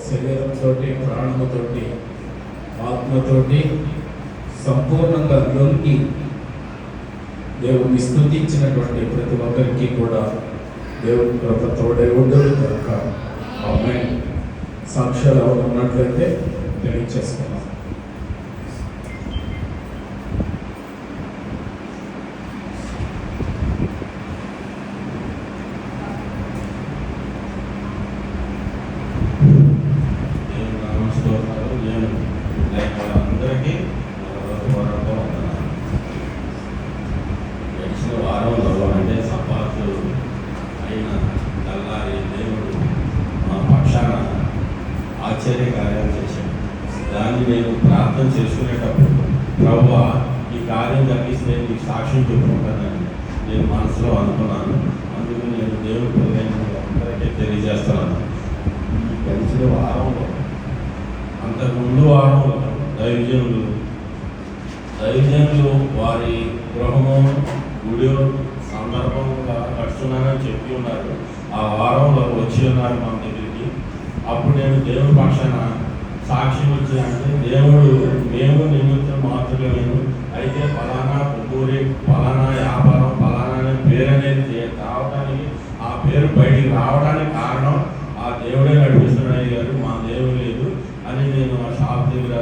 శరీరంతో, ప్రాణముతో, ఆత్మతోటి సంపూర్ణంగా లొంగి దేవుని స్తుతించినటువంటి ప్రతి ఒక్కరికి కూడా దేవుని కృప తోడే ఉండదు కనుక ఆమేన్. సాక్ష్యాలు ఎవరు ఉన్నట్లయితే తెలియచేసుకున్నాం. అందరికీ గడిచిన వారంలో అంటే సపాతు అయిన తెల్లారి దేవుడు మా పక్షాన ఆశ్చర్య కార్యాలు చేశాడు. దాన్ని నేను ప్రార్థన చేసుకునేటప్పుడు ప్రభువా ఈ కార్యం జరిగిస్తే నీకు సాక్ష్యం చెప్పుకుంటానని నేను మనసులో అనుకున్నాను. అందుకు నేను దేవుడి హృదయంలో అందరికీ తెలియజేస్తున్నాను. ఈ గడిచిన వారంలో, అంతకుముందు వారంలో దైవజనులు వారి గృహము గుడి సందర్భంగా కట్టున్నానని చెప్పి ఉన్నారు. ఆ వారంలో వచ్చి ఉన్నారు మన దగ్గరికి. అప్పుడు నేను దేవుడి పక్షాన సాక్ష్యం ఇచ్చి, అంటే దేవుడు మేము నిమిత్తం మాత్రమేను, అయితే ఫలానా ఊరి ఫలానా వ్యాపారం ఫలానా అనే పేరు అనేది రావడానికి, ఆ పేరు బయటికి రావడానికి కారణం ఆ దేవుడే నడిపిస్తున్నాడు గారు, మా దేవుడు లేదు అని నేను ఆ షాప్ దగ్గర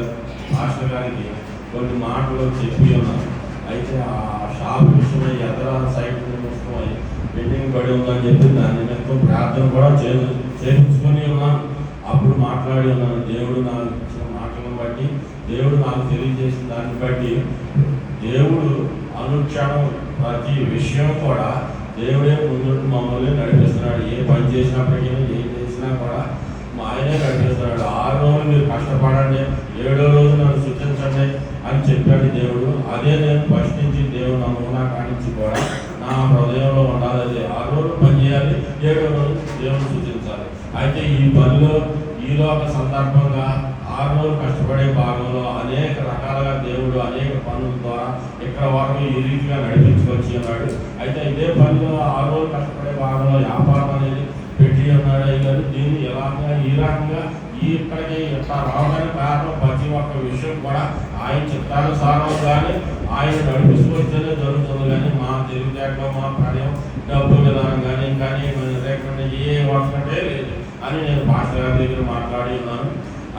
మాస్టర్ గారికి కొన్ని మాటలు చెప్పి ఉన్నాను. అయితే ఆ షాప్ విషయమై ఎదర సైట్ విషయమై బిల్డింగ్ పడి ఉందని చెప్పి దాని నిమిత్తం ప్రార్థన కూడా చేయించుకొని ఉన్నాను. అప్పుడు మాట్లాడి ఉన్నాను. దేవుడు నాకు ఇచ్చిన మాటలను బట్టి, దేవుడు నాకు తెలియజేసిన దాన్ని బట్టి, దేవుడు అనుక్షణం ప్రతి విషయం కూడా దేవుడే ముందు మమ్మల్ని నడిపిస్తున్నాడు. ఏ పని చేసినప్పటికీ, ఏం చేసినా కూడా ఆయనే నడిపిస్తున్నాడు. 6 రోజులు మీరు కష్టపడండి, 7వ రోజు నన్ను సూచించండి అని చెప్పాడు దేవుడు. అదే నేను ఫస్ట్ నుంచి దేవుడు నమ్ముకున్నా కానించి కూడా నా హృదయంలో ఉండాలి. అదే 6 రోజులు పని చేయాలి, 7వ రోజు దేవుడు సూచించాలి. అయితే ఈ పనిలో ఈలో ఒక సందర్భంగా 6 రోజులు కష్టపడే భాగంలో అనేక రకాలుగా దేవుడు అనేక పనుల ద్వారా ఇక్కడ వరకు ఈ రీతిగా నడిపించుకొచ్చి ఉన్నాడు. అయితే ఇదే పనిలో 6 రోజులు కష్టపడే భాగంలో వ్యాపారం అనేది పెట్టి ఉన్నాడు. అయితే దీన్ని ఎలాగా ఈ రకంగా ఇక్కడికి ఇట్లా రావడానికి కారణం ప్రతి ఒక్క విషయం కూడా ఆయన చిత్తానుసారం కానీ ఆయన నడిపిస్తూనే జరుగుతుంది. కానీ మా తెలివితేటలో, మా ప్రణయం, డబ్బు విధానం కానీ లేకుండా ఏ ఒక్కటే లేదు అని నేను పాస్టర్ గారి దగ్గర మాట్లాడి ఉన్నాను.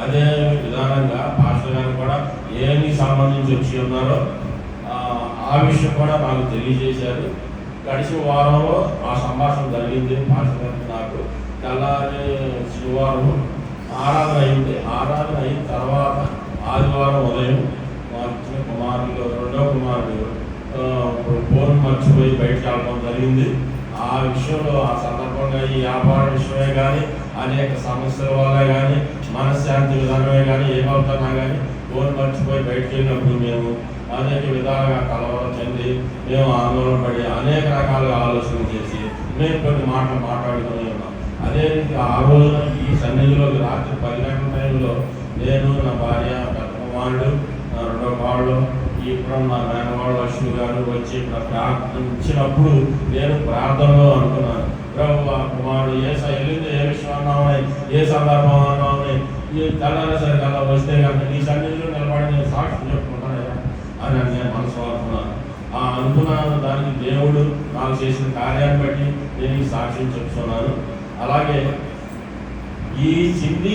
అదే విధానంగా పాస్టర్ గారు కూడా ఏమి సంబంధించి వచ్చి ఉన్నారో ఆ విషయం కూడా నాకు తెలియజేశారు. గడిచిన వారంలో ఆ సంభాషణ జరిగింది. పాస్టర్ గారికి నాకు తెల్లారి శనివారం ఆరాధన అయింది. ఆరాధన అయిన తర్వాత ఆదివారం ఉదయం మా ఇచ్చిన కుమారుడు, 2వ కుమారుడు ఫోన్ మర్చిపోయి బయటకు వెళ్ళడం జరిగింది. ఆ విషయంలో ఆ సందర్భంగా ఈ వ్యాపార విషయమే కానీ, అనేక సమస్యల వల్ల కానీ, మనశ్శాంతి విధానమే కానీ, ఏమవుతున్నా కానీ ఫోన్ మర్చిపోయి బయటకు వెళ్ళినప్పుడు మేము అనేక విధాలుగా కలవరం చెంది, మేము ఆందోళన పడి అనేక రకాలుగా ఆలోచన చేసి మేము కొన్ని మాటలు మాట్లాడుతూనే ఉన్నాం. అదే రీతి ఆ రోజున ఈ సన్నిధిలోకి రాత్రి 10 గంటల టైంలో నేను, నా భార్య, పెద్ద కుమారుడు, నా 2వ కుమారుడు, ఇప్పుడు నా మేనవాళ్ళు లక్ష్మి గారు వచ్చి ఇక్కడ ప్రార్థించినప్పుడు నేను ప్రార్థనలో అనుకున్నాను, ప్రభు ఆ కుమారుడు వెళ్ళింది ఏ విషయం అన్నామని, ఏ సందర్భం అన్నామని, ఈ తెల్లారేసరికి అలా వస్తే కనుక నీ సన్నిధిలో నిలబడి నేను సాక్షి చెప్పుకుంటాను అని నేను మనసు అనుకున్నాను. ఆ అనుకున్న దానికి దేవుడు నాకు చేసిన కార్యాన్ని బట్టి నేను ఈ సాక్ష్యం చెప్తున్నాను. అలాగే ఈ సిన్ని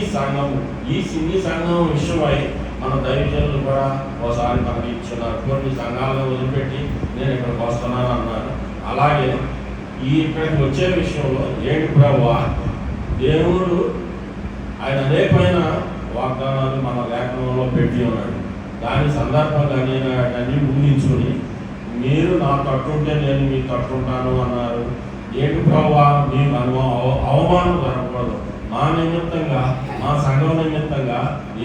సంఘం విషయమై మన దైవజనులు కూడా ఒకసారి మనకి ఇచ్చున్నారు. కొన్ని సంఘాలను వదిలిపెట్టి నేను ఇక్కడికి వస్తున్నాను అన్నారు. అలాగే ఇక్కడికి వచ్చే విషయంలో ఏంటి ప్రభువా, దేవుడు ఆయన అనేకమైన వాగ్దానాలు మన లేఖనంలో పెట్టి ఉన్నాడు. దాని సందర్భంగా నేను అన్ని ఊహించుకుని, మీరు నా తట్టుంటే నేను మీ తట్టుంటాను అన్నారు. ఏంటి ప్రభువా, మీకు అవమానం జరగకూడదు, మా నిమిత్తంగా, మా సంఘం నిమిత్తంగా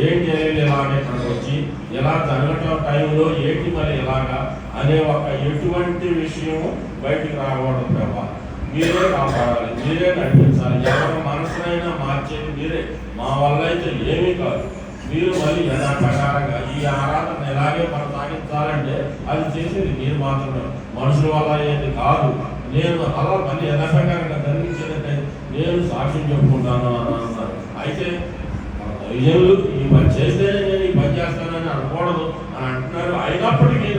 ఏం చేయాలి, ఇలాగే ఇక్కడికి వచ్చి ఇలా జరగటం టైంలో ఏంటి మరి ఇలాగా అనే ఒక ఎటువంటి విషయం బయటికి రాకూడదు ప్రభా. మీరే కాపాడాలి, మీరే నడిపించాలి, ఎవరి మనసునైనా మార్చేది మీరే, మా వల్ల అయితే ఏమీ కాదు. మీరు మళ్ళీ యథా ప్రకారంగా ఈ ఆరాధన ఎలాగే కొనసాగించాలంటే అది చేసేది మీరు మాత్రమే, మనుషుల వల్ల ఏది కాదు. నేను అలా మళ్ళీ యథా ప్రకారంగా జరిగించేదంటే నేను సాక్ష్యం చెప్పుకుంటాను అని అన్నారు. అయితే దైవజనులు ఈ పని చేస్తేనే నేను ఈ పని చేస్తానని అనకూడదు అని అంటున్నారు. అయినప్పటికీ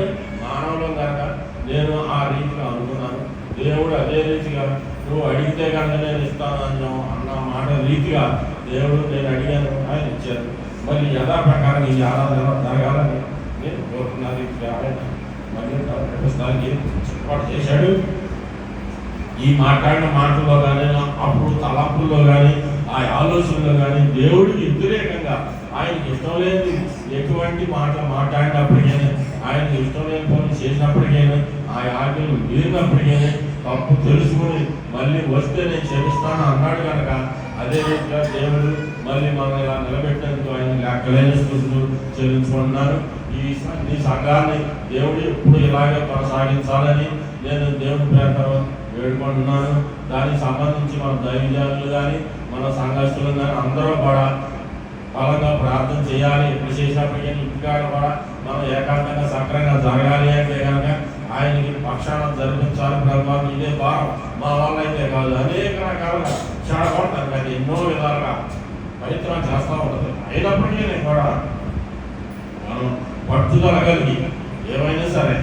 మానవులు కనుక నేను ఆ రీతిగా అనుకున్నాను. దేవుడు అదే రీతిగా నువ్వు అడిగితే కనుక నేను ఇస్తాను అన్న మాట రీతిగా దేవుడు నేను అడిగాను, ఆయన ఇచ్చారు. మళ్ళీ యథాప్రకారం ఈ ఆరాధన జరగాలని నేను కోరుకున్న రీతిగా ఆయన మళ్ళీ నడిపిస్తానికి ఏర్పాటు చేశాడు. ఈ మాట్లాడిన మాటల్లో కానీ, అప్పుడు తలంపుల్లో కానీ, ఆ ఆలోచనలో కానీ దేవుడికి వ్యతిరేకంగా ఆయనకి ఇష్టం లేని ఎటువంటి మాట మాట్లాడినప్పటికైనా, ఆయనకి ఇష్టం లేని పనులు చేసినప్పటికైనా, ఆ ఆజ్ఞలు మీరినప్పటికైనా తప్పు తెలుసుకుని మళ్ళీ వస్తే నేను క్షమిస్తాను అన్నాడు కనుక అదే రీతిగా దేవుడు మళ్ళీ మనం ఇలా నిలబెట్టేందుకు ఆయన లెక్కలేని స్థుతులు చెల్లించుకుంటున్నాను. ఈ సంఘాన్ని దేవుడు ఎప్పుడు ఇలాగే కొనసాగించాలని నేను దేవుడి పేరు వేడుకుంటున్నాను. దానికి సంబంధించి మన దైవజనులు కానీ మన సంఘస్థులు కానీ అందరూ కూడా బలంగా ప్రార్థన చేయాలి. ఎప్పుడు చేసినప్పటికీ ఇంకా కూడా మనం ఏకాంతంగా సక్రంగా జరగాలి అంటే కనుక ఆయనకి పక్షాన జరిపించాలి. ప్రభుత్వం ఇదే భారం మా వల్ల అయితే కాదు, అనేక రకాలుగా చెడగొడతారు కానీ ఎన్నో విధాలుగా ప్రయత్నం చేస్తూ ఉంటుంది. అయినప్పటికీ నేను కూడా మనం పట్టుదల కలిగి ఏమైనా సరే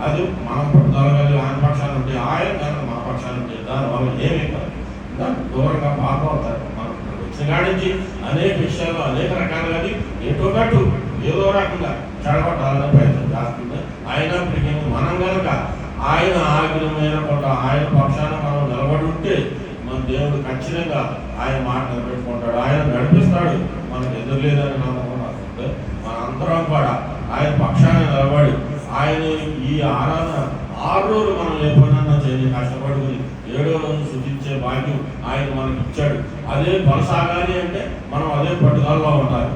అది మనం పట్టుదల కలిగి ఆయన పక్షాన్ని ఉంటే ఆయన కనుక మన పక్షాన్ని ఉంటే దానివల్ల ఏమీ కాదు, దాన్ని దూరంగా పాల్గొడతారు. మనం వచ్చిన కాడి నుంచి అనేక విషయాలు అనేక రకాలుగా ఎటుకట్టు ఏదో రకంగా చెడగొట్టాలనే ప్రయత్నం చేస్తుంది. అయినప్పటికీ మనం కనుక ఆయన ఆజ్ఞ మేరకుండా ఆయన పక్షాన మనం నిలబడి ఉంటే మన దేవుడు ఖచ్చితంగా ఆయన మాట నిలబెట్టుకుంటాడు, ఆయన నడిపిస్తాడు. మనకు ఎదురులేదని నమ్మకం నాకుంటే మనందరం కూడా ఆయన పక్షాన్ని నిలబడి ఆయన ఈ ఆరాధన 6 రోజులు మనం ఏ పనన్నా చేసి కష్టపడుకుని 7వ రోజు సూచించే భాగ్యం ఆయన మనకి ఇచ్చాడు. అదే కొనసాగాలి అంటే మనం అదే పట్టుదలలో ఉండాలి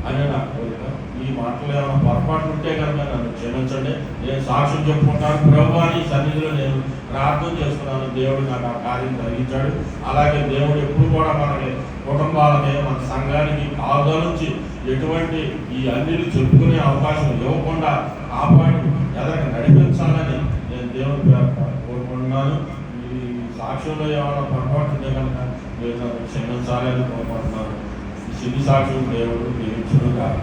అని నా కోరిక. ఈ మాటలు ఏమైనా పొరపాటు ఉంటే కనుక నన్ను క్షమించండి. నేను సాక్ష్యం చెప్పుకుంటాను. ప్రభువాని సన్నిధిలో నేను ప్రార్థన చేస్తున్నాను. దేవుడు నాకు ఆ కార్యం కలిగించాడు. అలాగే దేవుడు ఎప్పుడు కూడా మనకి కుటుంబాలనే మన సంఘానికి కాదు నుంచి ఎటువంటి ఈ అన్నిలు చెప్పుకునే అవకాశం ఇవ్వకుండా కాపాడి ఎదరికి నడిపించాలని నేను దేవుడి కోరుకుంటున్నాను. ఈ సాక్ష్యంలో ఏమైనా పొరపాటు ఉంటే కనుక నేను నన్ను క్షమించాలని కోరుకుంటున్నాను. ఈ చిన్ని సాక్ష్యం దేవుడు దీవించును కాక.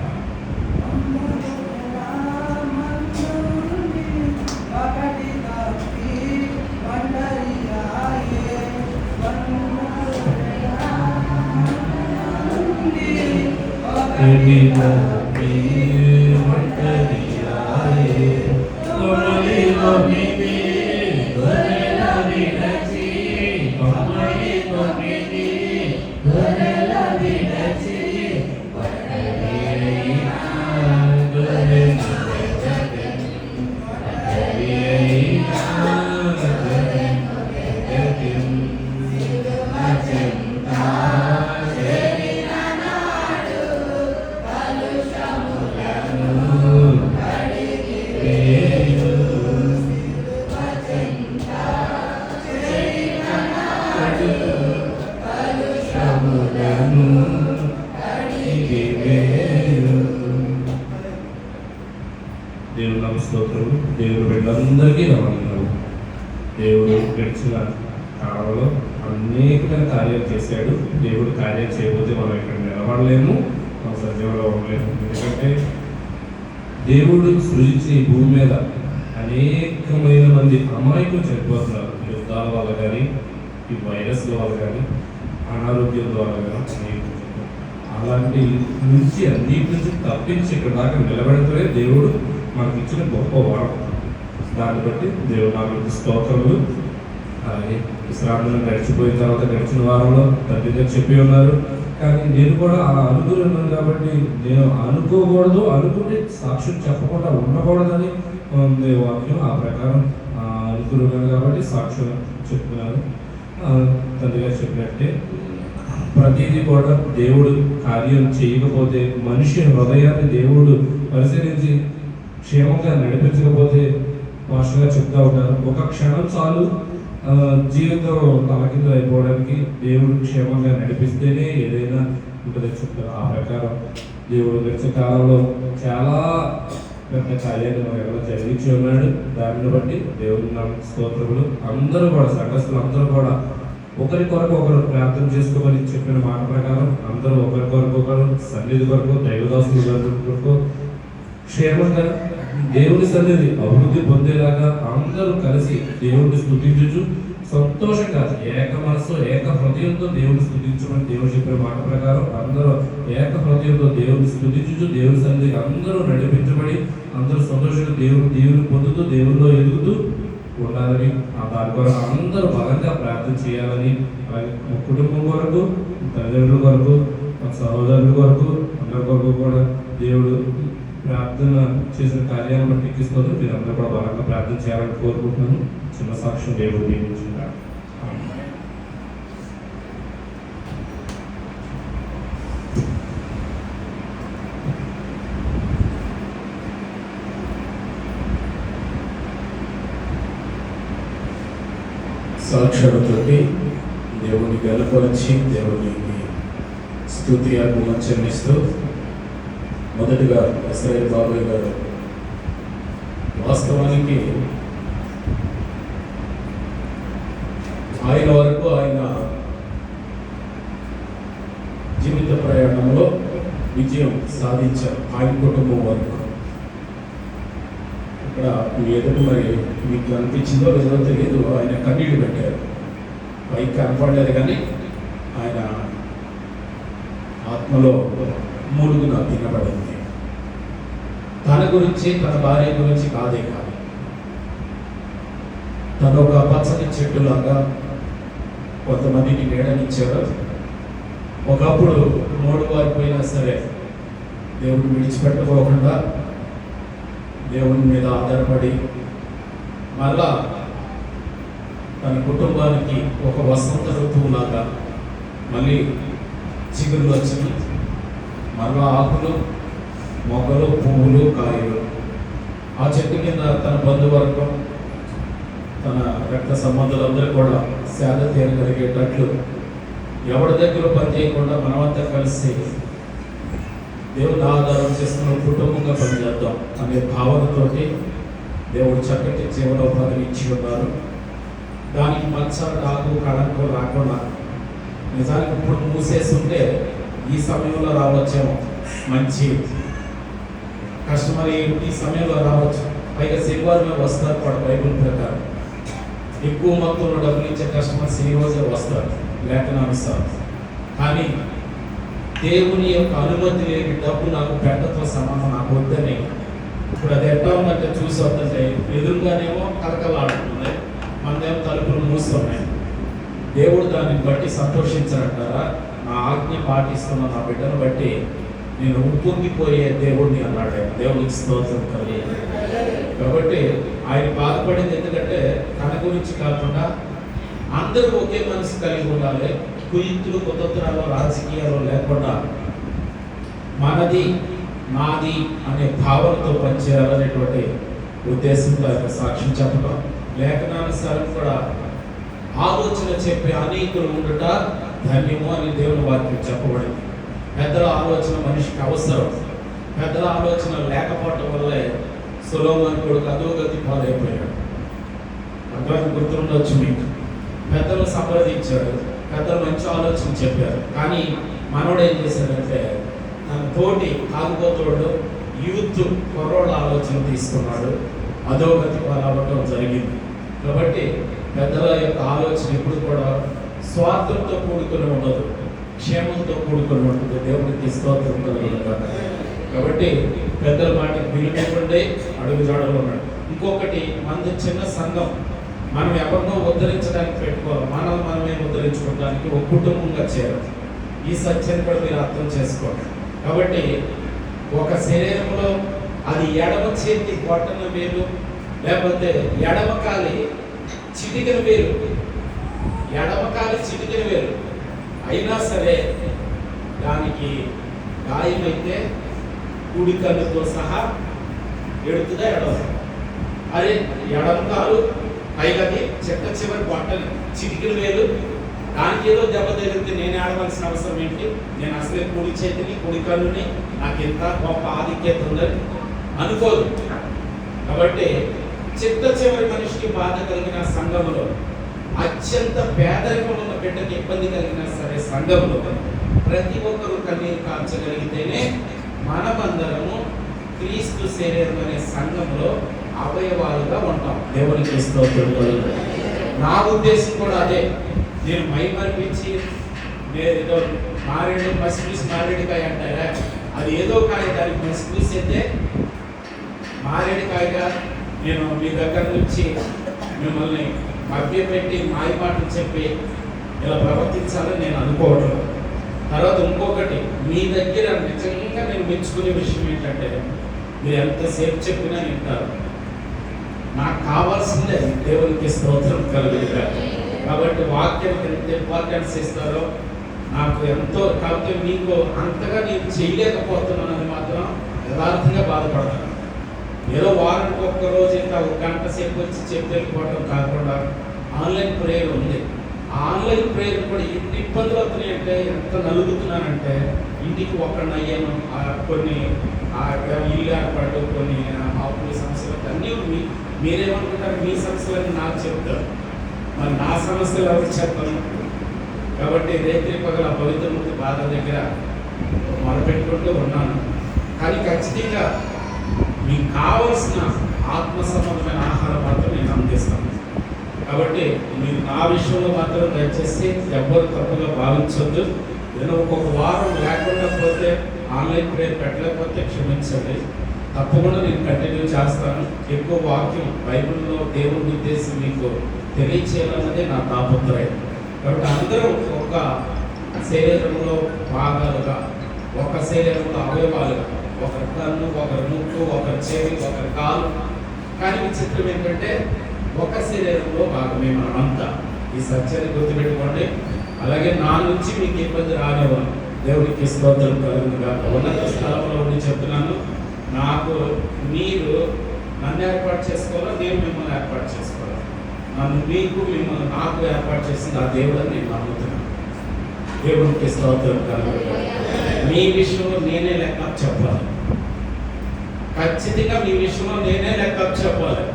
దేవుడు స్తోత్రము. దేవుడు బిడ్డలందరికీ నమ్మకం. దేవుడు గడిచిన కాలంలో అనేకమైన కార్యాలు చేశాడు. దేవుడు కార్యాలు చేయకపోతే మనం ఇక్కడ నిలబడలేము, మనం సజీవంగా ఉండలేము. ఎందుకంటే దేవుడు సృజించిన ఈ భూమి మీద అనేకమైన మంది అమాయకులు చనిపోతున్నారు. యుద్ధాల వల్ల కానీ, ఈ వైరస్ల వల్ల కానీ, అనారోగ్యం ద్వారా కానీ అలాంటి నుంచి అన్నిటి నుంచి తప్పించి ఇక్కడ దాకా నిలబెడుతూనే దేవుడు మనకి ఇచ్చిన గొప్ప వరం. దాన్ని బట్టి దేవుడు నాకు స్తోత్రములు. అలాగే విశ్రాంతులను గడిచిపోయిన తర్వాత గడిచిన వారంలో తండ్రి గారు చెప్పి ఉన్నారు. కానీ నేను కూడా అలా అనుకున్నాను కాబట్టి నేను అనుకోకూడదు, అనుకుంటే సాక్ష్యం చెప్పకుండా ఉండకూడదని వాక్యం. ఆ ప్రకారం అనుకున్నాను కాబట్టి సాక్ష్యం చెప్తున్నాను. తండ్రి గారు చెప్పినట్టే ప్రతిదీ కూడా దేవుడు కార్యం చేయకపోతే, మనిషి హృదయాన్ని దేవుడు పరిశీలించి క్షేమంగా నడిపించకపోతే భాషగా చెప్తా ఉంటారు, ఒక క్షణం చాలు జీవితం తలకింద అయిపోవడానికి. దేవుడు క్షేమంగా నడిపిస్తేనే ఏదైనా ఉంటుందని చెప్తారు. ఆ ప్రకారం దేవుడు గడిచే కాలంలో చాలా పెద్ద కార్యాన్ని ఎవరో జరిగించి ఉన్నాడు. దానిని బట్టి దేవుడి నామమునకు స్తోత్రములు. అందరూ కూడా సంఘస్థులు అందరూ కూడా ఒకరి కొరకు ఒకరు ప్రార్థన చేసుకోమని చెప్పిన మాట ప్రకారం అందరూ ఒకరి కొరకు ఒకరు సన్నిధి కొరకు, దైవదాసుల కొరకు క్షేమంగా దేవుని సన్నిధి అభివృద్ధి పొందేలాగా అందరూ కలిసి దేవుడిని స్తుతించు సంతోషంగా ఏక మనసు ఏక హృదయంతో దేవుని స్తుతించమని దేవుడు చెప్పిన మాట ప్రకారం అందరూ ఏక హృదయంతో దేవుని స్తుతించు దేవుని సన్నిధికి అందరూ నడిపించబడి అందరూ సంతోషంగా దేవుని పొందుతూ దేవుల్లో ఎదుగుతూ ఉండాలని దాని కొరకు అందరూ బలంగా ప్రార్థన చేయాలని, అలాగే కుటుంబం కొరకు, తల్లిదండ్రుల కొరకు, సహోదరుల కొరకు, అందరి కొరకు కూడా దేవుడు ప్రార్థన చేసిన కార్యాలను బట్టి ఎక్కిస్తుంది. మీరు అందరూ కూడా బలంగా ప్రార్థన చేయాలని కోరుకుంటున్నాను. చిన్న సాక్ష్యం దేవుడు దీవించుకుంటారు. సాక్షాత్తుతోటి దేవుని గెలుపొచ్చి దేవునికి స్తుతి అర్పణ చెల్లిస్తూ మొదటిగా ఎస్ఐ బాబాయ్ గారు వాస్తవానికి ఆయన వరకు ఆయన జీవిత ప్రయాణంలో విజయం సాధించారు. ఆయన కుటుంబం వరకు ఇక్కడ మీ ఎదుటి మరి మీకు అనిపించిందో లేదో తెలియదు, ఆయన కన్నీళ్ళు పెట్టారు. పైకి కనపడలేదు కానీ ఆయన ఆత్మలో మూలుగున తినబడింది. తన గురించి, తన భార్య గురించి కాదే కాదు, తను ఒక పచ్చని చెట్టులాగా కొంతమందికి నీడనిచ్చారు. ఒకప్పుడు మూడు వారిపోయినా సరే దేవుడు విడిచిపెట్టుకోకుండా దేవుని మీద ఆధారపడి మళ్ళా తన కుటుంబానికి ఒక వసంత ఋతువులాగా మళ్ళీ చిగురులు వచ్చింది. మళ్ళా ఆకులు, మొగ్గలు, పువ్వులు, కాయలు. ఆ చెట్టు కింద తన బంధువర్గం, తన రక్త సంబంధాలందరూ కూడా సేద తీరగలిగేటట్లు ఎవరి దగ్గర పని చేయకుండా మనమంతా కలిసి దేవుని ఆధారం చేస్తున్న కుటుంబంగా పనిచేద్దాం అనే భావనతోటి దేవుడు చక్కటి జీవనోపాధిని ఇచ్చి ఉన్నారు. దానికి మచ్చ, రాగు, కళంకం రాకుండా నిజానికి ఇప్పుడు మూసేస్తుంటే ఈ సమయంలో రావచ్చేమో, మంచి కస్టమర్ ఈ సమయంలో రావచ్చు. పైగా శనివారమే వస్తారు కూడా బైబిల్ ప్రకారం. ఎక్కువ మొత్తంలో డబ్బులు ఇచ్చే కస్టమర్స్ ఈ రోజే వస్తారు లేఖనానుసారం. కానీ దేవుని యొక్క అనుమతి లేని డబ్బు నాకు పెట్టతో సమానం, నాకు వద్దని. ఇప్పుడు అది ఎట్లా ఉందంటే చూసి వద్దంటే ఎదురుగానేమో కలకలాడుతుంది, మనదేమో తలుపులు మూస్తున్నాయి. దేవుడు దాన్ని బట్టి సంతోషించారంటారా? నా ఆజ్ఞ పాటిస్తున్న నా బిడ్డను బట్టి నేను ఉప్పొంగిపోయే దేవుడిని అన్నాడు. దేవుడికి స్తోత్రం కలిగి. కాబట్టి ఆయన బాధపడింది ఎందుకంటే తన గురించి కాకుండా అందరూ ఒకే మనసు కలిగి ఉండాలి. కుయుక్తులు, కుతంత్రాలు, రాజకీయాలు లేకుండా మనది నాది అనే భావనతో పనిచేయాలనేటువంటి ఉద్దేశంతో ఆయన సాక్ష్యం చెప్పడం, లేఖనానుసారం కూడా ఆలోచన చెప్పే అనేకులు ఉండుట ధన్యము అని దేవుని వాక్యం చెప్పబడింది. పెద్దల ఆలోచన మనిషికి అవసరం. పెద్దల ఆలోచన లేకపోవటం వల్లే సొలొమోను కొడుకు అధోగతి పాలైపోయాడు. అర్థమైంది, గుర్తుండొచ్చు మీకు. పెద్దలు సంప్రదించాడు, పెద్దలు మంచి ఆలోచన చెప్పారు. కానీ మనోడు ఏం చేశాడంటే తన తోటి తాగుబోతోడు యూత్ కుర్రోళ్ళ ఆలోచన తీసుకున్నాడు, అధోగతి పాలవటం జరిగింది. కాబట్టి పెద్దల యొక్క ఆలోచన ఎప్పుడు కూడా స్వార్థంతో కూడుకుని ఉండదు, క్షేమంతో కూడుకుని ఉంటుంది. దేవుడికి స్తోత్రం కలుగుతుంది. కాబట్టి పెద్దల మాటకి విలువైండే అడుగు జాడలో ఉన్నాడు. ఇంకొకటి, మనది చిన్న సంఘం. మనం ఎవరినో ఉద్ధరించడానికి పెట్టుకోవాలి, మనల్ని మనమే ఉద్ధరించుకోవడానికి ఒక కుటుంబంగా చేరాలి. ఈ సత్యాన్ని కూడా మీరు అర్థం చేసుకోండి. కాబట్టి ఒక శరీరంలో అది ఎడమ చేతి బొట్టన వేలు లేకపోతే ఎడమ కాలి చిటికెన వేలు, ఎడమ కాలి చిటికెన వేలు అయినా సరే దానికి గాయమైతే కుడి కన్నుతో సహా ఎడుతుందా ఎడవ? అరే ఎడమ కాలు పైగది చెట్ట చివరి బొట్టని చిటికెన వేలు, దానికి ఏదో దెబ్బ తగిలితే నేను ఆడవలసిన అవసరం ఏంటి? నేను అసలే కుడి చేతిని కుడి కన్నుని, నాకు ఎంత గొప్ప ఆధిక్యత ఉందని అనుకోదు. కాబట్టి చిట్ట చివరి మనిషికి బాధ కలిగిన సంఘంలో, అత్యంత పేదరికం ఉన్న బిడ్డకి ఇబ్బంది కలిగినా సరే సంఘంలో ప్రతి ఒక్కరూ కన్నీరు కార్చగలిగితేనే మనమందరము క్రీస్తు శరీరం అనే సంఘంలో అవయవాలుగా ఉంటాం. దేవునికి స్తోత్రం కలుగును. నా ఉద్దేశం కూడా అదే. నేను మైమర్పించి ఏదో మారేడు మసిపూసి మారేడుకాయ అంటారా, అది ఏదో కాయ దానికి మసిపూసి అయితే మారేడుకాయగా నేను మీ దగ్గర నుంచి మిమ్మల్ని మభ్యపెట్టి మాయ మాటలు చెప్పి ఇలా ప్రవర్తించాలని నేను అనుకోవడం. తర్వాత ఇంకొకటి, మీ దగ్గర నిజంగా నేను మెచ్చుకునే విషయం ఏంటంటే మీరు ఎంతసేపు చెప్పినా వింటారు. నాకు కావాల్సిందే దేవునికి స్తోత్రం కలుగుగా. కాబట్టి వాక్యం ఎంత ఇంపార్టెన్స్ ఇస్తారో నాకు ఎంతో. కాబట్టి మీకు అంతగా నేను చేయలేకపోతున్నానని మాత్రం యథార్థంగా బాధపడతాను. ఏదో వారానికి ఒక్క రోజు ఇంకా ఒక గంట సేపు వచ్చి చెప్పి వెళ్ళిపోవడం కాకుండా ఆన్లైన్ ప్రేయర్ ఉంది. ఆన్లైన్ ప్రేయర్ కూడా ఎన్ని ఇబ్బందులు అవుతున్నాయి అంటే, ఎంత నలుగుతున్నానంటే ఇంటికి ఒక్కడిని అయ్యాను. కొన్ని ఇల్లు ఏర్పాటు, కొన్ని ఆపుల సమస్యలు అన్నీ మీరేమనుకుంటారు? మీ సమస్యలని నాకు చెప్తారు, మరి నా సమస్యలు ఎవరికి చెప్పను. కాబట్టి రేత్రి పగల పవిత్రమూర్తి బాధ దగ్గర మొదలుపెట్టుకుంటూ ఉన్నాను. కానీ ఖచ్చితంగా మీకు కావలసిన ఆత్మ సంబంధమైన ఆహారం మాత్రం నేను అందిస్తాను. కాబట్టి మీరు నా విషయంలో మాత్రం దయచేసి ఎవ్వరు తప్పుగా భావించవద్దు. ఏదైనా ఒక్కొక్క వారం లేకుండా పోతే, ఆన్లైన్ ప్రేయర్ పెట్టలేకపోతే క్షమించండి. తప్పకుండా నేను కంటిన్యూ చేస్తాను. ఎక్కువ వాక్యం బైబిల్లో దేవుని ఉద్దేశం మీకు తెలియచేయాలన్నదే నా తాపత్రయం. కాబట్టి అందరూ ఒక శరీరంలో భాగాలుగా, ఒక శరీరంలో అవయవాలుగా, ఒకరి కన్ను, ఒకరి ముక్కు, ఒకరి చెవి, ఒకరి కాలు. కానీ విచిత్రం ఏంటంటే ఒక శరీరంలో భాగమే మనమంతా. ఈ సత్యాన్ని గుర్తుపెట్టుకోండి. అలాగే నా నుంచి మీకు ఇబ్బంది రానివ్వను. దేవుడికి స్తోత్రం కలుగుగా. ఉన్నత స్థలంలో ఉండి చెప్తున్నాను, నాకు మీరు నన్ను ఏర్పాటు చేసుకోవాలా, నేను మిమ్మల్ని ఏర్పాటు చేసుకోవాలా? నన్ను మీకు, మిమ్మల్ని నాకు ఏర్పాటు చేసింది ఆ దేవుడు అని నేను నమ్ముతున్నాను. దేవుడికి స్తోత్రం కలుగుగా. మీ విషయంలో నేనే లెక్క చెప్పాలి. ఖచ్చితంగా మీ విషయంలో నేనే లెక్క చెప్పాలి.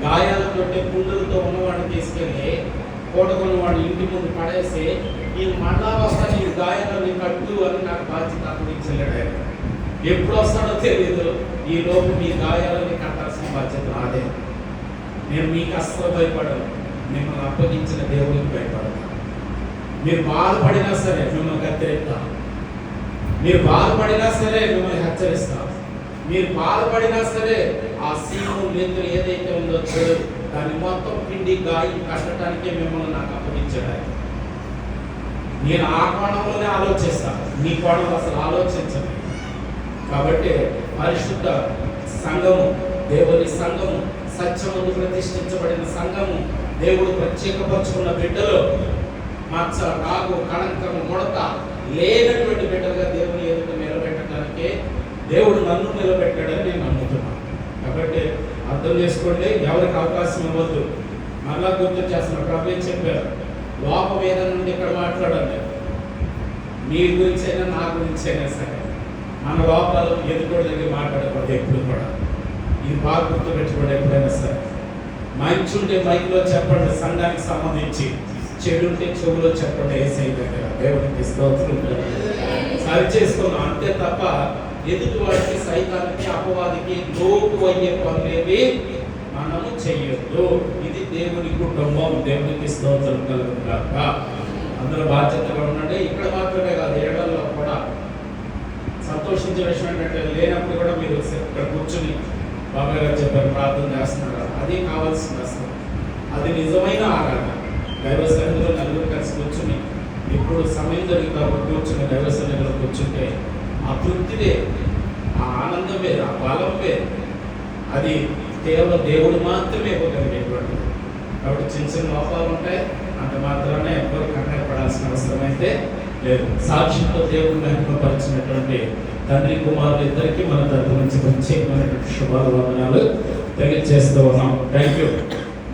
గాయాలతోటి పుండులతో ఉన్నవాడిని తీసుకెళ్ళి కోటకొన్నవాడిని ఇంటి ముందు పడేసి ఈ మళ్ళా వస్తాను, ఈ గాయాలని కట్టు అని నాకు బాధ్యత అప్పగించలేడు. ఎప్పుడు వస్తాడో తెలియదు. ఈ లోపు మీ గాయాలని కట్టాల్సిన బాధ్యత నాదే. నేను మీకు అస్సలు భయపడను. మిమ్మల్ని అప్పగించిన దేవుడికి భయపడను. మీరు బాధపడినా సరే మిమ్మల్ని కత్తిరిస్తాను. మీరు బాధపడినా సరే మిమ్మల్ని హెచ్చరిస్తాను. మీరు బాధపడినా సరే ఆ సీము నెత్తులు ఏదైతే ఉందో దాన్ని మొత్తం పిండి గాయం కట్టడానికే మిమ్మల్ని నాకు అప్పగించడానికి. నేను ఆ కోణంలోనే ఆలోచిస్తాను, మీ కోణంలో అసలు ఆలోచించను. కాబట్టి పరిశుద్ధ సంఘము, దేవుని సంఘము, సత్యమును ప్రతిష్ఠించబడిన సంఘము, దేవుడు ప్రత్యేకపరుచుకున్న బిడ్డలు, మచ్చ, రాగు, కళంకము, ముడత లేనటువంటి బిడ్డలుగా దేవుని ఎదుట నిలబెట్టడానికే దేవుడు నన్ను నిలబెట్టాడని నేను నమ్ముతున్నాను. కాబట్టి అర్థం చేసుకోండి, ఎవరికి అవకాశం ఇవ్వద్దు. మళ్ళా గుర్తు చేస్తున్న ప్రభు చెప్పారు, లోపం ఏదైనా నుండి ఇక్కడ మాట్లాడండి. మీ గురించి అయినా నా గురించి అయినా సరే మన లోపాలు ఎదుటి దగ్గర మాట్లాడకూడదు ఎప్పుడు కూడా. ఇది బాగా గుర్తుపెట్టుకోండి. ఎప్పుడైనా సరే మంచి ఉంటే మైక్లో చెప్పండి సంఘానికి సంబంధించి, చెడు ఉంటే చెవులో చెప్పండి ఏసై దగ్గర. దేవుడికి స్తోత్రం. సరి చేసుకున్నాం అంతే తప్ప ఎదుటి వాడికి, సైతానికి, అపవాదికి లోటు అయ్యే పనులేవి మనము చెయ్యొద్దు. ఇది దేవుని కుటుంబం. దేవునికి స్తోత్రం కలుగుగాక. అందరూ బాధ్యతగా ఉండండి. ఇక్కడ మాత్రమే కాదు, ఏడల్లో కూడా సంతోషించే విషయం ఏంటంటే లేనప్పుడు కూడా మీరు ఇక్కడ కూర్చుని బాబాయ్ గారు చెప్పారు ప్రార్థన చేస్తున్నారు. అది కావాల్సింది. అసలు అది నిజమైన ఆరాధన. దైవ సన్నిధిలో నలుగురు కలిసి కూర్చుని ఇప్పుడు సమయం దొరికినప్పుడు కూర్చుని దైవ సన్నిధిలో కూర్చుంటే ఆ తృప్తిదే, ఆ ఆనందం వేరు, ఆ బలం వేరు. అది కేవలం దేవుడు మాత్రమే ఇవ్వగలిగేటువంటిది. కాబట్టి చిన్న చిన్న లోపాలు ఉంటాయి, అంత మాత్రమే ఎవ్వరు కంగారు పడాల్సిన అవసరం అయితే లేదు. సాక్షితో దేవుడు మహిమపరిచినటువంటి తండ్రి కుమారులు ఇద్దరికి మన తరపు నుంచి ప్రత్యేకమైనటువంటి శుభాభివందనాలు తెలియజేస్తూ ఉన్నాం. Thank you.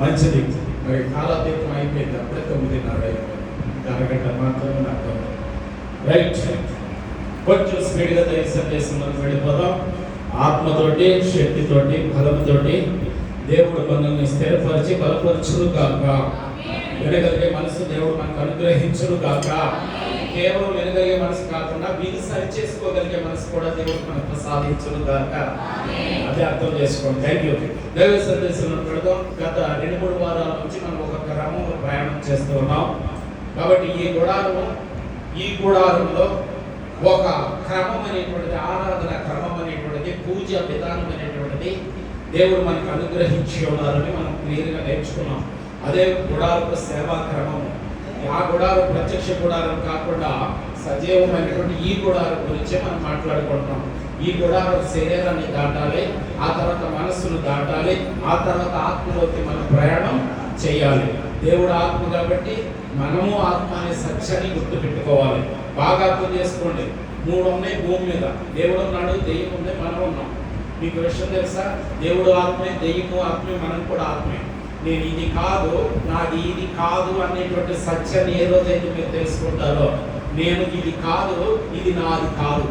మంచిది. మరి కాలాతీతం అయిపోయింది. అప్పుడే 9:30 అయిపోయింది. అరగంట మాత్రమే నాకు రైట్. కొంచెం స్పీడ్గా సందేశంలోకి వెళ్ళిపోదాం. ఆత్మతోటి, శక్తితోటి, బలంతోటి దేవుడు మనల్ని స్థిరపరిచి బలపరచును కాక. వినగలిగే మనసు దేవుడు మనకు అనుగ్రహించును కాక. కేవలం వినగలిగే మనసు కాకుండా వీలు సరి చేసుకోగలిగే మనసు కూడా దేవుడు మనకు ప్రసాదించును గాక. అదే అర్థం చేసుకోండి. Thank you. దైవ సందేశంలో పెడదాం. గత 2-3 వారాల నుంచి మనం ఒక క్రమంలో ప్రయాణం చేస్తూ ఉన్నాం. కాబట్టి ఈ గుడారంలో ఒక క్రమం అనేటువంటిది, ఆరాధన క్రమం అనేటువంటిది, పూజ విధానం అనేటువంటిది దేవుడు మనకు అనుగ్రహించి ఉన్నారని మనం క్లియర్గా నేర్చుకున్నాం. అదే గుడారపు సేవా క్రమము. ఆ గుడారం ప్రత్యక్ష గుడారం కాకుండా సజీవమైనటువంటి ఈ గుడారం గురించి మనం మాట్లాడుకుంటున్నాం. ఈ గుడారం శరీరాన్ని దాటాలి, ఆ తర్వాత మనస్సును దాటాలి, ఆ తర్వాత ఆత్మలోకి మనం ప్రయాణం చేయాలి. దేవుడు ఆత్మ కాబట్టి మనము ఆత్మ అనే సత్యాన్ని గుర్తు పెట్టుకోవాలి. బాగా అర్థం చేసుకోండి. 3 ఉన్నాయి భూమి మీద. దేవుడు ఉన్నాడు, దెయ్యం ఉంది, మనం ఉన్నాం. మీకు విషయం తెలుసా? దేవుడు ఆత్మే, దెయ్యము ఆత్మే, మనం కూడా ఆత్మే. నేను ఇది కాదు, నాది ఇది కాదు అనేటువంటి సత్యాన్ని ఏ రోజైతే మీరు తెలుసుకుంటారో, నేను ఇది కాదు, ఇది నాది కాదు.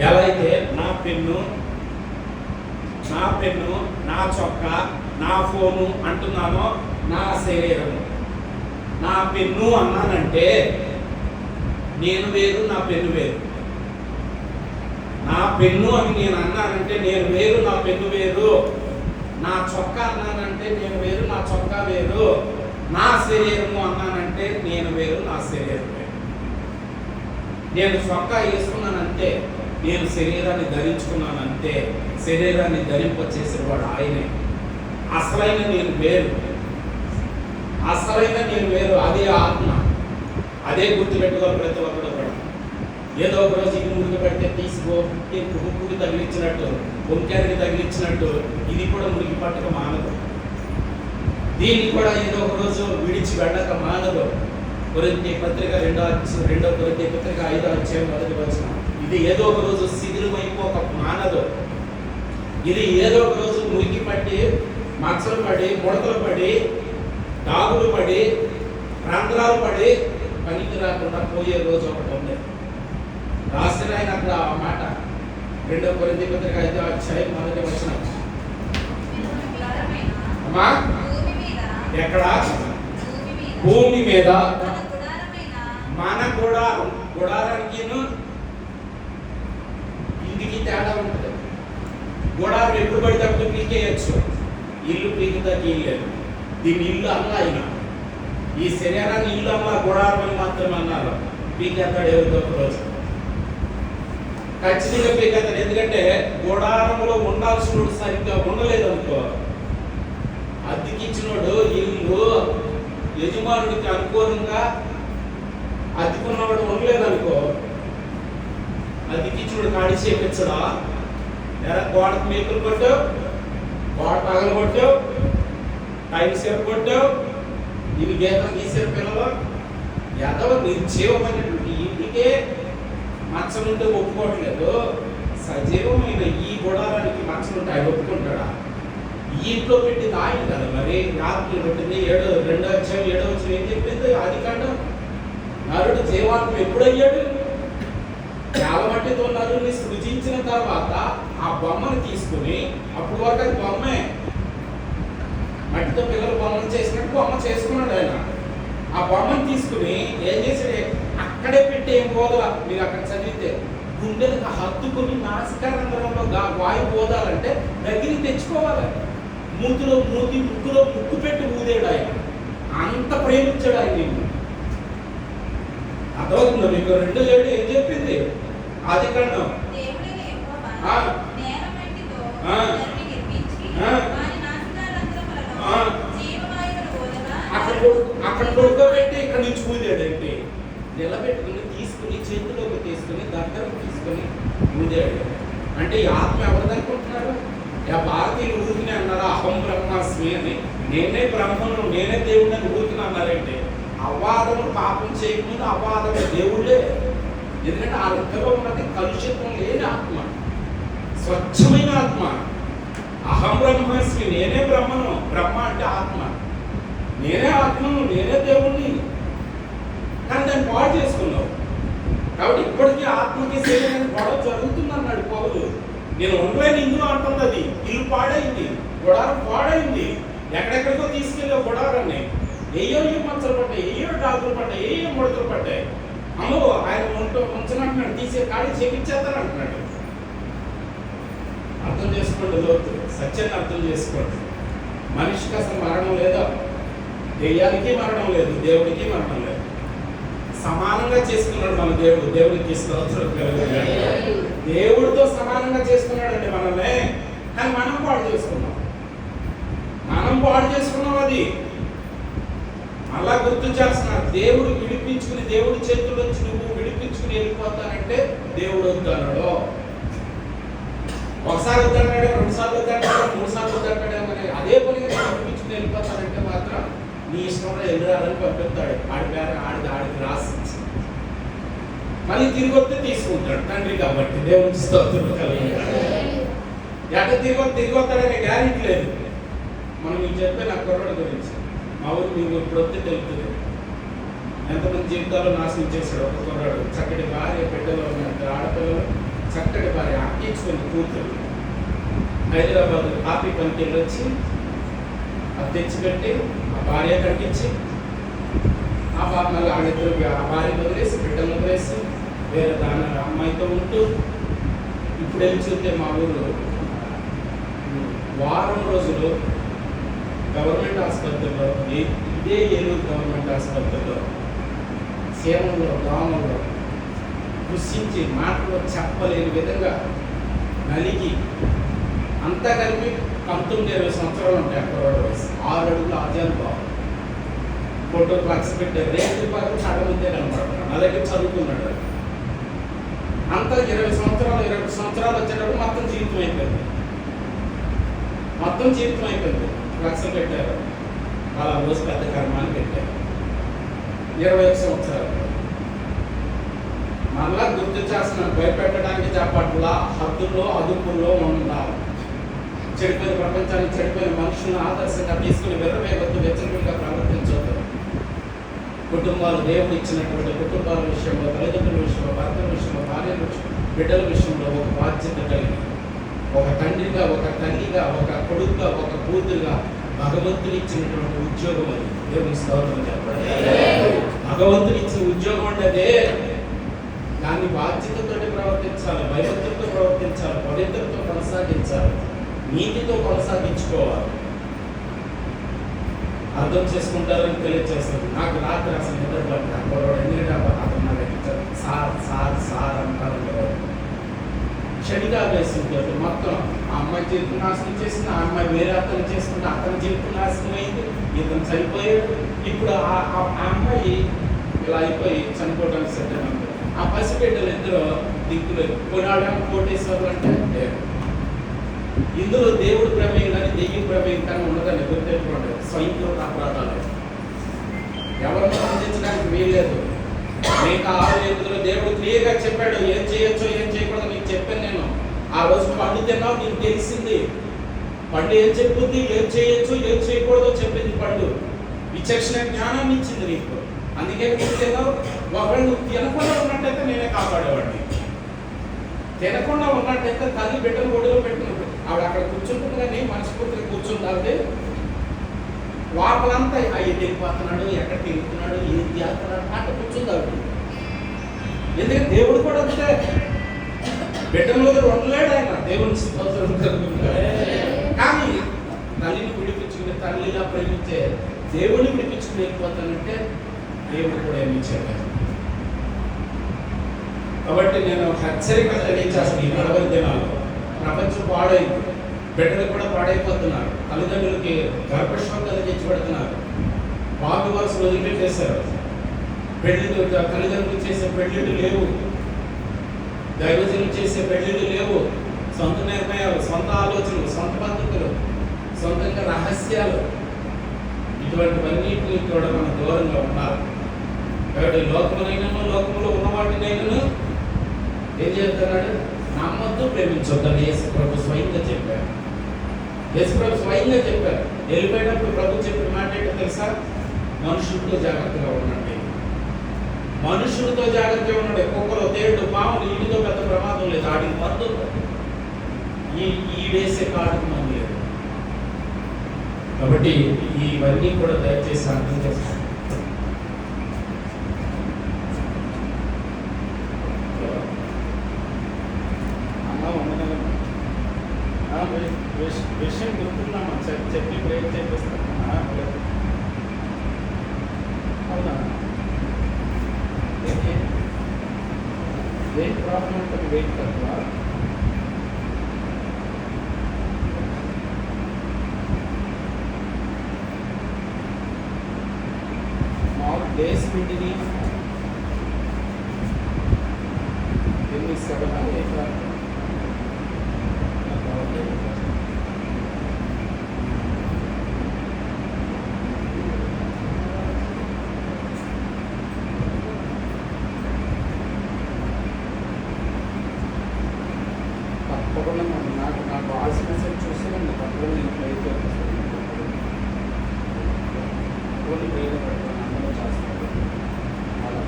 ఎలా అయితే నా పెన్ను, నా చొక్కా, నా ఫోను అంటున్నానో, నా శరీరము. నా పెన్ను అన్నానంటే నేను వేరు, నా పెన్ను వేరు. నా పెన్ను అని నేను అన్నానంటే నేను వేరు, నా పెన్ను వేరు. నా చొక్కా అన్నానంటే నేను వేరు, నా చొక్కా వేరు. నా శరీరము అన్నానంటే నేను వేరు, నా శరీరం వేరు. నేను చొక్కా వేసుకున్నానంటే, నేను శరీరాన్ని ధరించుకున్నానంటే, శరీరాన్ని ధరింపచేసిన వాడు ఆయనే. అసలైన నేను వేరు, అదే ఆత్మ. అదే గుర్తుపెట్టుకోవాలి ప్రతి ఒక్కరు కూడా. ఏదో ఒక రోజు ఇది మురికి పడితే తీసుకో, హుక్కుకి తగిలించినట్టు, వంకాయకి తగిలించినట్టు ఇది కూడా మురికి పట్టక మానదు. దీన్ని కూడా ఏదో ఒక రోజు విడిచి వెళ్ళక మానదు. కొరింథీ పత్రిక 2 కొరింథీ పత్రిక 5వ అధ్యాయం 1వ వచనం. ఇది ఏదో ఒక రోజు శిథిలమైపోక మానదు. ఇది ఏదో ఒక రోజు మురికి పట్టి, మచ్చలు పడి, ముడతలు పడి, దాగులు పడి, రంధ్రాలు పడి పనికి రాకుండా పోయే రోజు ఒకటి ఉంది. రాసిన ఆయన అక్కడ ఆ మాట 2 కొరింథీ పత్రిక 5వ అధ్యాయం 1వ వచనం. అమ్మా, ఎక్కడ? భూమి మీద మన గుడారానికి ఇంటికి తేడా ఉంటుంది. గుడారం ఎప్పుడు పడితే అప్పుడు పీకేయచ్చు, ఇల్లు పీకితే గీయలేదు. దీన్ని ఇల్లు అన్నా ఆయన, ఈ శరీరాన్ని ఇల్లు అన్నా, గుడారం మాత్రం అన్నారు. పీకేస్తాడు ఎవరితో ఒక రోజు, ఖచ్చితంగా పీకేస్తాడు. ఎందుకంటే గుడారంలో ఉండాల్సిన సరిగ్గా ఉండలేదు అనుకో, అద్దెకిచ్చినోడు ఇల్లు యజమానుడికి అనుకూలంగా అద్దెకున్నవాడు ఉండలేదు అనుకో, అద్దెకిచ్చినోడు కాడి చేపించడా? గోడకు మేకులు కొట్టావు, గోడ పగలు కొట్టావు, టైం సేపు కొట్టావు, ఇవి గీతలు గీసారు పిల్లలు. ఎదవ నిర్జీవమైనటువంటి ఇంటికే మచ్చలుంటే ఒప్పుకోవట్లేదు. సజీవమైన ఈ గుడారానికి మచ్చలుంటే ఆయన ఒప్పుకుంటాడా? ఈ ఇంట్లో పెట్టింది ఆయన కదా. మరి రాత్రి పెట్టింది 2వ అధ్యాయం 7వ వచనం ఏం చెప్పింది? ఆదికాండం. నరుడు జీవాత్మ ఎప్పుడయ్యాడు? నేలమట్టితో నరుడిని సృజించిన తర్వాత ఆ బొమ్మను తీసుకుని, అప్పుడు వరకు అది బొమ్మే, మట్టితో పిల్లలు బొమ్మను చేసినట్టు బొమ్మ చేసుకున్నాడు ఆయన. ఆ బొమ్మను తీసుకుని ఏం చేసాడు? అక్కడే పెట్టి ఏం పోదా, మీరు అక్కడ చదివితే, గుండెలకు హత్తుకుని నాసికారంధ్రంలో వాయు పోదాలంటే దగ్గరికి తెచ్చుకోవాలి. ముక్కులో ముక్కు పెట్టి ఊదేడు ఆయన. అంత ప్రేమించాడు ఆయన నిన్ను. అర్థమవుతుందా మీకు? 2:7 ఏం చెప్పింది? ఆదికాండం. అక్కడ కొడుకోబెట్టి ఇక్కడ నుంచి ఊదాడు. ఏంటి నిలబెట్టుకుని తీసుకుని చేతిలోకి తీసుకుని దగ్గరకు తీసుకుని ఊదాడు. అంటే ఈ ఆత్మ ఎవరిది అనుకుంటున్నారు? భారతీయులు ఊరికినే అన్నారా? అహం బ్రహ్మాస్మి అని. నేనే బ్రహ్మను, నేనే దేవుడిని అని ఊరికినే అన్నారంటే, అవాదములు పాపం చేయకముందు అవాదము దేవుళ్ళే. ఎందుకంటే ఆ రక్తంలో ఉన్నది కలుషితం లేని ఆత్మ, స్వచ్ఛమైన ఆత్మ. అహం బ్రహ్మాస్మి, నేనే బ్రహ్మను. బ్రహ్మ అంటే ఆత్మ. నేనే ఆత్మను, నేనే దేవుణ్ణి. కానీ దాన్ని పాడు చేసుకున్నావు. కాబట్టి ఇప్పటికీ ఆత్మకి శరీరానికి గొడవ జరుగుతుంది అన్నాడు పౌలు. నేను ఉండలేని ఇందులో అంటుంది. అది ఇల్లు పాడైంది, గుడారం పాడైంది. ఎక్కడెక్కడికో తీసుకెళ్ళావు గుడారాన్ని. ఏయో మచ్చలు పడ్డాయి, ఏయో డాకులు పడ్డాయి, ఏయో ముడతలు పడ్డాయి. అమ్మో ఆయన ఉంచనంటున్నాడు, తీసే ఖాళీ చేపించేస్తాను అంటున్నాడు. అర్థం చేసుకోండి, లోతు సత్యాన్ని అర్థం చేసుకోండి. మనిషికి అసలు మరణం లేదా, దెయ్యానికి మరణం లేదు, దేవుడికి మరణం లేదు. సమానంగా చేసుకున్నాడు మన దేవుడు. దేవుడికి స్తోత్రం కలుగును. దేవుడితో సమానంగా చేసుకున్నాడండి మనల్ని. కానీ మనం పాడు చేసుకున్నాం, అది అలా గుర్తు చేస్తున్నారు. దేవుడు విడిపించుకుని, దేవుడి చేతుల్లో నుంచి నువ్వు విడిపించుకుని వెళ్ళిపోతానంటే దేవుడు వద్దన్నాడు. ఒకసారి వద్దన్నాడు, 2 సార్లు వద్దన్నాడు, 3 సార్లు వద్దన్నాడు అని అదే పనిగా విడిపించుకుని వెళ్ళిపోతానంటే మాత్రం నీ ఇష్టంలో ఎదురాలని పంపిస్తాడు. ఆడికి రాసి మళ్ళీ తిరిగి వస్తే తీసుకుంటాడు తండ్రి కాబట్టి. దేవుడికి స్తోత్రం కలుగును. తిరిగి వస్తాడనే గ్యారెంటీ లేదు. మనం మీకు చెప్పే నా కుర్రాడు గురించి, మా ఊరు మీకు ఇప్పుడు వస్తే తెలుపుతుంది ఎంతమంది జీవితాలు నాశనం చేశాడు. ఒక కుర్రాడు చక్కటి భార్య, బిడ్డలు ఉన్న ఆడపిల్లలు, చక్కటి భార్య అక్కించుకుని కూతురు హైదరాబాద్ కాఫీ పనికి వెళ్ళొచ్చి అది తెచ్చిపెట్టి ఆ భార్య కట్టించి ఆ మళ్ళీ ఆడిద్దరు ఆ భార్య వదిలేసి బిడ్డలు వదిలేసి వేరే దాని అమ్మాయితో ఉంటూ ఇప్పుడు వెళ్ళి చూస్తే మా ఊరు వారం రోజులు గవర్నమెంట్ ఆసుపత్రిలో, ఇదే ఏలూరు గవర్నమెంట్ ఆసుపత్రిలో సేవల్లో దోమల్లో కృషించి మాటలు చెప్పలేని విధంగా నలిగి అంతా కలిపి 19-20 సంవత్సరాలు ఉంటాయి. అక్కడ వయసు 6 అడుగులు ఆజాలు బాబు ఫోటో బాక్స్ పెట్టారు. రేపు పాటు చాలామంది కనపడుతున్నాడు. నా దగ్గర చదువుకున్నాడు. అంతా 20 సంవత్సరాలు వచ్చేటప్పుడు మొత్తం జీవితం అయిపోయింది. ఫ్లక్స్ పెట్టారు, అలా రోజు పెద్ద కర్మాన్ని పెట్టారు. 21 సంవత్సరాలు మళ్ళా గుర్తు చేస్తున్నాను. భయపెట్టడానికి చెప్పట్ల హద్దుల్లో అదుపుల్లో ఉండాలి. చెడిపోయిన ప్రపంచాన్ని, చెడిపోయిన మనుషులను ఆదర్శంగా తీసుకుని వెర్రవేగొద్దు, వెచ్చలుగా ప్రవర్తించవద్దు. కుటుంబాలు, దేవుడు ఇచ్చినటువంటి కుటుంబాల విషయంలో, తల్లిదండ్రుల విషయంలో, భర్తల విషయంలో, భార్యల విషయంలో, బిడ్డల విషయంలో ఒక బాధ్యత కలిగి, ఒక తండ్రిగా, ఒక తల్లిగా, ఒక కొడుకుగా, ఒక కూతురుగా భగవంతుని ఇచ్చినటువంటి ఉద్యోగం అది. దేవుని స్తోత్రం చెప్పండి. భగవంతుని ఇచ్చిన ఉద్యోగం అంటే అదే. దాన్ని బాధ్యతతో ప్రవర్తించాలి, భయభక్తులతో ప్రవర్తించాలి, పవిత్రతో కొనసాగించాలి, నీతితో కొనసాగించుకోవాలి. అర్థం చేసుకుంటారని తెలియజేస్తుంది. నాకు రాత్రి అసలు నిద్రపడ్డా. ఎందుకంటే అతను సార్ అంటారు క్షణికావేశంతో మొత్తం ఆ అమ్మాయి జీవితం నాశనం చేసింది, ఆ అమ్మాయి వేరే అతను చేసుకుంటే అతని జీవితం నాశనం అయింది, ఇతను చనిపోయాడు. ఇప్పుడు ఆ అమ్మాయి ఇలా అయిపోయి చనిపోవడానికి సిద్ధమైంది. ఆ పసిబిడ్డలు ఇద్దరు దిక్కులేదు. కొనాడేమో కోటేశ్వరులు అంటే ఇందులో దేవుడు ప్రమేయం కానీ దెయ్యం ప్రమేయం కానీ ఉండదని గుర్తెట్టుకోండి. స్వయంకృత అపరాధాలు ఎవరిని అందించడానికి వీల్లేదు. మీకు 6 దేవుడు క్లియర్గా చెప్పాడు ఏం చేయొచ్చో ఏం చేయకూడదు. నీకు చెప్పాను నేను. ఆ రోజు పండు తిన్నావు, నీకు తెలిసింది. పండు ఏం చెప్పుద్ది, ఏం చేయొచ్చు ఏం చేయకూడదో చెప్పింది పండు. విచక్షణ జ్ఞానాన్ని ఇచ్చింది నీకు. అందుకే నువ్వు తిన్నావు. ఒకవేళ నువ్వు తినకుండా ఉన్నట్టయితే నేనే కాపాడేవాడిని. తినకుండా ఉన్నట్టయితే తల్లి బిడ్డను ఒడిలో పెట్టినప్పుడు ఆవిడ అక్కడ కూర్చుంటుంది, కానీ మనస్ఫూర్తిగా కూర్చుంటే లోపలంతా అయ్యి తిరిగిపోతున్నాడు, ఎక్కడ తిరుగుతున్నాడు, ఏం చేస్తున్నాడు అక్కడ కూర్చుంది ఆవిడ. ఎందుకంటే దేవుడు కూడా అంతే. బిడ్డలో ఉండలేడు ఆయన. దేవుని స్తోత్రం కానీ తల్లిని విడిపించుకునే, తల్లిలా ప్రేమించే దేవుని విడిపించుకుని వెళ్ళిపోతానంటే దేవుడు కూడా ఏమి ఇచ్చాడు. కాబట్టి నేను హెచ్చరిక తెలియచేస్తాను. ఈ 40 దినాలు ప్రపంచం పాడైంది, బిడ్డలు కూడా పాడైపోతున్నారు, తల్లిదండ్రులకి గర్భశోకం తెచ్చిపెడుతున్నారు, బాబు వరుసలు వదిలిపెట్టేశారు, పెళ్లిళ్ళు తల్లిదండ్రులు చేసే పెళ్లిళ్ళు లేవు, దైవజనులు చేసే పెళ్లిళ్ళు లేవు. సొంత నిర్ణయాలు, సొంత ఆలోచనలు, సొంత పద్ధతులు, సొంతంగా రహస్యాలు, ఇటువంటివన్నిటిని కూడా మనం దూరంగా ఉండాలి. కాబట్టి లోకంలో ఉన్న వాటినైనా ఏం చేస్తున్నాడు? నమ్మొద్దు, ప్రేమించొద్దని యేసు ప్రభు స్వయంగా చెప్పారు. వెళ్ళిపోయినప్పుడు ప్రభు చెప్పిన మాట ఏంటో తెలుసా? మనుషులతో జాగ్రత్తగా ఉండండి. మనుషులతో జాగ్రత్తగా ఉండండి. కుక్కలు, తేళ్లు, పాములు, వీటితో పెద్ద ప్రమాదం లేదు. ఆడికి మందు, ఈ వేసే కాడికి మందు లేదు. కాబట్టి ఇవన్నీ కూడా దయచేసి అర్థం చేసుకోండి. విషయం గుర్తున్నామా చెప్పి బ్రేక్ చేపిస్తాను. అవునా వెయిట్ ప్రాబ్లం ఉంటుంది, వెయిట్ తక్కువ. మామూలు డేస్ మీటింగ్ ఎన్ని 7 8 తప్పకుండా నాకు వాయిస్ మెసేజ్ చూసి నేను తప్పకుండా నేను ప్లే చేస్తాను. కొన్ని ప్లేలో పెడతాను, అందులో చేస్తాను. అలా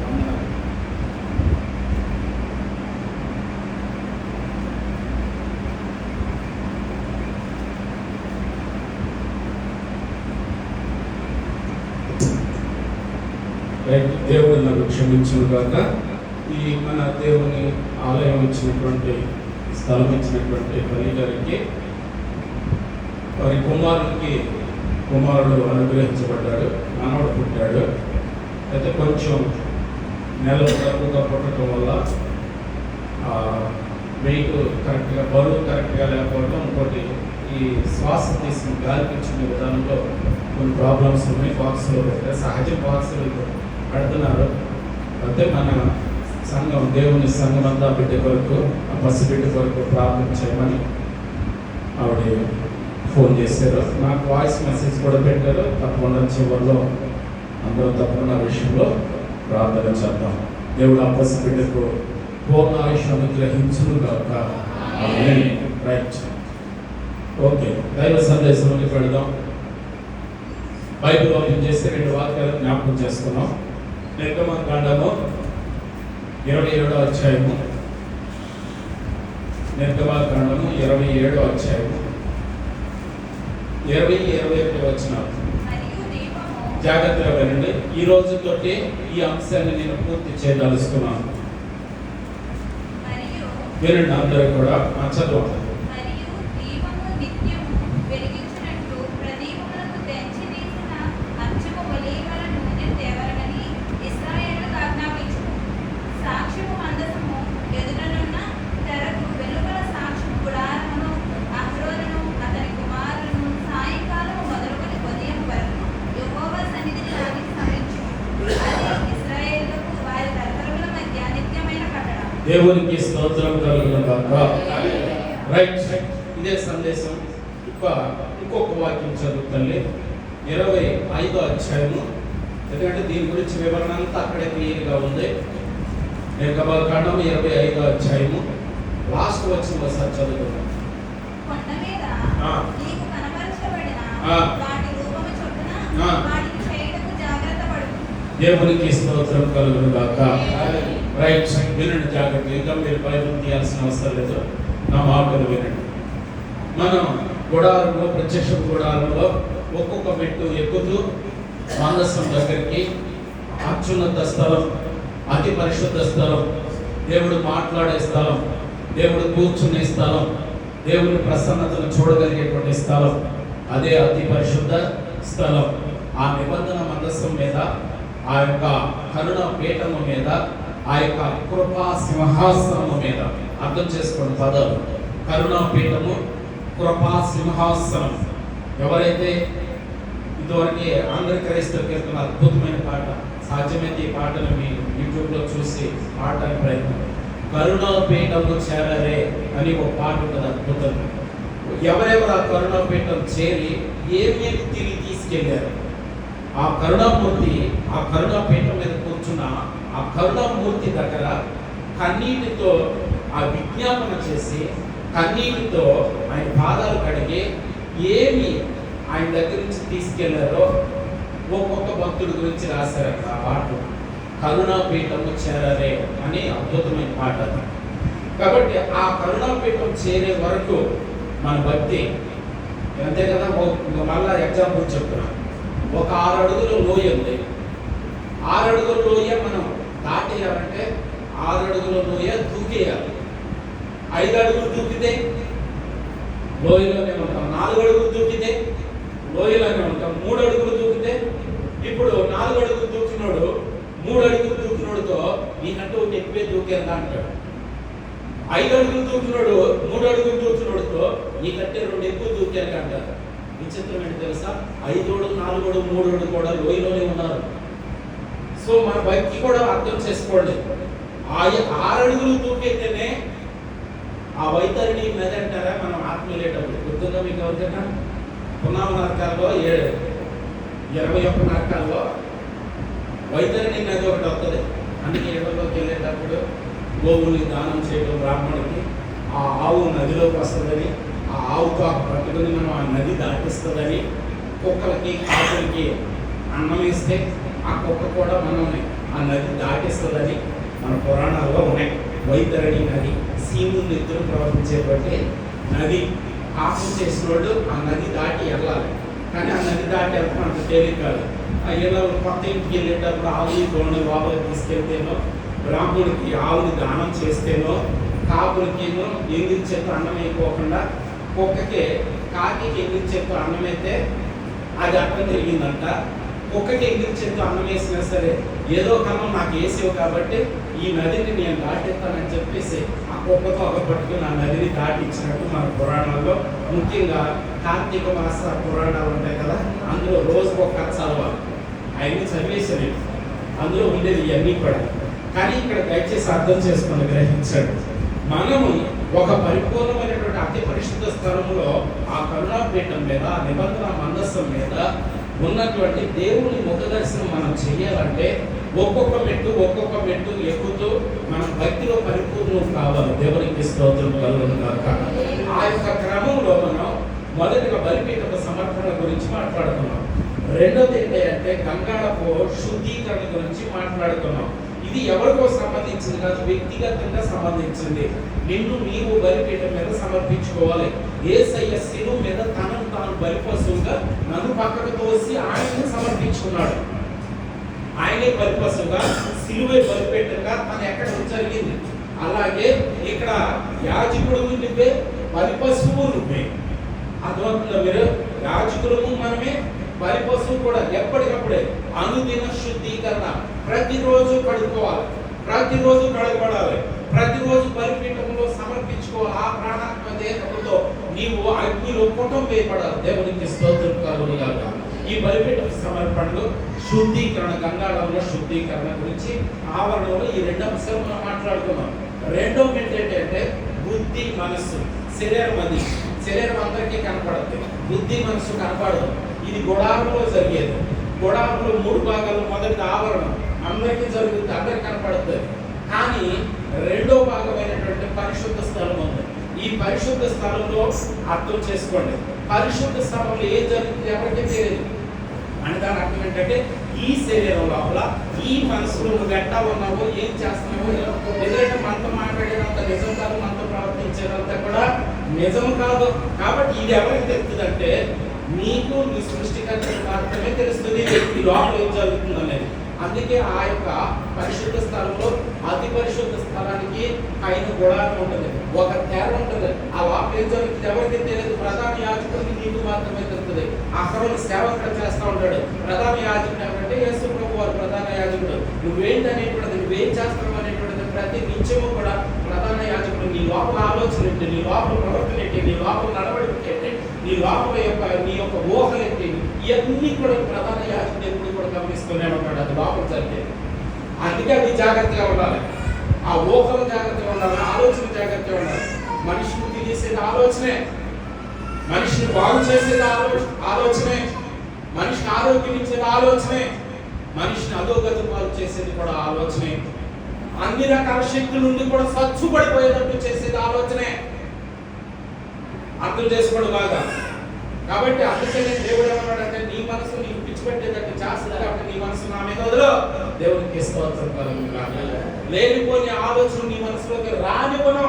వందనాలు. దేవుడు నన్ను క్షమించును గాక. ఈ మన దేవుని ఆలయం ఇచ్చినటువంటి స్థలం ఇచ్చినటువంటి బలి గారికి వారి కుమారుడు అనుగ్రహించబడ్డాడు, మనవడు పుట్టాడు. అయితే కొంచెం నెలలు తక్కువగా పుట్టడం వల్ల వెయిట్ కరెక్ట్గా, బరువు కరెక్ట్గా లేకపోవడం, ఇంకోటి ఈ శ్వాస తీసుకుని గాలి పీల్చుకునే విధానంలో కొన్ని ప్రాబ్లమ్స్ ఉన్నాయి. బాక్స్లో పెట్టారు, సహజ బాక్సులు పెడుతున్నారు. అయితే మన సంఘం, దేవుని సంఘం అంతా బిడ్డ కొరకు, ఆ పసిబిడ్డ కొరకు ప్రార్థన చేయమని ఆవిడ ఫోన్ చేశారు. నాకు వాయిస్ మెసేజ్ కూడా పెట్టారు. తప్పకుండా చివరిలో అందరూ తప్పకుండా విషయంలో ప్రార్థన చేద్దాం. దేవుడు ఆ పసిబిడ్డకు పూర్ణ ఆయుష్ అనుగ్రహించును గాక. ఆమేన్. Right, okay. దైవ సందేశంలోకి పెడదాం. బైబిల్ ఓపెన్ చేస్తే 2 వాక్యాలు జ్ఞాపకం చేసుకున్నాం. నిర్గమకాండము 27వ అధ్యాయము. నిర్గమకాండము 27వ అధ్యాయము 20-21 వచనాలు. జాగ్రత్తగా వినండి. ఈ రోజుతోటి ఈ అంశాన్ని నేను పూర్తి చేయదలుచుకున్నాను. వినండి అందరూ కూడా. చదవండి. దేవునికి స్తోత్రం కలుగును గాక. రైట్, ఇదే సందేశం. ఇంకొక వాక్యం చదువుతండి. 25వ అధ్యాయము. ఎందుకంటే దీని గురించి వివరణ అంతా అక్కడే క్లియర్గా ఉంది. నిర్గమకాండం 25వ అధ్యాయము లాస్ట్ వచ్చిన ఒకసారి చదువుతున్నాం. దేవునికి స్తోత్రం కలుగును గాక. రైట్, వినండి జాగ్రత్త. ఇంకా మీరు బైబిల్ తీయాల్సిన అవసరం లేదు, నా మాటలు వినండి. మనం గుడారంలో, ప్రత్యక్ష గుడారంలో ఒక్కొక్క మెట్టు ఎక్కుతూ మందసం దగ్గరికి, అత్యున్నత స్థలం, అతి పరిశుద్ధ స్థలం, దేవుడు మాట్లాడే స్థలం, దేవుడు కూర్చునే స్థలం, దేవుని ప్రసన్నతను చూడగలిగేటువంటి స్థలం, అదే అతి పరిశుద్ధ స్థలం. ఆ నిబంధన మందసం మీద, ఆ యొక్క కరుణ పీఠము మీద, ఆ యొక్క కృపా సింహాసనము మీద, అర్థం చేసుకోండి పదాలు. కరుణా పీఠము, కృపా సింహాసనం. ఎవరైతే ఇదివరకు ఆంధ్ర క్రైస్తవ కీర్తన అద్భుతమైన పాట, సాధ్యమైతే ఈ పాటను మీ యూట్యూబ్లో చూసి పాడడానికి ప్రయత్నం. కరుణా పీఠము చేరరే అని ఒక పాట ఉంటుంది, అద్భుతం. ఎవరెవరు ఆ కరుణా పీఠం చేరి ఏమేమి తిరిగి తీసుకెళ్లారు, ఆ కరుణామూర్తి ఆ కరుణా పీఠం మీద కూర్చున్న ఆ కరుణామూర్తి దగ్గర కన్నీటితో ఆ విజ్ఞాపన చేసి, కన్నీటితో ఆయన పాదాలు కడిగి ఏమి ఆయన దగ్గర నుంచి తీసుకెళ్లారో ఒక్కొక్క భక్తుడి గురించి రాశారట ఆ పాటలు. కరుణాపీఠము చేరరే అని అద్భుతమైన పాట అది. కాబట్టి ఆ కరుణాపీఠం చేరే వరకు మన భక్తి అంతే కదా. ఇంకా మళ్ళా ఎగ్జాంపుల్ చెప్తున్నా. ఒక 6 అడుగుల లోయ ఉంది. 6 అడుగుల లోయ మనం దాటేయాలంటే 6 అడుగుల లోయ దూకేయాలి. 5 అడుగులు దూకితే లోయలోనే ఉంటాం. 4 అడుగులు దూకితే లోయలోనే ఉంటాం. 3 అడుగులు దూకితే ఇప్పుడు 4 అడుగులు దూకినోడు 3 అడుగులు దూకినోడుతో నీకంటే ఒకటి ఎక్కువే దూకేందా అంటాడు. 5 అడుగులు దూకినోడు 3 అడుగులు దూకినోడుతో నీకంటే 2 ఎక్కువ దూకాను అంటారు. విచిత్రం ఏంటి తెలుసా? 5 అడుగు 4 అడుగు 3 అడుగు కూడా లోయలోనే ఉన్నారు. సో మన భక్తి కూడా అర్థం చేసుకోండి. 6 అడుగులు దూకైతేనే ఆ వైతరిణి నది అంటారా మనం ఆత్మీయులేటప్పుడు. గుర్తుందా మీకు ఎవరికైనా? పున్నామ నరకాల్లో 21 నరకాల్లో వైతరిణి నది ఒకటి వస్తుంది. అందుకే ఏడులోకి వెళ్ళేటప్పుడు గోవుల్ని దానం చేయడం బ్రాహ్మణుడికి, ఆ ఆవు నదిలోకి వస్తుందని, ఆ ఆవుతో పట్టుకుని మనం ఆ నది దాటిస్తుందని, కుక్కలకి కాకులకి అన్నం ఇస్తే ఆ కుక్క కూడా మనల్ని ఆ నది దాటిస్తుందని మన పురాణాల్లో ఉన్నాయి. వైతరిణి నది సీములు ఇద్దరు ప్రవర్తించేటువంటి నది. పాపం చేసిన వాళ్ళు ఆ నది దాటి వెళ్ళాలి. కానీ ఆ నది దాటి వెళ్తాం అంత తేలిక కాదు. ఆ ఇలా కొత్త ఇంటికి వెళ్ళేటప్పుడు ఆవుని గోడని లోపలికి తీసుకెళ్తేనో, బ్రాహ్మణుడికి ఆవుని దానం చేస్తేనో, కాకులకేమో ఎంగిలి చేతితో అన్నం వేయకోకుండా కుక్కకి కాకి ఎంగిలి చేతితో అన్నం అయితే అది అర్థం జరిగిందంట. కుక్కకి ఎంగిలి చేతితో అన్నం వేసినా సరే ఏదో కన్నం నాకు వేసేవు కాబట్టి ఈ నదిని నేను దాటిస్తానని చెప్పేసి ఆ కుక్కతో పట్టుకుని ఆ నదిని దాటించినట్టు మన పురాణాల్లో, ముఖ్యంగా కార్తీక మాస పురాణాలు ఉంటాయి కదా, అందులో రోజుకు ఒక కథ చదవాలి. అవన్నీ చదివేసారు. అందులో ఉండేది ఇవన్నీ కూడా. కానీ ఇక్కడ దయచేసి అర్థం చేసుకుని గ్రహించాడు. మనము ఒక పరిపూర్ణమైనటువంటి అతి పరిశుద్ధ స్థలంలో ఆ కరుణాపీఠం మీద, ఆ నిబంధన మందస్సం మీద ఉన్నటువంటి దేవుని ముఖ దర్శనం మనం చేయాలంటే ఒక్కొక్క మెట్టు ఎక్కుతూ మనం భక్తిలో పరిపూర్ణం కావాలి. దేవునికి స్తోత్రం కలుగును గాక. ఆ యొక్క క్రమంలో మనం మొదటిగా బలిపీఠ సమర్పణ గురించి మాట్లాడుతున్నాం. రెండోది ఏంటంటే గంగాళపు శుద్ధీకరణ గురించి మాట్లాడుతున్నాం. ఇది ఎవరికో సంబంధించింది కాదు, వ్యక్తిగతంగా సంబంధించింది. నిన్ను నీవు బలిపీఠం మీద సమర్పించుకోవాలి. యేసయ్య శిలువ మీద తనను తాను బలిపశువుగా నన్ను పక్కకు తోసి ఆయన్ని సమర్పించుకున్నాడు. ఆయనే బలిపశువుగా, శిలువే బలిపీఠంగా తను ఎక్కడ జరిగింది. అలాగే ఇక్కడ యాజకుడు నువ్వే, బలిపశువు నువ్వే. అర్థమవుతుందా? మీరు యాజకులము మనమే, బలిపశువు కూడా. ఎప్పటికప్పుడే అనుదిన శుద్ధీకరణ. ప్రతిరోజు కడుక్కోవాలి, ప్రతిరోజు కడగబడాలి, ప్రతిరోజు బలిపీఠంలో సమర్పించుకోవాలి. ఆ ప్రాణాత్మ దేహంతో నీవు అగ్నిలో పుటం వేయబడాలి. దేవునికి స్తోత్రం కలుగును గాక. ఈ బలిపీఠ సమర్పణలో శుద్ధీకరణ, గంగాళంలో శుద్ధీకరణ గురించి ఆవరణలో ఈ 2 అంశాలు మనం మాట్లాడుకున్నాం. రెండో ఏంటంటే బుద్ధి మనస్సు. శరీరం అందరికీ కనపడుతుంది, బుద్ధి మనస్సు కనపడదు. ఇది గుడారంలో జరిగేది. గుడారంలో 3 భాగాలు. మొదటి ఆవరణం అందరికీ జరుగుతుంది, అందరికి కనపడుతుంది. కానీ రెండో భాగమైనటువంటి పరిశుద్ధ స్థలం ఉంది. ఈ పరిశుద్ధ స్థలంలో అర్థం చేసుకోండి, పరిశుద్ధ స్థలంలో ఏం జరుగుతుంది ఎవరికి తెలియదు. అని దాని అర్థం ఏంటంటే ఈ శరీరం లోపల, ఈ మనసులో నువ్వు ఎట్టా ఉన్నావో, ఏం చేస్తున్నావో, ఎందుకంటే మనతో మాట్లాడేదంత నిజం కాదు, మనతో ప్రవర్తించేదంతా కూడా నిజం కాదు. కాబట్టి ఇది ఎవరికి తెలుస్తుందంటే నీకు నీ సృష్టికర్తకు మాత్రమే తెలుస్తుంది ఈ లోపల ఏం జరుగుతుంది అనేది. అందుకే ఆ యొక్క పరిశుద్ధ స్థలంలో అతి పరిశుద్ధ స్థలానికి పైన గుడారం ఉంటుంది, ఒక తెర ఉంటుంది. ఆ లోపల ఏం జరుగుతుంది ఎవరికి తెలియదు. ప్రధాన యాజకుడికి నీకు మాత్రమే తెలుస్తుంది. అక్కడ సేవ అక్కడ చేస్తూ ఉంటాడు. ప్రధాన యాజకుడు ఎవరంటే యేసు ప్రభు వారు ప్రధాన యాజకుడు. నువ్వేంటనేటువంటిది, నువ్వేం చేస్తావు అనేటువంటిది ప్రతి నిత్యము కూడా ప్రధాన యాజకుడు నీ లోపల ఆలోచన ఏంటి, నీ లోపల ప్రవర్తన ఏంటి, నీ లోపల నడవడిక ఏంటి, నీ లోపల నీ యొక్క ఊహలు ఏంటి, ఇవన్నీ కూడా ప్రధాన యాజకుడు ఎప్పుడు కూడా గమనిస్తూనే ఉంటాడు. అది లోపల జరిగేది. అందుకే అది జాగ్రత్తగా ఉండాలి. ఆ ఊహలు జాగ్రత్తగా ఉండాలి, ఆలోచన జాగ్రత్తగా ఉండాలి. మనిషిని తీసేది ఆలోచనే, మనిషిని బాగు చేసేది ఆలోచనే, మనిషిని ఆరోగ్యం ఇచ్చేది ఆలోచనే, మనిషిని అధోగతి పాలు చేసేది కూడా ఆలోచనే. అన్ని రకాల శక్తుల నుండి కూడా స్వచ్ఛపడిపోయేటట్టు చేసేది ఆలోచనే. అర్థం చేసుకోవడం బాగా. కాబట్టి అందుకనే దేవుడు ఏమన్నాడంటే నీ మనసు నీకు పిచ్చిపెట్టేటట్టు చేస్తుంది కాబట్టి నీ మనసు నా మీద వదిలో. దేవునికి స్తోత్రం కలుగును గాక. లేనిపోని ఆలోచన నీ మనసులోకి రానివ్వను.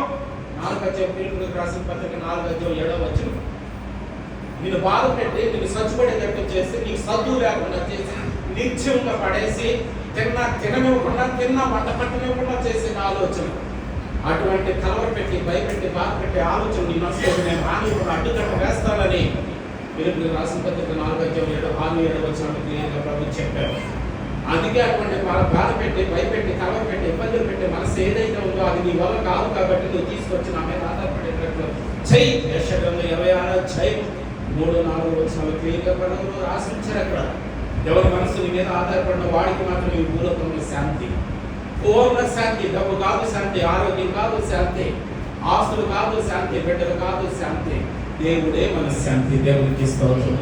4వ అధ్యాయం ఫిలిప్పీయులకు రాసిన పత్రిక 4వ అధ్యాయం 7వ వచనం. నిన్ను బాధ పెట్టి నిన్ను సచ్చుపడేటట్టు చేసి నీకు సద్దు లేకుండా చేసి నిర్జీవంగా పడేసి తిన్నా వంట పట్టనివ్వకుండా చేసిన ఆలోచన, అటువంటి కలవర పెట్టి భయపెట్టి బాధ పెట్టి ఆలోచన నీ మనసులో నేను రానివ్వకుండా అడ్డుకట్ట వేస్తానని పిలుపులు రాసిన పత్రిక 4:7 వచ్చినట్టు క్లియర్గా ప్రభు చెప్పారు. అందుకే అటువంటి బాధ పెట్టి భయపెట్టి కలవర పెట్టి ఇబ్బందులు పెట్టి మనసు ఏదైతే ఉందో అది నీ వల్ల కాదు కాబట్టి నువ్వు తీసుకొచ్చి నా మీద ఆధారపడేటట్లు చెయ్యి. యెషయా 26:3-4 వచ్చిన క్లియర్గా ప్రభు రాసించారు. అక్కడ ఎవరి మనసు నీ మీద ఆధారపడిన వాడికి మాత్రం ఈ భూలోకంలో శాంతి, పూర్ణ శాంతి. డబ్బు కాదు శాంతి, ఆరోగ్యం కాదు శాంతి, ఆస్తులు కాదు శాంతి, బిడ్డలు కాదు శాంతి, దేవుడే మన శాంతి. దేవునికి స్తోత్రం.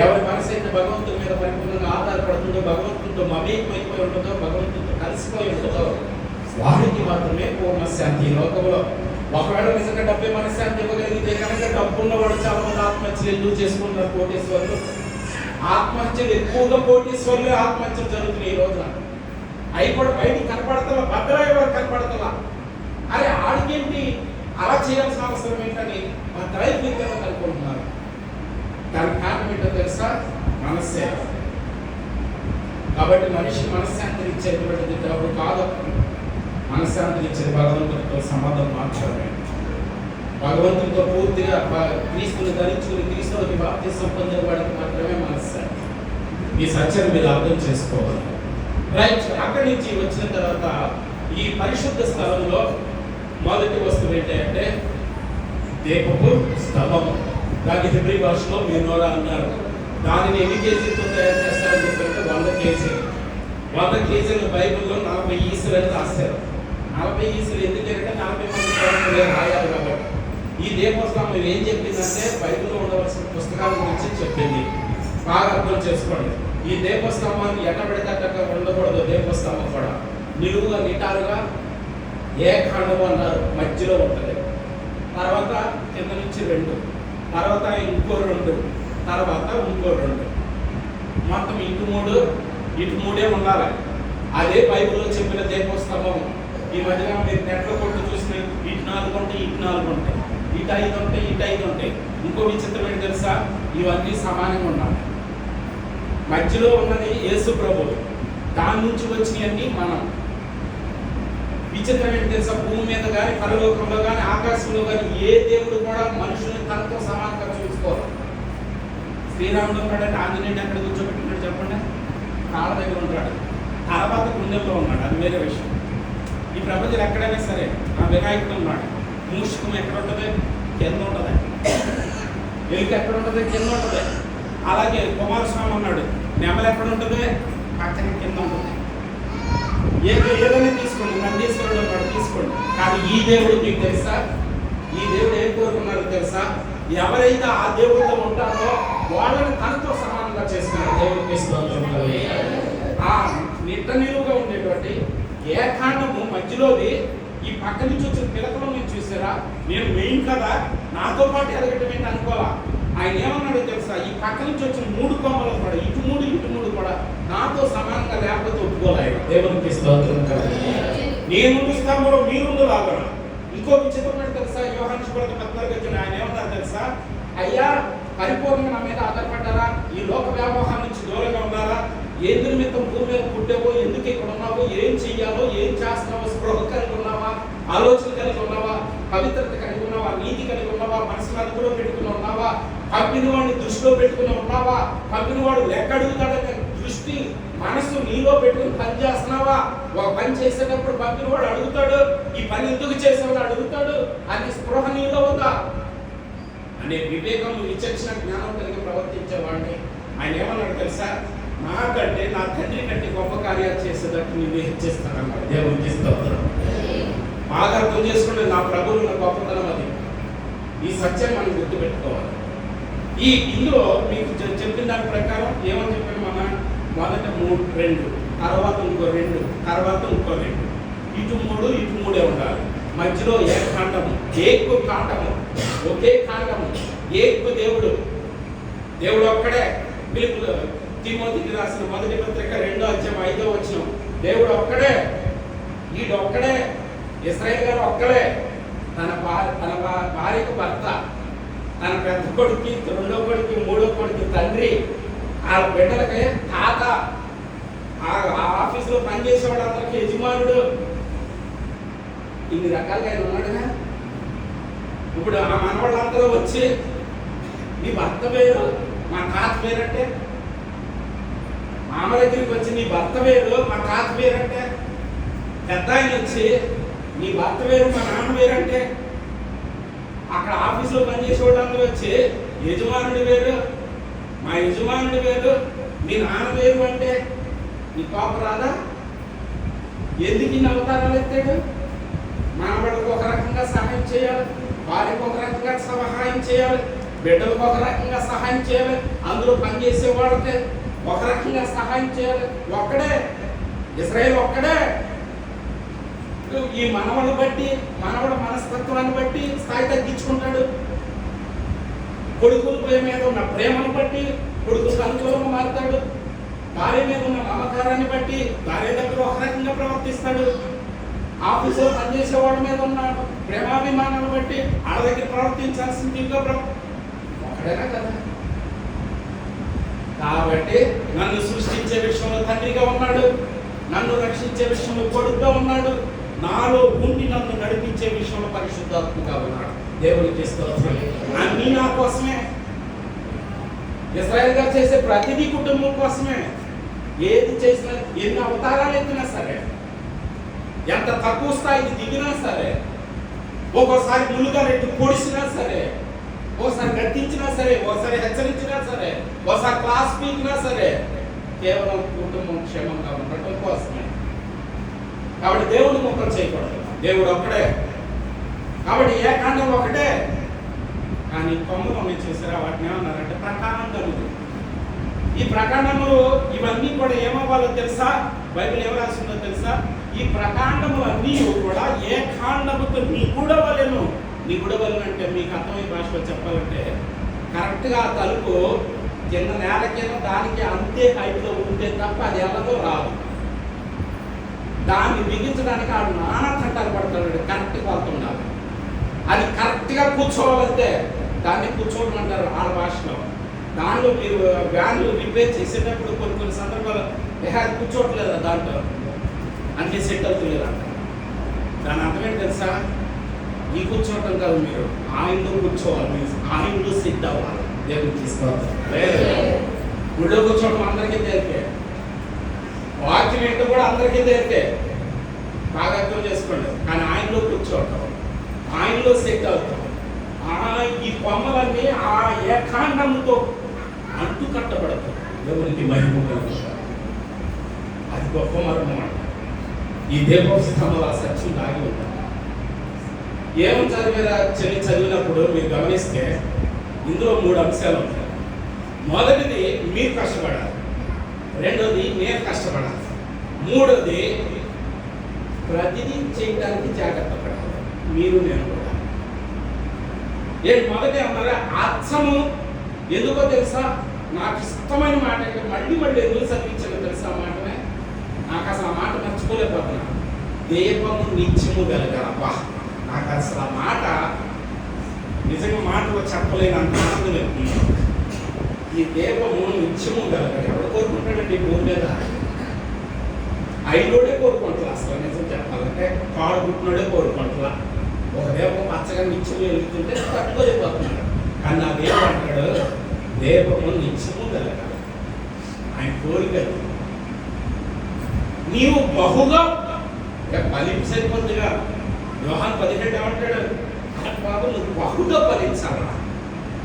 ఎవరి మనసు అయితే భగవంతుడి మీద పరిపూర్ణంగా ఆధారపడుతుందో, భగవంతుడితో మమేకమైపోయి ఉంటుందో, భగవంతుడితో కలిసిపోయి ఉంటుందో వారికి మాత్రమే పూర్ణ శాంతి ఈ లోకంలో. ఒకవేళ నిజంగా డబ్బే మనశ్శాంతి ఇవ్వగలిగితే కనుక డబ్బున్నవాడు చాలా మంది ఆత్మహత్యలు ఎందుకు చేసుకుంటున్నారు? కోటేశ్వర్లు ఆత్మహత్యలు ఎక్కువగా, కోటేశ్వర్లే ఆత్మహత్యలు జరుగుతున్నాయి ఈ రోజున. అవి కూడా బయటికి కనపడతలా, భద్రాయి వారు కనపడతలా. అరే ఆడికేంటి అలా చేయాల్సిన అవసరం ఏంటని భద్రాయి వీళ్ళు అనుకుంటున్నారు. దానికి కారణం ఏంటో తెలుసా? మనస్సే. కాబట్టి మనిషి మనశ్శాంతిని ఇచ్చేటువంటిది డబ్బు కాదు, మనశ్శాంతిని ఇచ్చేది భగవంతుడితో సంబంధం మార్చడమే. భగవంతుడితో పూర్తిగా క్రీస్తుని ధరించుకుని క్రీస్తుని బాప్తిసం పొందే వాడికి మాత్రమే మనశ్శాంతి. ఈ సత్యం మీరు అర్థం చేసుకోవాలి. రైట్. అక్కడి నుంచి వచ్చిన తర్వాత ఈ పరిశుద్ధ స్థలంలో మొదటి వస్తువు ఏంటంటే దీపపు స్తంభము. దాని హెబ్రీ భాషలో మీనోరా అన్నారు. దానిని ఎన్ని కేజీలతో తయారు చేస్తారని చెప్పారంటే 100 కేజీలు. 100 కేజీలు బైబిల్లో 40 ఈసులు అని రాశారు. 40 ఈసులు ఎందుకంటే 40 మంది రాయాలి కాబట్టి. ఈ దీపోత్సవం ఏం చెప్పిందంటే బైబిల్లో ఉండవలసిన పుస్తకాల గురించి చెప్పింది. బాగా అర్థం చేసుకోండి. ఈ దీపస్తంభాన్ని ఎట్టబడితేటగా ఉండకూడదు. దీపస్తంభం కూడా నిలువుగా నిటారుగా ఏకాండము అన్నారు, మధ్యలో ఉంటుంది. తర్వాత కింద నుంచి 2, తర్వాత ఇంకో 2, తర్వాత ఇంకో 2, మొత్తం ఇటు 3 ఉండాలి. అదే బైబిల్లో చెప్పిన దీపస్తంభం. ఈ మధ్యగా మీరు నెట్లో కొట్టు చూసిన ఇటు 4 ఉంటాయి, ఇటు 4 ఉంటాయి, ఇటు 5 ఉంటాయి, ఇటు 5 ఉంటాయి. ఇంకో విచిత్రం ఏంటి తెలుసా? ఇవన్నీ సమానంగా ఉండాలి. మధ్యలో ఉన్నది యేసు ప్రభువు, దాని నుంచి వచ్చినవన్నీ మనం. విచిత్రం ఏంటి తెలుసా? భూమి మీద కానీ, పరలోకంలో కానీ, ఆకాశంలో కానీ ఏ దేవుడు కూడా మనుషుల్ని తనతో సమానంగా చూసుకోవాలి. శ్రీరాముడు ఉంటాడంటే ఆంజనేయుడు ఎక్కడ కూర్చోబెట్టినాడు చెప్పండి? కాళ్ళ దగ్గర ఉంటాడు, తర్వాత గుండెల్లో ఉన్నాడు, అది వేరే విషయం. ఈ ప్రపంచం ఎక్కడైనా సరే ఆ వినాయకుడు ఉన్నాడు. మూషికం ఎక్కడ ఉంటుంది? కింద ఉంటుంది. ఎలుక ఎక్కడ ఉంటుంది? కింద ఉంటుంది. అలాగే కుమారస్వామి ఉన్నాడు. నెమలు ఎక్కడ ఉంటుంది? పక్కన కింద ఉంటుంది. ఏదైనా తీసుకోండి, నందీశ్వరుడు ఉన్నాడు తీసుకోండి. కానీ ఈ దేవుడు మీకు తెలుసా? ఈ దేవుడు ఏం కోరుకున్నారో తెలుసా? ఎవరైతే ఆ దేవుడితో ఉంటారో వాళ్ళని తనతో సమానంగా చేసుకున్నారు. దేవుడికి స్తోత్రం. ఆ నిట్ట నిలువుగా ఉండేటువంటి ఏకాండము మధ్యలోది ఈ పక్క నుంచి వచ్చిన పిలకలో నుంచి చూసారా? నేను మెయిన్ కదా, నాతో పాటు ఎదగటం ఏంటి అనుకోవాలా. ఆయన ఏమన్నాడో తెలుసా? ఈ పక్క నుంచి వచ్చిన 3 కొమ్మలు కూడా ఇటు 3 కూడా నాతో సమానంగా లేకపోతే ఒప్పుకోలేదు. దేవునికి స్తోత్రం. నేను స్తంభంలో మీరుండు లాగా. ఇంకో విచిత్రమైన తెలుసా? యోహాను సువార్త 14 ఆయన ఏమన్నారు తెలుసా? అయ్యా పరిపూర్ణంగా నా మీద ఆధారపడ్డారా? ఈ లోక వ్యామోహం నుంచి దూరంగా ఉన్నారా? ఏ నిమిత్తం భూమి మీద పుట్టావో, ఎందుకు ఇక్కడ ఉన్నావో, ఏం చెయ్యాలో, ఏం చేస్తున్నావో స్పృహ కలిగి ఉన్నావా? ఆలోచన కలిగి ఉన్నావా? పవిత్రత కలిగి ఉన్నావా? నీతి కలిగి ఉన్నావా? మనసును అదుపులో పెట్టుకుని ఉన్నావా? పంపినవాడిని దృష్టిలో పెట్టుకుని ఉన్నావా? పంపినవాడు లెక్కడుగుతాడనే దృష్టి మనసు నీలో పెట్టుకుని పని చేస్తున్నావా? ఒక పని చేసేటప్పుడు పంపినవాడు అడుగుతాడు, ఈ పని ఎందుకు చేసేవాడు అడుగుతాడు అని స్పృహ నీలో ఉందా అనే వివేకం, విచక్షణ, జ్ఞానం కలిగి ప్రవర్తించేవాడిని ఆయన ఏమన్నాడు తెలుసా? నాకంటే నా తండ్రి కంటే గొప్ప కార్యాలు చేసేటట్టు నేను హెచ్చిస్తానన్నాడు. దేవునికి స్తోత్రం. బాగా అర్థం చేసుకుంటే నా ప్రభువులు నా గొప్పతనం అది. ఈ సత్యాన్ని మనం గుర్తుపెట్టుకోవాలి. ఈ ఇందులో మీకు చెప్పిన దాని ప్రకారం ఏమని చెప్పాను? మన మొదట 2, తర్వాత ఇంకో 2, తర్వాత ఇంకో 2, ఇటు 3 ఇటు 3 ఉండాలి. మధ్యలో ఏకాండము, ఏక్కు కాండము, ఒకే కాండము, ఏక్కు దేవుడు. దేవుడు ఒక్కడే. పిలుపులో తిమోతికి రాసిన మొదటి పత్రిక 2:5 దేవుడు ఒక్కడే, ఈడు ఒక్కడే, ఇశ్రాయేలు గారు ఒక్కడే, తన భార్యకు భర్త, తన పెద్ద కొడుకు, రెండో కొడుకు, మూడో కొడుకు తండ్రి, ఆ బిడ్డలకి తాత, ఆ ఆఫీసులో పనిచేసే వాళ్ళందరికీ యజమానుడు, ఇన్ని రకాలుగా ఆయన ఉన్నాడుగా. ఇప్పుడు ఆ మనవాళ్ళందరూ వచ్చి నీ భర్త పేరు మా తాత పేరంటే, మామ దగ్గరికి వచ్చి నీ భర్త పేరు మా తాత పేరంటే, పెద్ద ఆయన వచ్చి నీ భర్త పేరు మా నాన్న పేరంటే, అక్కడ ఆఫీసులో పనిచేసే వాళ్ళందరూ వచ్చి యజమానుడి పేరు మా యజమానుడి పేరు మీ నాన్న పేరు అంటే నీ కోపం రాదా? ఎందుకు ఇన్ని అవతారాలు ఎత్తాడు? మనవాళ్ళకి ఒక రకంగా సహాయం చేయాలి, వారికి ఒక రకంగా సహాయం చేయాలి, బిడ్డలకు ఒక రకంగా సహాయం చేయాలి, అందులో పనిచేసే వాళ్ళకి ఒక రకంగా సహాయం చేయాలి. ఒక్కడే ఇశ్రాయేలు ఒక్కడే. ఈ మనవలను బట్టి, మనవల మనస్తత్వాన్ని బట్టి స్థాయి తగ్గించుకుంటాడు. కొడుకుల మీద ఉన్న ప్రేమను బట్టి కొడుకులకు అనుకూలంగా మారుతాడు. భార్య మీద ఉన్న మమకారాన్ని బట్టి భార్య దగ్గర ఒక రకంగా ప్రవర్తిస్తాడు. ఆఫీసులో పనిచేసే వాళ్ళ మీద ఉన్న ప్రేమాభిమానాన్ని బట్టి వాళ్ళ దగ్గర ప్రవర్తించాల్సింది ఒకడేనా కదా. కాబట్టి నన్ను సృష్టించే విషయంలో తండ్రిగా ఉన్నాడు, నన్ను రక్షించే విషయంలో కొడుకుగా ఉన్నాడు, నాలో ఉండి నన్ను నడిపించే విషయంలో పరిశుద్ధాత్మగా ఉన్నాడు. దేవునికి స్తోత్రం. అన్నీ నా కోసమే. ఇశ్రాయేలు గారు చేసే ప్రతిదీ కుటుంబం కోసమే. ఏది చేసినా, ఎన్ని అవతారాలు ఎత్తినా సరే, ఎంత తక్కువ స్థాయికి దిగినా సరే, ఒక్కోసారి ముళ్ళుగా రెట్టు పొడిచినా సరే, ఓసారి గట్టించినా సరే, ఓసారి హెచ్చరించినా సరే, ఓసారి క్లాస్ పీకినా సరే, కేవలం కుటుంబం క్షేమంగా ఉండటం కోసమే. కాబట్టి దేవుడు ముక్కలు చేయకూడదు, దేవుడు ఒక్కడే. కాబట్టి ఏకాండం ఒకటే. కానీ కొమ్మలు ఉన్నాయి చూసారా, వాటిని ఏమన్నారంటే ప్రకాండములు. ఈ ప్రకాండములు ఇవన్నీ కూడా ఏమవ్వాలో తెలుసా? బైబిల్ ఏం రాసిందో తెలుసా? ఈ ప్రకాండములు అన్నీ కూడా ఏకాండముతో నిగూఢవలెను. నిగూఢవలెను అంటే మీకు అర్థమయ్యే భాషలో చెప్పాలంటే, కరెక్ట్గా ఆ తలుపు కింద నేల కింద దానికి అంతే హైట్లో ఉంటే తప్ప అది ఎల్లతో రాదు. దాన్ని బిగించడానికి ఆడు నానా చట్టాలు పడతాడు, కరెక్ట్ కొలుతుండాలి. అది కరెక్ట్గా కూర్చోవాలంటే దాన్ని కూర్చోవడం ఆడ భాషలో. దానిలో మీరు వ్యాన్లు రిపేర్ చేసేటప్పుడు కొన్ని సందర్భాలు అది కూర్చోవట్లేదు, దాంట్లో అన్ని సెట్ అవుతలేదు అంట. దాని అర్థమేంటి తెలుసా? ఈ కూర్చోవటం కాదు, మీరు ఆయనలో కూర్చోవాలి, మీరు ఆయనలో సెట్ అవ్వాలి. దేవుడు తీసుకోవాలి. గుళ్ళో కూర్చోవడం అందరికీ తేలికే, వాక్యం ఏంటో కూడా అందరికీ తేలికే, బాగా అర్థం చేసుకోండి. కానీ ఆయనలో కూర్చోవటం, ఆయనలో సెట్ అవుతాం. ఈ కొమ్మలన్నీ ఆ ఏకాండంతో అంటు కట్టబడతాయి. దేవునికి మహిమ కలుగుతాయి. అది గొప్ప మర్మం అంట. ఈ దేవోత్సవంలో ఆ సత్యం దాగి ఉంటాయి. ఏమని చదివినప్పుడు మీరు గమనిస్తే ఇందులో 3 అంశాలు ఉంటాయి. మొదటిది మీరు కష్టపడాలి, రెండోది నేను కష్టపడాలి, మూడోది ప్రతిదీ చేయడానికి జాగ్రత్త పడాలి, మీరు నేను కూడా. మొదటి అన్నారా అర్థము ఎందుకో తెలుసా? నాకు ఇష్టమైన మాట మళ్ళీ ఎందుకు చదివించాను తెలుసా? మాటనే నాకు అసలు ఆ మాట మర్చిపోలేకపోతున్నా. దీపము నిత్యము వెలగాలబ్బా. నాకు అసలు ఆ మాట నిజంగా మాటలో చెప్పలేనంత ఆనందం వెళ్తుంది. ఈ దీపము నిత్యము వెలగాలి. ఎవరు కోరుకుంటాడండి భూమి మీద? ఐలోడే కోరుకుంటారు. అసలు నిజం చెప్పాలంటే కాడు పుట్టినోడే కోరుకుంటారా? ఒక దీపం పచ్చగా నిత్యము వెలుగుతుంటే తట్టుకోలేకపోతున్నాడు. కానీ నా దేవుడు అంటాడు దీపము నిత్యము వెలగాలి. ఆయన కోరిక నీవు బహుగా ఫలింపు సరిపోతుందిగా. యోహాను 17 ఏమంటాడు? బాబు నువ్వు బహుగా ఫలించాలా,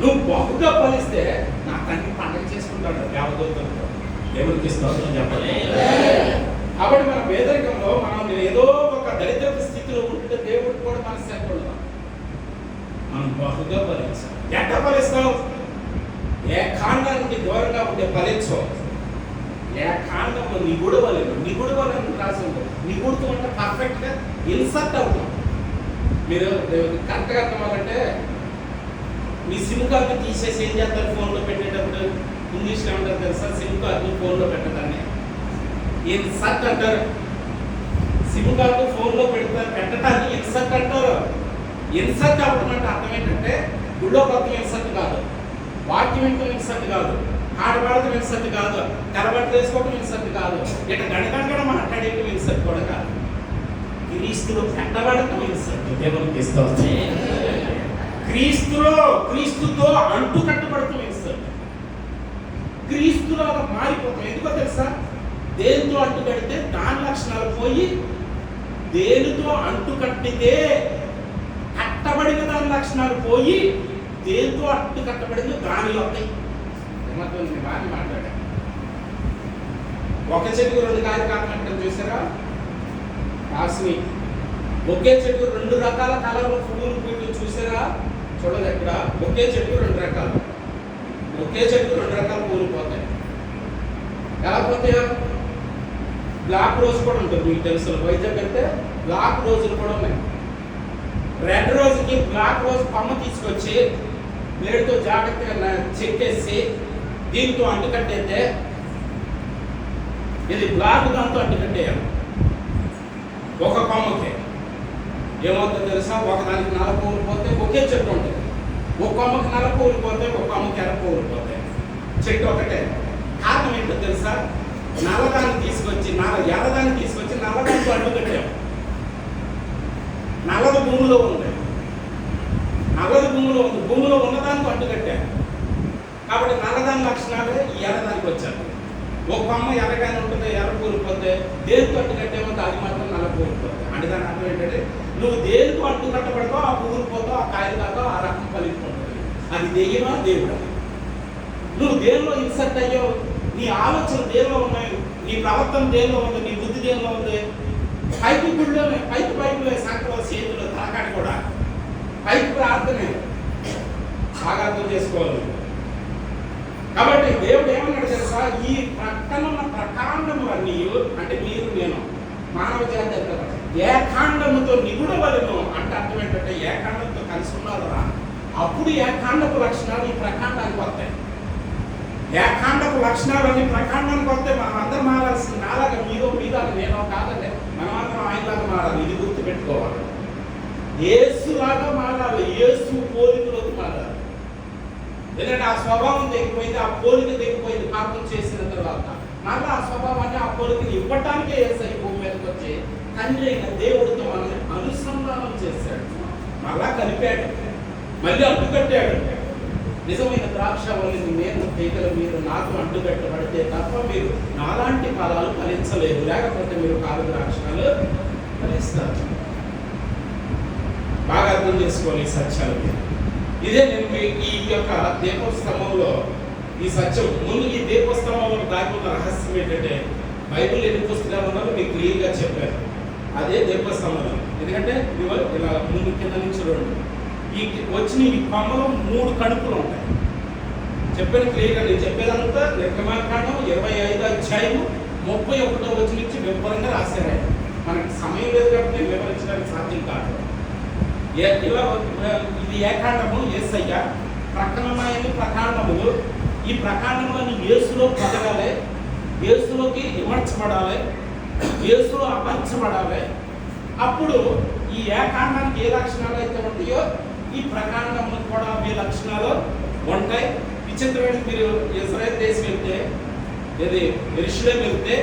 నువ్వు బహుగా ఫలిస్తే నా తండ్రి పండుగ చేసుకుంటాడు దేవదూతలతో. దేవుడికి స్తోత్రం చెప్పాలి. కాబట్టి మన పేదరికంలో మనం ఏదో ఒక దరిద్ర స్థితిలో ఉంటే దేవుడికి కూడా మనసు చెప్పడం. మనం బహుగా ఫలించాలి. ఎట్లా ఫలిస్తావు? ఏ కాండానికి దూరంగా ఉంటే ఫలించవు. ఏ కాండంలో నిగుడవలేదు, నిగుడవలని రాసి ఉంటుంది. నిగుడుతూ ఉంటే పర్ఫెక్ట్గా ఇన్సర్ట్ అవుతాం. మీరు కరెక్ట్గా అర్థమాలంటే మీ సిమ్ కార్డు తీసేసి ఏం చేస్తారు? ఫోన్లో పెట్టేటప్పుడు ఇంగ్లీష్లో ఏమంటారు తెలుసా? సిమ్ కార్డు ఫోన్లో పెట్టడాన్ని ఇన్సర్ట్ అంటారు. సిమ్ కార్డు ఫోన్లో పెట్టడానికి ఇన్సర్ట్ అంటారు. ఇన్సర్ట్ అవ్వడం అంటే అర్థం ఏంటంటే గుళ్ళో కొత్త ఇన్సర్ట్ కాదు, వాక్యం వింటూ ఇన్సర్ట్ కాదు, ఆడవాడటం ఇన్సర్ట్ కాదు, తెరబట్టలు వేసుకోవడం ఇన్సర్ట్ కాదు, ఇక గడగడ మాట్లాడేయటం ఇన్సర్ట్ కూడా కాదు. క్రీస్తులో పెట్టబడటం ఇన్సర్ట్. దేవునికి స్తోత్రం. క్రీస్తుతో అంటు కట్టబడటం ఇన్సర్ట్. క్రీస్తులో మారిపోతాం. ఎందుకో తెలుసా? దేనితో అంటు కడితే దాని లక్షణాలు పోయి, దేనితో అంటు కట్టితే కట్టబడిన దాని లక్షణాలు పోయి, దేనితో అంటు కట్టబడిందో దానిలో ఉంటాయి. బాగా మాట్లాడా. ఒక చెట్టుకు 2 కాయలు కాకుండా చూసారా? కాసిని. ఒకే చెట్టు 2 రకాల కలర్లు పువ్వులు పూలు చూసారా? చూడదు ఎక్కడ. ఒకే చెట్టు 2 రకాలు, ఒకే చెట్టు 2 రకాల పూలు పోతాయి. ఎలా పోతాయో? బ్లాక్ రోజ్ కూడా ఉంటుంది, మీకు తెలుసు. వైద్యం పెడితే బ్లాక్ రోజులు కూడా ఉన్నాయి. రెడ్ రోజుకి బ్లాక్ రోజ్ కొమ్మ తీసుకొచ్చి బ్లేడ్తో జాగ్రత్తగా చెక్కేసి దీంతో అంటుకట్టేస్తే, ఇది బ్లాక్ దాంతో అంటుకట్టేయాలి. ఒక కొమ్మకి ఏమవుతుందో తెలుసా? ఒకదానికి నల్ల పువ్వులు పోతే ఒకే చెట్టు ఉంటుంది, ఒక కొమ్మకి నల్ల పువ్వులు పోతే ఒక కొమ్మకి ఎర్ర పువ్వులు పోతాయి. చెట్టు ఒకటే. కారణం ఏంటో తెలుసా? నల్లదాన్ని తీసుకొచ్చి ఎర్రదాన్ని తీసుకొచ్చి నల్లదానికి అడ్డుకట్టాము. నల్లది భూమిలో ఉంది, నల్లది భూమిలో ఉంది, భూమిలో ఉన్నదానికి అడ్డుకట్టాము. కాబట్టి నల్లదాని లక్షణాలే ఈ ఎర్రదానికి వచ్చారు. ఒక కొమ్మ ఎర్రగానే ఉంటుంది, ఎర్ర కూలిపోతే, దేనికి అడ్డు కట్టేమో అది మాత్రం నల్ల కూలిపోతుంది. అంటే దాని అర్థం ఏంటంటే, నువ్వు దేనికి అడ్డు కట్టబడతావు ఆ పువ్వులు పోతావు, ఆ కాయలు కాతావు, ఆ రకం పలికిపోతుంది. అది దెయ్యమా దేవుడా? నువ్వు దేనిలో ఇన్సర్ట్ అయ్యావు? నీ ఆలోచన దేనిలో ఉన్నాయి? నీ ప్రవర్తన దేనిలో ఉంది? నీ బుద్ధి దేనిలో ఉంది? పైకి గుళ్ళోనే, పైకి సంకలో చేతులు తలకాడి కూడా పైకి ప్రార్థనే. బాగా అర్థం చేసుకోవాలి. కాబట్టి దేవుడు ఏమన్నాడు తెలుసా? ఈ ప్రక్కన ఉన్న ప్రకాండములన్నీ, అంటే మీరు నేను మానవ జాతి ఏకాండముతో నిగుడవలను అంటే అర్థం ఏంటంటే ఏకాండంతో కలిసి ఉన్నారు రా. అప్పుడు ఏకాండపు లక్షణాలు ఈ ప్రకాండానికి వస్తాయి. ఏకాండపు లక్షణాలు అన్ని ప్రకాండానికి వస్తే మనం అందరం మారాల్సింది. నాలాగా మీదో నేను కాదండి, మనం అందరం ఆయనలాగా మారాలి. ఇది గుర్తు పెట్టుకోవాలి. యేసులాగా మారాలి, యేసు పోలికలోకి మారాలి. ఎందుకంటే ఆ స్వభావం తెగిపోయింది, ఆ పోలిక తెగిపోయింది పాపం చేసిన తర్వాత. మళ్ళీ ఆ స్వభావాన్ని, ఆ పోలికని ఇవ్వటానికే యేసయ్య భూమి మీదకి వచ్చి తండ్రి అయిన దేవుడితో మనల్ని అనుసంధానం చేశాడు. మళ్ళా కలిపాడు, మళ్ళీ అడ్డుకట్టాడు. నిజమైన ద్రాక్షవల్లిని నేను తీగలు మీరు నాకు అడ్డుకట్టబడితే తప్ప మీరు నాలాంటి ఫలాలు ఫలించలేదు, లేకపోతే మీరు కాలు ద్రాక్షలు ఫలిస్తారు. బాగా అర్థం చేసుకోవాలి ఈ సత్యాలు. ఇదే నేను ఈ యొక్క దీపోత్సవంలో ఈ సత్యం ముందు ఈ దీపోత్సవంలో దాగున్న రహస్యం ఏంటంటే, బైబిల్ ఎన్ని పుస్తకాలు ఉన్నారో మీకు క్లియర్గా చెప్పారు. అదే దీపోత్సవం. ఎందుకంటే ఇలా ముందు కింద నుంచి చూడండి, ఈ వచ్చిన ఈ కొమ్మలో 3 కడుపులు ఉంటాయి. చెప్పాను క్లియర్గా. నేను చెప్పేదంతా నిర్గమాకాండం 25వ అధ్యాయం 31వ వచనం నుంచి వివరంగా రాశారు. మనకి సమయం లేదు కాబట్టి నేను వివరించడానికి సాధ్యం కాదు. ఇలా ఇది ఏకాండము యేసయ్య, ప్రకరణమైన ప్రకాండములు. ఈ ప్రకాండములని యేసులో పొందగాలి, యేసులోకి ఇమర్చబడాలి, యేసులో అమర్చబడాలి. అప్పుడు ఈ ఏకాండానికి ఏ లక్షణాలు అయితే ఉంటాయో ఈ ప్రకాండములకు కూడా అవే లక్షణాలు ఉంటాయి. విచిత్రమైన మీరు ఇజ్రాయెల్ దేశం వెళ్తే, ఇది యెరూషలేము వెళ్తే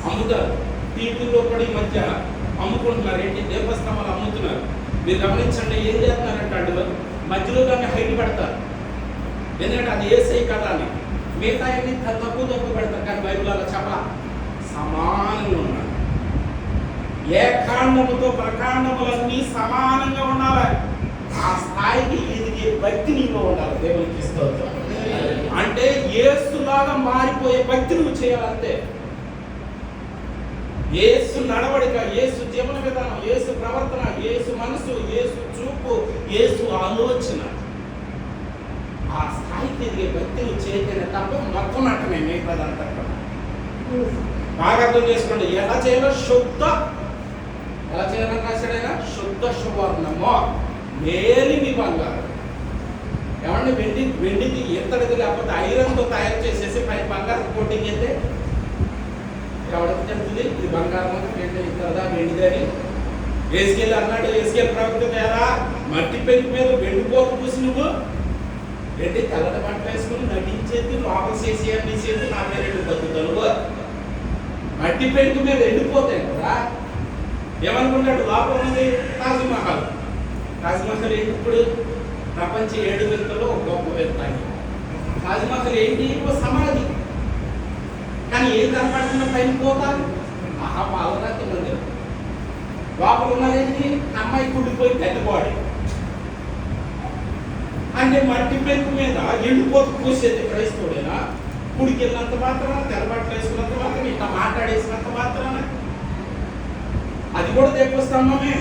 అమ్ముతారు. టీవీలో కూడా ఈ మధ్య అమ్ముకుంటున్నారు. ఏంటి? దీపస్తంభాలు అమ్ముతున్నారు. మీరు గమనించండి, ఏం చేస్తున్నారంటే వాళ్ళు మధ్యలో దాన్ని హైట్ పెడతారు. ఎందుకంటే అది యేసయ్య కదా అని. మిగతా అన్ని తక్కువ పెడతారు. కానీ బైబిల్ అలా చెప్పాల, సమానంగా ఉన్నారు. ఏకాండముతో ప్రకాండములన్నీ సమానంగా ఉండాలి. ఆ స్థాయికి ఎదిగే భక్తి నీలో ఉండాలి. దేవునికి స్తోత్రం. అంటే యేసులాగా మారిపోయే భక్తి నువ్వు చేయాలంటే, యేసు నడవడిక, యేసు జీవన విధానం, యేసు ప్రవర్తన, యేసు మనసు, యేసు చూపు, యేసు ఆలోచన, ఆ స్థాయికి ఎదిగే భక్తి నువ్వు చేయతేనే తప్ప మొత్తం నట్టమే మిగతాదంతా. బాగా అర్థం చేసుకోండి. ఎలా చేయాలో ఎలా చేయాలని రాశాడైనా? శుద్ధ సువర్ణము మేలిమి బంగారం. ఏమంటే వెండికి ఇత్తడిది లేకపోతే ఐరన్తో తయారు చేసేసి పై బంగారం కోటింగ్ అయితే ఎవరికి చెప్తుంది? ఇది బంగారం కదా వెండిదని. ఎస్కేల్ అన్నాడు, ఎస్కేల్ ప్రవక్త ద్వారా మట్టి పెంకు మీద వెండిపోత పూసి నువ్వు ఏంటి తెల్లటి బట్ట వేసుకుని నటించేది లోపల చేసి అన్ని చేసి నా మీద రెండు బతుకుతావు. మట్టి పెంకు మీద ఎండిపోతాయి కదా. ఏమనుకుంటాడు లోపల ఉన్నది తాజ్మహల్. తాజ్మహల్ ఏంటి ఇప్పుడు ప్రపంచ 7 వింతలో ఒక గొప్ప వింత. తాజ్మహల్ ఏంటి ఓ సమాధి. కానీ ఏం కనపడుతున్న పైన పోతాను పాలరాతి మందిరం. లోపల ఉన్నదేంటి అమ్మాయి కుడిపోయి పెద్దవాడి అంటే మట్టి పెంకు మీద ఎండిపోతు పూసేది క్రైస్తవుడేనా? గుడికి వెళ్ళినంత మాత్రాన తెల్లబట్టలు వేసుకున్నంత మాత్రం ఇట్లా మాట్లాడేసినంత మాత్రాన అది కూడా దేవస్తంభమే.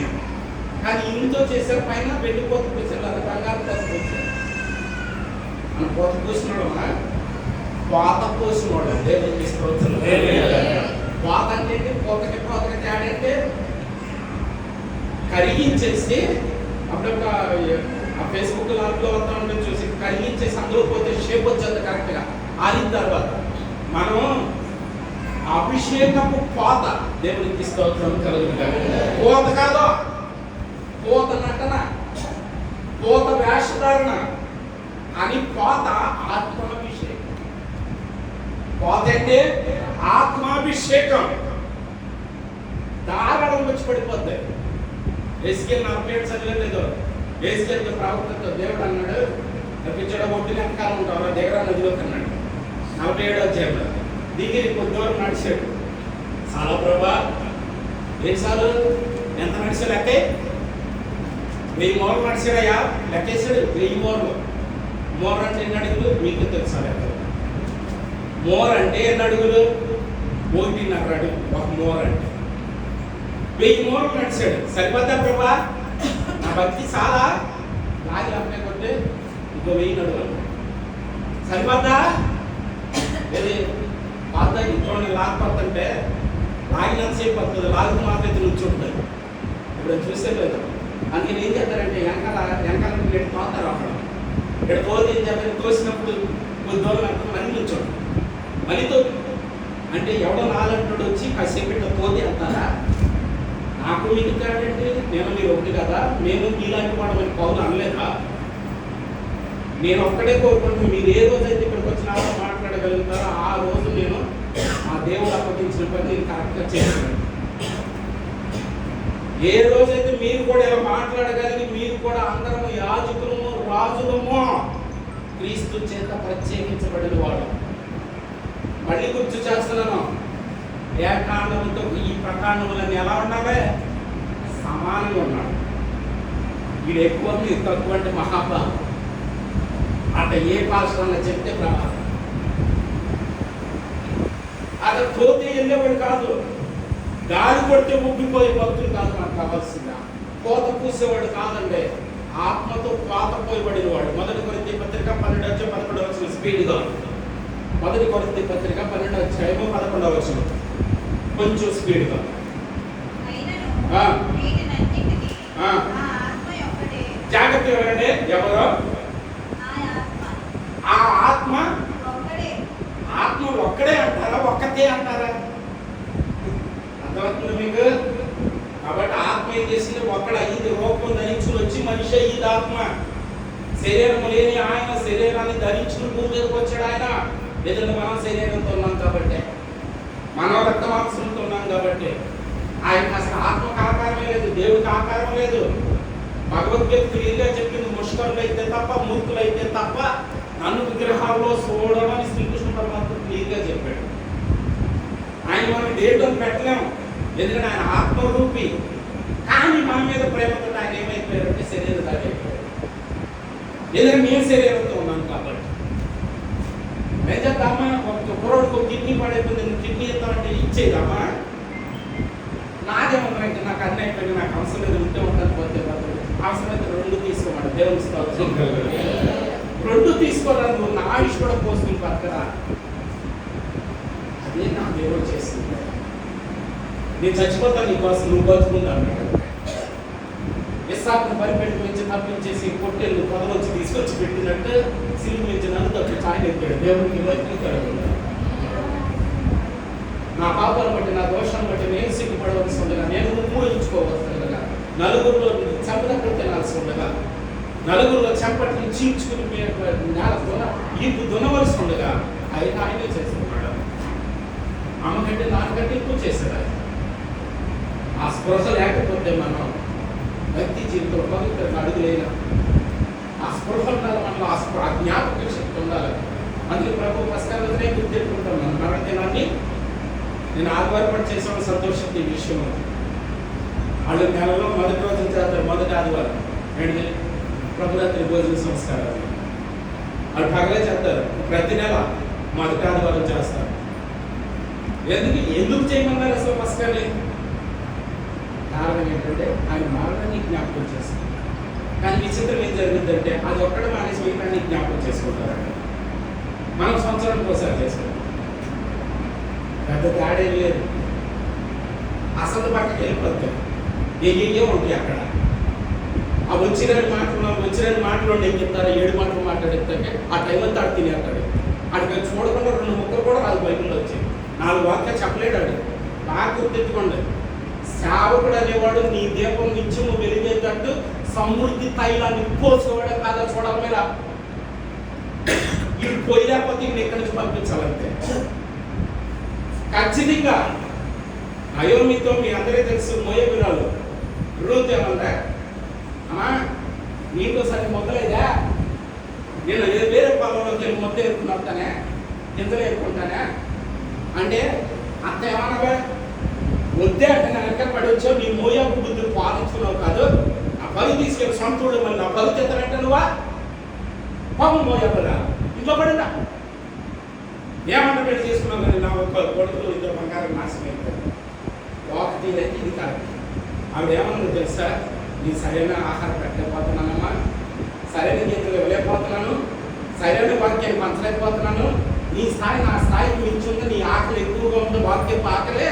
కానీ ఇందుతో చేశారు పైన వెండిపోత పూసారు, అది బంగారు పోత పూసారు. మన పోత పూసినోడమా పోత పోసినోడు దేవుడికి స్తోత్రం. పోత అంటే పోతకి తేడా అంటే కరిగించేసి అప్పుడప్పుడు ఆ ఫేస్బుక్ లాంటిలో వస్తూ ఉంటుంది చూసి కరిగించేసి అందులో పోతే షేప్ వచ్చేది కరెక్ట్గా. ఆరిన తర్వాత మనం అభిషేకపు పోత దేవుడికి స్తోత్రం కలుగుతాం. పోత కాదు, పోత నటన, పోత వేషధారణ అని పోత ఆత్మాభిషేకం. పోత అంటే ఆత్మాభిషేకం. దారాళం వచ్చి పడిపోతాయి. ఎస్కేల్ 47 చదివేదో ఎస్కేల్ ప్రవక్తతో దేవుడు అన్నాడు పిచ్చడం ఒడ్డు వెనకాల ఉంటారు దగ్గర నదిలోకి అన్నాడు. 47వ అధ్యాయంలో దిగి కొద్ది దూరం నడిచాడు. చాలా ప్రభా ఎన్నిసార్లు ఎంత నడిచాడు లెక్కే 1000 మూరలు నడిచాడయ్యా లెక్కేసాడు. 1000 మూరలు. మూర అంటే ఎన్ని అడుగులు మీకు తెలుసా? లెక్క మూర అంటే ఎన్ని అడుగులు? 1.5 అడుగు ఒక మూర అంటే. 1000 మూరలు నడిచాడు. సరిపోద్దా ప్రభా? నా భక్తి చాలా లాగి అమ్మే కొట్టే ఇంకో 1000 అడుగులు సరిపోద్దా? ఇది పాత ఇంట్లోనే లాగపడుతుంటే లాగినంతసేపు వస్తుంది, లాగు మాత్రం నుంచుంటుంది. ఇప్పుడు చూసే లేదు. అందుకని ఏం చేస్తారంటే వెనకాల ప్లేట్ తోస్తారు. అక్కడ ఇక్కడ తోది ఏం చేస్తారు, తోసినప్పుడు కొద్ది దూరం మళ్ళీ నుంచోండి మళ్ళీ తోది అంటే ఎవడో నాలంటాడు వచ్చి కాసేపు ఇట్లా తోది అంటారా? నాకు మీకు కాదంటే నేను మీరు ఒకటి కదా, నేను మీలాంటి వాడమని పౌరులు అనలేదా? నేను ఒక్కడే కోరుకుంటున్నాను మీరు ఏ రోజైతే ఇక్కడికి వచ్చినా మాట్లాడగలుగుతారో ఆ రోజు నేను ఆ దేవుడు అప్పగించిన పని నేను కరెక్ట్గా చేస్తున్నాను. ఏ రోజైతే మీరు కూడా ఇలా మాట్లాడగలిగి మీరు కూడా అందరం యాజకులము రాజులము క్రీస్తు చేత ప్రత్యేకించబడిన వాడు. మళ్ళీ గుర్తు చేస్తున్నాను, ఏ కాండంతో ఈ ప్రకాండములన్నీ ఎలా ఉండాలి? సమానంగా ఉన్నాడు. వీడు ఎక్కువ మీరు తక్కువ అంటే మహాభావం. అట్ట ఏ పాల్సంగా చెప్తే ప్రమాదం. అక్కడ తోతే వెళ్ళేవాడు కాదు, గాలి కొడితే ముగ్గిపోయే భక్తులు కాదు మనకు కావాల్సిందా. కోత పూసేవాడు కాదండి, ఆత్మతో కోత పోయబడిన వాడు. 1 కొరింథీ పత్రిక 12:11 స్పీడ్గా. 1 కొరింథీ పత్రిక 12:11 కొంచెం స్పీడ్గా. జాగ్రత్త ఎవరండి? ఎవరో ఆ ఆత్మ. ఆత్మ ఒక్కడే అంటారా ఒక్కతే అంటారా? అర్థమవుతుంది మీకు? కాబట్టి ఆత్మ ఏం చేసింది? ఒక్కడ అయ్యింది, రూపం ధరించుకుని వచ్చి మనిషి అయ్యింది ఆత్మ. శరీరం లేని ఆయన శరీరాన్ని ధరించుకుని భూమి మీదకి వచ్చాడు ఆయన. ఎందుకంటే మనం శరీరంతో ఉన్నాం కాబట్టి, మనం రక్త మాంసంతో ఉన్నాం కాబట్టి. ఆయన అసలు ఆత్మకు ఆకారమే లేదు, దేవుడికి ఆకారం లేదు. భగవద్గీత క్లియర్గా చెప్పింది, ముష్కరులు అయితే తప్ప మూర్ఖులు అయితే తప్ప నన్ను విగ్రహాల్లో చూడమని శ్రీకృష్ణ పరమాత్మ క్లియర్గా చెప్పాడు. ఆయన మనం దేవుడిని పెట్టలేము, ఎందుకంటే ఆయన ఆత్మరూపి. కానీ మన మీద ప్రేమతో ఆయన ఏమైపోయారంటే శరీరధారి అయిపోయాడు. ఎందుకంటే మేము శరీరంతో ఉన్నాం కాబట్టి. ఏం చెప్తామా? ఒక కుర్రోడికి కిడ్నీ పడైపోయింది, కిడ్నీ ఇస్తామంటే ఇచ్చేదమ్మా. నాదేమన్నారంటే నాకు అన్నీ అయిపోయింది, నాకు అవసరం లేదు, ఉంటే ఉంటుంది పోతే అవసరమైతే 2 తీసుకోమంట. దేవుని స్తోత్రం. 2 తీసుకోవడానికి ఉన్న ఆయుష్ కూడా పోస్తుంది పక్కరా. అదే నా దేవుడు చేస్తుంది. నేను చచ్చిపోతాను నీకోసం, నువ్వు బతుకుందా అన్నాడు. ఇస్సాకును బలిపెట్టి వచ్చి తప్పించేసి పొట్టేళ్ళు పొదలొచ్చి తీసుకొచ్చి పెట్టినట్టు సిలువ నుంచి నన్ను తప్పి ఆయన ఎత్తాడు. దేవుడికి బతుకుతాడు. నా పాపాలను బట్టి నా దోషాన్ని బట్టి నేను సిగ్గుపడవలసి ఉండగా, నేను మూడించుకోవలసి ఉండగా, నలుగురిలో చంపినప్పుడు తినాల్సి ఉండగా నలుగురు చెంపట్లు చీల్చుకుని నేల ఈపు దున్నవలసి ఉండగా ఆయనే చేసుకున్నాడు. అమ్మకంటే నాన్నకంటే ఎక్కువ చేశాడు ఆయన. ఆ స్పృహ లేకపోతే మనం భక్తి జీవితం పవిత్ర అడుగులేన ఆ స్పృహ ఉండాలి మనలో, ఆ జ్ఞాపక శక్తి ఉండాలి. అందుకే ప్రభు పస్కాలనే గుర్తెట్టుకుంటాం. మన మరణదినాన్ని నేను ఆదివారం చేసిన సంతోషం ఈ విషయం. వాళ్ళు నెలలో మొదటి రోజు చేస్తారు, మొదటి ఆదివారం ఏంటి ప్రభురాత్రి భోజన సంస్కారాలు. వాళ్ళు పగలే చేస్తారు, ప్రతి నెల మొదటి ఆదివారం చేస్తారు. ఎందుకు చేయమన్నారు అసలు పస్కాన్ని? కారణం ఏంటంటే ఆయన మరణాన్ని జ్ఞాపకం చేస్తారు. కానీ విచిత్రం ఏం జరిగిందంటే అది ఒక్కడే మానేసి మిగతాన్ని జ్ఞాపకం చేసుకుంటారంట. మనం సంవత్సరానికి ఒకసారి చేసుకుంటాం, పెద్ద తేడా ఏం లేదు. అసలు పక్కకి వెళ్ళిపోతాం, ఏ ఉంటాయి అక్కడ. ఆ వచ్చిరని మాటలు ఏం చెప్తారు, 7 మాటలు మాట్లాడేస్తే ఆ టైం అంతా ఆడు తినేస్తాడు. అక్కడ చూడకుండా 2 ముక్కలు కూడా రాదు బైబిల్లో వచ్చి 4 వాక్యాలు చెప్పలేడు. ఆడు బాగా గుర్తెత్తుకోండి. సేవకుడు అనేవాడు నీ దీపం నిత్యము వెలిగేటట్టు సమృద్ధి తైలాన్ని పోసుకోవడం కాదా చూడాలి. మీద వీడు పోయలేకపోతే ఇంక ఎక్కడి నుంచి పంపించాలంటే ఖచ్చితంగా. అయోమితో మీ అందరికీ తెలుసు, మోయబిరాలు రూత్ ఏమన్నా అమ్మా నీతో సరే మొదలైదా, నేను వేరే పొలంలోకి వెళ్ళి మొత్తం ఏరుకున్నానే, గింజలు ఏరుకుంటానే అంటే అంత ఏమన్నా వద్దే అంటే నా వెనక పడి వచ్చావు, నీ మోయాబు బుద్ధులు పాలించుకున్నావు కాదు, ఆ పలు తీసుకెళ్ళి సొంతూడు మళ్ళీ నా పలు తెస్తానంటే నువ్వా పాపం మోయాబురా ఇంట్లో పడిందా ఏమన్నా పెట్టి తీసుకున్నావు కానీ నా ఒక్క కొడుకులు 2 బంగారం నాశనం అయిపోయింది. వాక్ ఇది కాదు. ఆవిడ ఏమన్నా తెలుసా, నీ సరైన ఆహారం పెట్టలేకపోతున్నానమ్మా, సరైన గీతలు ఇవ్వలేకపోతున్నాను, సరైన వాక్యాన్ని పంచలేకపోతున్నాను, నీ స్థాయి నా స్థాయికి మించి ఉంది, నీ ఆకలి ఎక్కువగా ఉంది, వాక్యపు ఆకలే.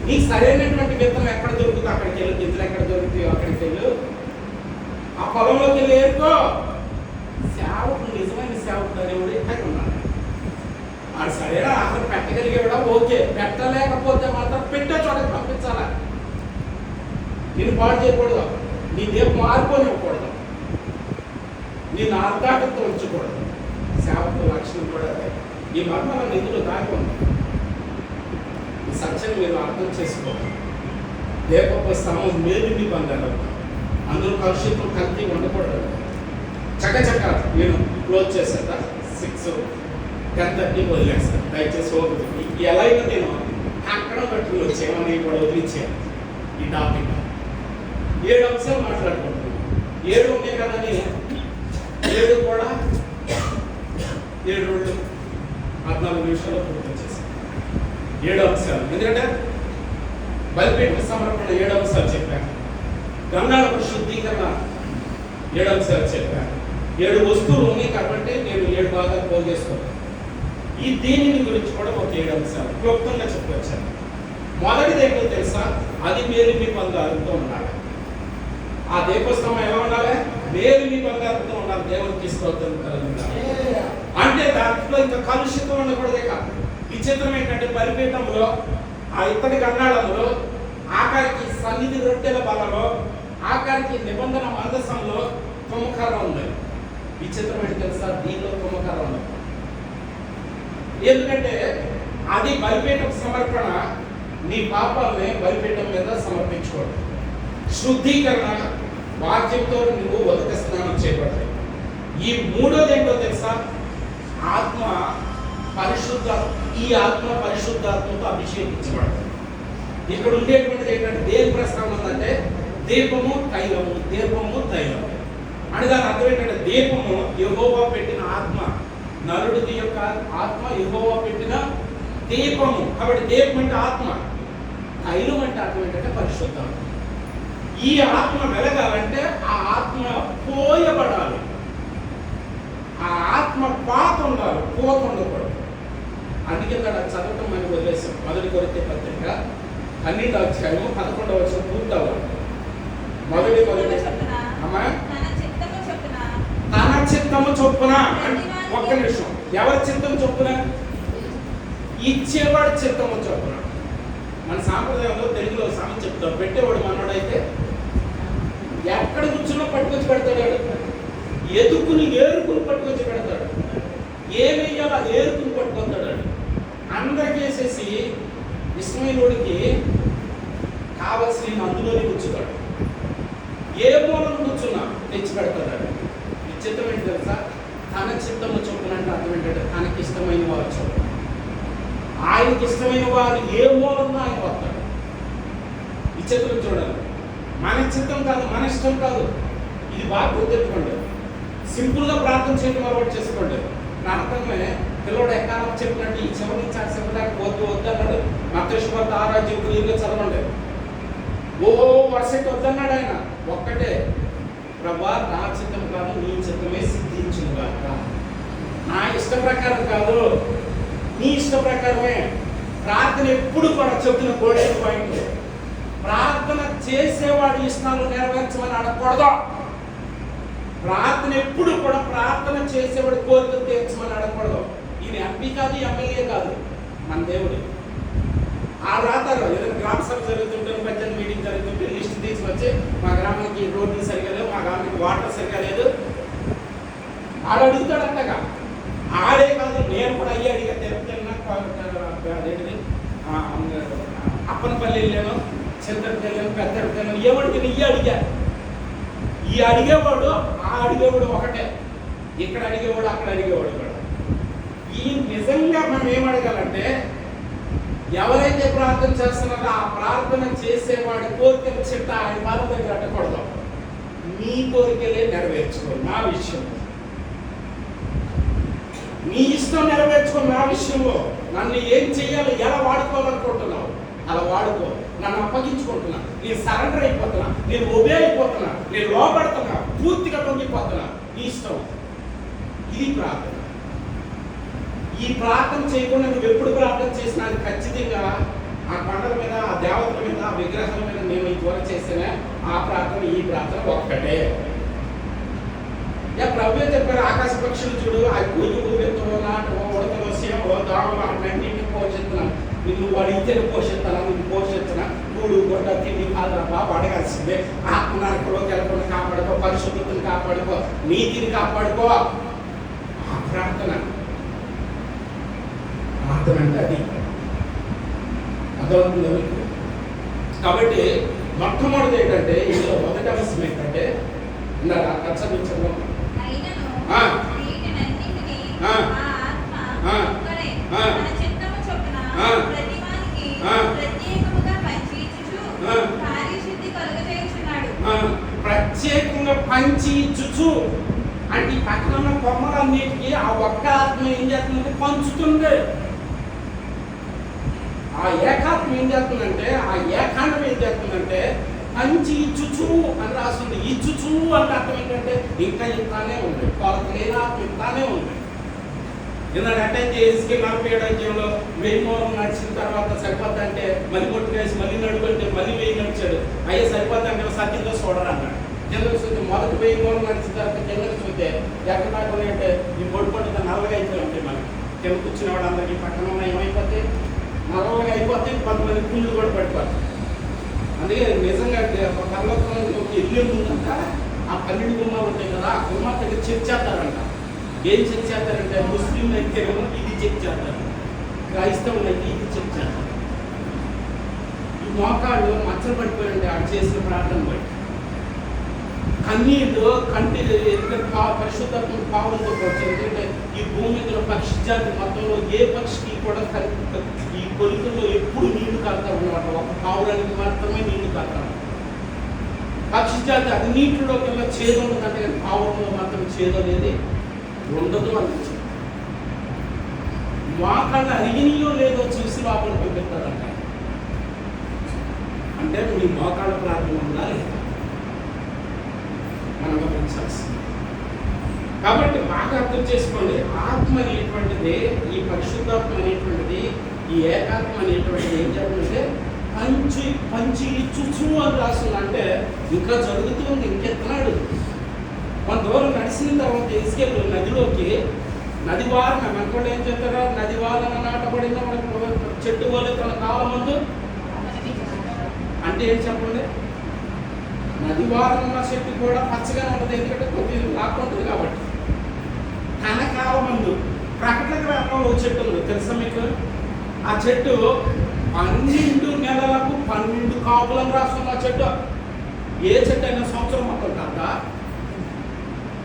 నీకు సరైనటువంటి విత్తనం ఎక్కడ దొరుకుతుందో అక్కడికి వెళ్ళు, గింజలు ఎక్కడ దొరుకుతాయో అక్కడికి వెళ్ళు, ఆ పొలంలోకి వెళ్ళి ఏరుకో. సేవకుడు నిజమైన సేవకుడు అనేవాడు ఎక్కడ ఉన్నాడు. ఆడు సరైన ఆహారం పెట్టగలిగేవాడా ఓకే, పెట్టలేకపోతే మాత్రం పెట్టే చోటకి పంపించాలా. నేను పాడు చేయకూడదు, నీ దేవు మారిపోనివ్వకూడదు, నేను అర్ధాటంతో ఉంచకూడదు. సేవకు లక్షణం కూడా అదే. ఈ మర్మాల నిధులు దాగి ఉన్నాయి. ఈ సత్యం మీరు అర్థం చేసుకోవాలి. దేవపు స్థానం మేలుని పొందాలి, అందరూ కలుషితం కల్తీ ఉండకూడదు. చక్కచక్క నేను క్లోజ్ చేసేట 6:10 వదిలేస్తాను. దయచేసి ఓపిక. ఎలా అయినా నేను అక్కడ పట్టుకుని వచ్చేమని కూడా వదిలించాను. ఈ టాపిక్ 7 అంశాలు మాట్లాడుకుంటున్నాను. 7 ఉన్నాయి కదని 7 కూడా 7 రోజులు 14 నిమిషాలు పూర్తి చేశాను. 7 అంశాలు. ఎందుకంటే బలిపీఠ సమర్పణ 7 అంశాలు చెప్పాను. గంగాళపు శుద్ధీకరణ 7 అంశాలు చెప్పాను. 7 వస్తువులు ఉన్నాయి కాబట్టి నేను 7 భాగాలు పోగేసుకున్నాను. ఈ దీనిని గురించి కూడా ఒక 7 అంశాలు క్లుప్తంగా చెప్పొచ్చాను. మొదటిది ఏంటో తెలుసా, అది మేలిమి బంగారంతో ఉండాలి. ఆ దీపస్తంభం ఎలా ఉండాలి? మేలిమి బంగారంతో ఉండాలి. దేవునికి స్తోత్రం కలుగుతుంది. అంటే దాంట్లో ఇంకా కలుషితం ఉండకూడదే కాదు. విచిత్రం ఏంటంటే బలిపీఠంలో ఆ ఇత్తడి గంగాళంలో ఆఖరికి సన్నిధి రొట్టెల బలలో ఆఖరికి నిబంధన మందసంలో తుమ్మకర్ర ఉంది. విచిత్రం ఏంటి తెలుసా, దీనిలో తుమ్మకర్ర ఉంది. ఎందుకంటే అది బలిపీఠం సమర్పణ, నీ పాపాలని బలిపీఠం మీద సమర్పించుకోవడం. శుద్ధీకరణ వాక్యంతో నువ్వు ఉదక స్నానం చేపట్టాలి. ఈ మూడోది ఏంటో తెలుసా, ఆత్మ పరిశుద్ధ, ఈ ఆత్మ పరిశుద్ధాత్మతో అభిషేకించబడతాయి. ఇక్కడ ఉండేటువంటిది ఏంటంటే దేని ప్రస్తావన ఉందంటే దీపము తైలము, దీపము తైలము అని. దాని అర్థం ఏంటంటే దీపము యెహోవా పెట్టిన ఆత్మ, నరుడి యొక్క ఆత్మ యెహోవా పెట్టిన దీపము. కాబట్టి దీపం అంటే ఆత్మ, తైలం అంటే అర్థం ఏంటంటే పరిశుద్ధం. ఈ ఆత్మ వెలగాలంటే ఆ ఆత్మ పోయబడాలి, ఆ ఆత్మ పాత ఉండాలి, పోత ఉండకూడదు. అందుకే దాన్ని చదవటం మనకు వదిలేసాం. 1 కొరింథీ పత్రిక 12వ అధ్యాయం 11వ వచనం పూర్తవ్వాలి. మొదటి అమ్మా తన చిత్తము చొప్పున. ఒక్క నిమిషం, ఎవరి చిత్తం చొప్పున? ఇచ్చేవాడు చిత్తము చొప్పున. మన సాంప్రదాయంలో తెలుగులో సామెత చెప్తాం, పెట్టేవాడు మనోడైతే ఎక్కడ కూర్చున్నా పట్టుకొచ్చి పెడతాడు. ఎదుకుని ఏరుకుని పట్టుకొచ్చి పెడతాడు. ఏమి వేయాలో ఏరుకుని పట్టుకొస్తాడు. అందరికీ వేసేసి ఇస్మాయిలుడికి కావలసిన అందులోనే కూర్చుతాడు. ఏ మూలం కూర్చున్నా తెచ్చి పెడతాడు. విచిత్రం ఏంటి తెలుసా? తన చిత్తము చొప్పున అంటే అర్థం ఏంటంటే తనకి ఇష్టమైన వారు చొప్పున, ఆయనకి ఇష్టమైన వారు ఏ మూలంలో ఆయన వస్తాడు. విచిత్రం చూడాలి. మన చిత్తం కాదు, మన ఇష్టం కాదు. ఇది బాగా గుర్తెట్టుకోండి. సింపుల్గా ప్రార్థన చేయడం అలవాటు చేసుకోండి. ప్రార్థనమే పిల్లడు ఎకాలం చెప్పినట్టు ఈ చివరి నుంచి ఆ చివరికి వద్దు వద్దు అన్నాడు. మత్తయి 6 క్లియర్గా చదవండి. ఓ వర్షకి వద్దన్నాడు ఆయన. ఒక్కటే, ప్రభా నా చిత్తం కాదు నీ చిత్తమే సిద్ధించును గాక. నా ఇష్ట ప్రకారం కాదు, నీ ఇష్ట ప్రకారమే. ప్రార్థన ఎప్పుడు కూడా చెప్తున్న గోల్డెన్ పాయింట్, ప్రార్థన చేసేవాడి ఇష్టాలు నెరవేర్చమని అడగకూడదు. ప్రార్థన ఎప్పుడు కూడా ప్రార్థన చేసేవాడి కోరికలు తీర్చమని అడగకూడదు. ఈయన ఎంపీ కాదు, ఎమ్మెల్యే కాదు, మన దేవుడు. ఆ రాతారు ఏదైనా గ్రామ సభ జరుగుతుంటే, పంచాయతీ మీటింగ్ జరుగుతుంటే లిస్ట్ తీసుకొచ్చి మా గ్రామానికి రోడ్లు సరిగా లేవు, మా గ్రామానికి వాటర్ సరిగా లేదు ఆడు అడుగుతాడు. అంతగా ఆడే కాదు, నేను కూడా అయ్యి అడిగా. తిరుపతి వెళ్ళినా, అప్పనపల్లి వెళ్ళాను, చింతపల్లి వెళ్ళాను, పెద్దపల్లి వెళ్ళాను. ఏమడిగిన ఇయ్యి అడిగా. ఈ అడిగేవాడు ఆ అడిగేవాడు ఒకటే. ఇక్కడ అడిగేవాడు అక్కడ అడిగేవాడు కూడా. ఈ నిజంగా మనం ఏం అడగాలంటే, ఎవరైతే ప్రార్థన చేస్తున్నారో ఆ ప్రార్థన చేసేవాడి కోరికలు చెట్ట ఆయన బాధ దగ్గర అట్టకూడదు. నీ కోరికలే నెరవేర్చుకో నా విషయం, నీ ఇష్టం నెరవేర్చుకో నా విషయంలో. నన్ను ఏం చెయ్యాలో ఎలా వాడుకోవాలనుకుంటున్నావు అలా వాడుకో. నన్ను అప్పగించుకుంటున్నా, నేను సరెండర్ అయిపోతున్నా, నేను ఒబే అయిపోతున్నా, నేను లోపడుతున్నా, పూర్తిగా లొంగిపోతున్నా, నీ ఇష్టం. ఇది ప్రార్థన. ఈ ప్రార్థన చేయకుండా నువ్వు ఎప్పుడు ప్రార్థన చేసినా అది ఖచ్చితంగా ఆ కొండల మీద, ఆ దేవతల మీద, ఆ విగ్రహాల మీద మేము ఈ త్వర చేస్తేనే ఆ ప్రార్థన ఈ ప్రార్థన ఒక్కటే. ప్రభు చెప్పారు, ఆకాశ పక్షులు చూడు, ఆ గొయ్యి ఊరెత్తులో నాటో ఉడతలో సేవో దావలో అన్నింటినీ పోషిస్తున్నాను. నువ్వు అడిగితే పోషిస్తాను, నువ్వు పోషిస్తున్నా. కూడు గొడ్డ తిండి కాదు బాబు అడగాల్సిందే. ఆత్మ నరకలోకి వెళ్ళకుండా కాపాడుకో, పరిశుద్ధతను కాపాడుకో, నీతిని కాపాడుకో. ఆ ప్రార్థన అంటే అది అర్థమవుతుంది మీకు. కాబట్టి మొట్టమొదటి ఏంటంటే, ఇందులో మొదటి అంశం ఏంటంటే చదివించడం ప్రత్యేకంగా పంచి ఇచ్చుచు అంటే ఈ పక్కన ఉన్న కొమ్మలన్నిటికీ ఆ ఒక్క ఆత్మ ఏం చేస్తుందంటే పంచుతుంది. ఆ ఏకాత్మ ఏం చేస్తుందంటే, ఆ ఏకాండం ఏం చేస్తుందంటే పంచి ఇచ్చుచు అని రాస్తుంది. ఇచ్చుచు అంటే అర్థం ఏంటంటే ఇంకా ఇంతానే ఉంది, కొరత లేదా ఇంతానే ఉంది. ఎందుకంటే అటెండ్ చేసి 47వ అధ్యాయంలో 1000 మూలం నడిచిన తర్వాత సరిపోద్దంటే మళ్ళీ కొట్టుకేసి మళ్ళీ నడుపుంటే మళ్ళీ 1000 నడిచాడు. అయ్యే సరిపోద్దంటే సత్యంతో చూడరు అన్నాడు. కిందకు చూస్తే మొదటి 1000 మూలం నడిచిన తర్వాత కిందకు చూస్తే ఎక్కడ దాకా అంటే ఈ పొడి పొడితో నల్లగా అయిపోయి ఉంటాయి. మనకి కింద కూర్చునే వాళ్ళందరికీ పక్కన ఉన్న ఏమైపోతే నల్లగా అయిపోతే, కొంతమంది పుళ్ళు కూడా పడిపోతాయి. అందుకే నిజంగా పర్వతంలోకి ఇల్లు ఉందంట, ఆ 12 గుమ్మాలు ఉంటాయి కదా, ఆ గుమ్మ దగ్గర చెక్ చేస్తారంట. ఏం చెక్ చేస్తారంటే, ముస్లింలు అయితే ఇది చెక్ చేస్తారు, క్రైస్తవులు అయితే ఇది చెక్ చేస్తారు. ఈ మోకాళ్ళు మచ్చలు పడిపోయింది ఆడు చేసిన ప్రార్థన బట్టి. కన్నీళ్ళు కంటి పరిశుద్ధత్వం పావులతో వచ్చాయి. ఎందుకంటే ఈ భూమి మీద పక్షి జాతి మొత్తంలో ఏ పక్షికి కూడా ఈ కొలికల్లో ఎప్పుడు నీళ్లు కారుతా ఉన్నమాట. ఒక పావురానికి మాత్రమే నీళ్లు కారుతారు. పక్షి జాతి అది నీటిలోకి చేదు ఉండదంటే, కానీ పావురంలో మాత్రం చేదు అనేది ఉండదు అనిపించింది. మోకాళ్ళు అరిగినయో లేదో చూసి లోపల పంపిస్తారంట. అంటే మీ మోకాళ్ళ ప్రార్థన ఉందా లేదా మనం గమనించాల్సింది. కాబట్టి బాగా అర్థం చేసుకోండి, ఆత్మ అనేటువంటిది, ఈ పరిశుద్ధాత్మ అనేటువంటిది, ఈ ఏకాత్మ అనేటువంటిది ఏం చేస్తుందంటే పంచి ఇచ్చుచు అని రాస్తుందంటే ఇంకా జరుగుతూ ఉంది, ఇంకెత్తనాడు. కొంత దూరం నడిచిన తర్వాత ఇసుకెళ్ళి నదిలోకి, నది వారన మనకుండా ఏం చెప్తారా, నది వారన నాటబడిన చెట్టు పోలే తన కాలం ముందు అంటే ఏం చెప్పండి, నది వారం ఉన్న చెట్టు కూడా పచ్చగానే ఉంటుంది, ఎందుకంటే కొద్దిగా లాక్కుంటుంది కాబట్టి. కనకాల మందు ప్రకటన గ్రంథంలో చెట్టు ఉంది తెలుసా మీకు? ఆ చెట్టు 12 నెలలకు 12 కాపులను రాస్తున్న చెట్టు. ఏ చెట్టు అయినా సంవత్సరం మొత్తం కాదా?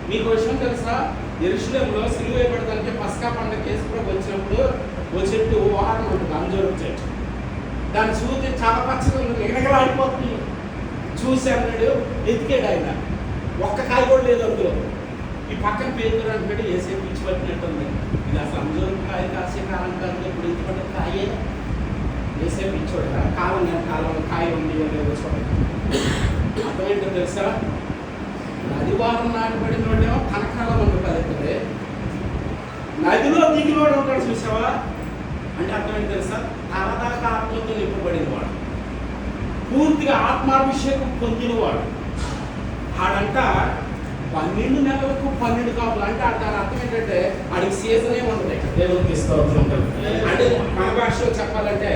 మీకు విషయం తెలుసా? యెరూషలేములో సిలువ వేయబడడానికి పస్కా పండుగ కేసుకుని వచ్చినప్పుడు ఓ చెట్టు వారం ఉంటుంది, అంజూరు చెట్టు. దాన్ని చూసి చాలా పచ్చగా ఉంది, ఎగరగలాడిపోతుంది. చూసి అన్నాడు, ఎతికాడు ఆయన, ఒక్క కాయ కూడా లేదు అందులో. ఈ పక్కన పేరు అంటే వేసే పిచ్చి పట్టినట్టుంది, ఇది అసలు అంజూరు కాయ కాసే కాలం కాదు, ఇప్పుడు ఇంటి పట్టిన కాయే వేసే పిచ్చోడు. కాలం కాలం కాయ ఉంది లేదో చూడండి. అర్థం ఏంటో తెలుసా? నది వారం నాటబడిన వాడేమో కనకాలం ఉంది పలుకుతుంది, నదిలో దిగినోడు ఉంటాడు చూసావా? అంటే అర్థం ఏంటి తెలుసా? తరదాకా ఆత్మతో నింపబడిన వాడు, పూర్తిగా ఆత్మాభిషేకం పొందినవాడు. ఆడంట 12 నెలలకు 12 కాపులు. అంటే దాని అర్థం ఏంటంటే ఆడికి సీజనే ఉండదు, దేవునికి స్తోత్రం ఉంటుంది. అంటే మన భాషలో చెప్పాలంటే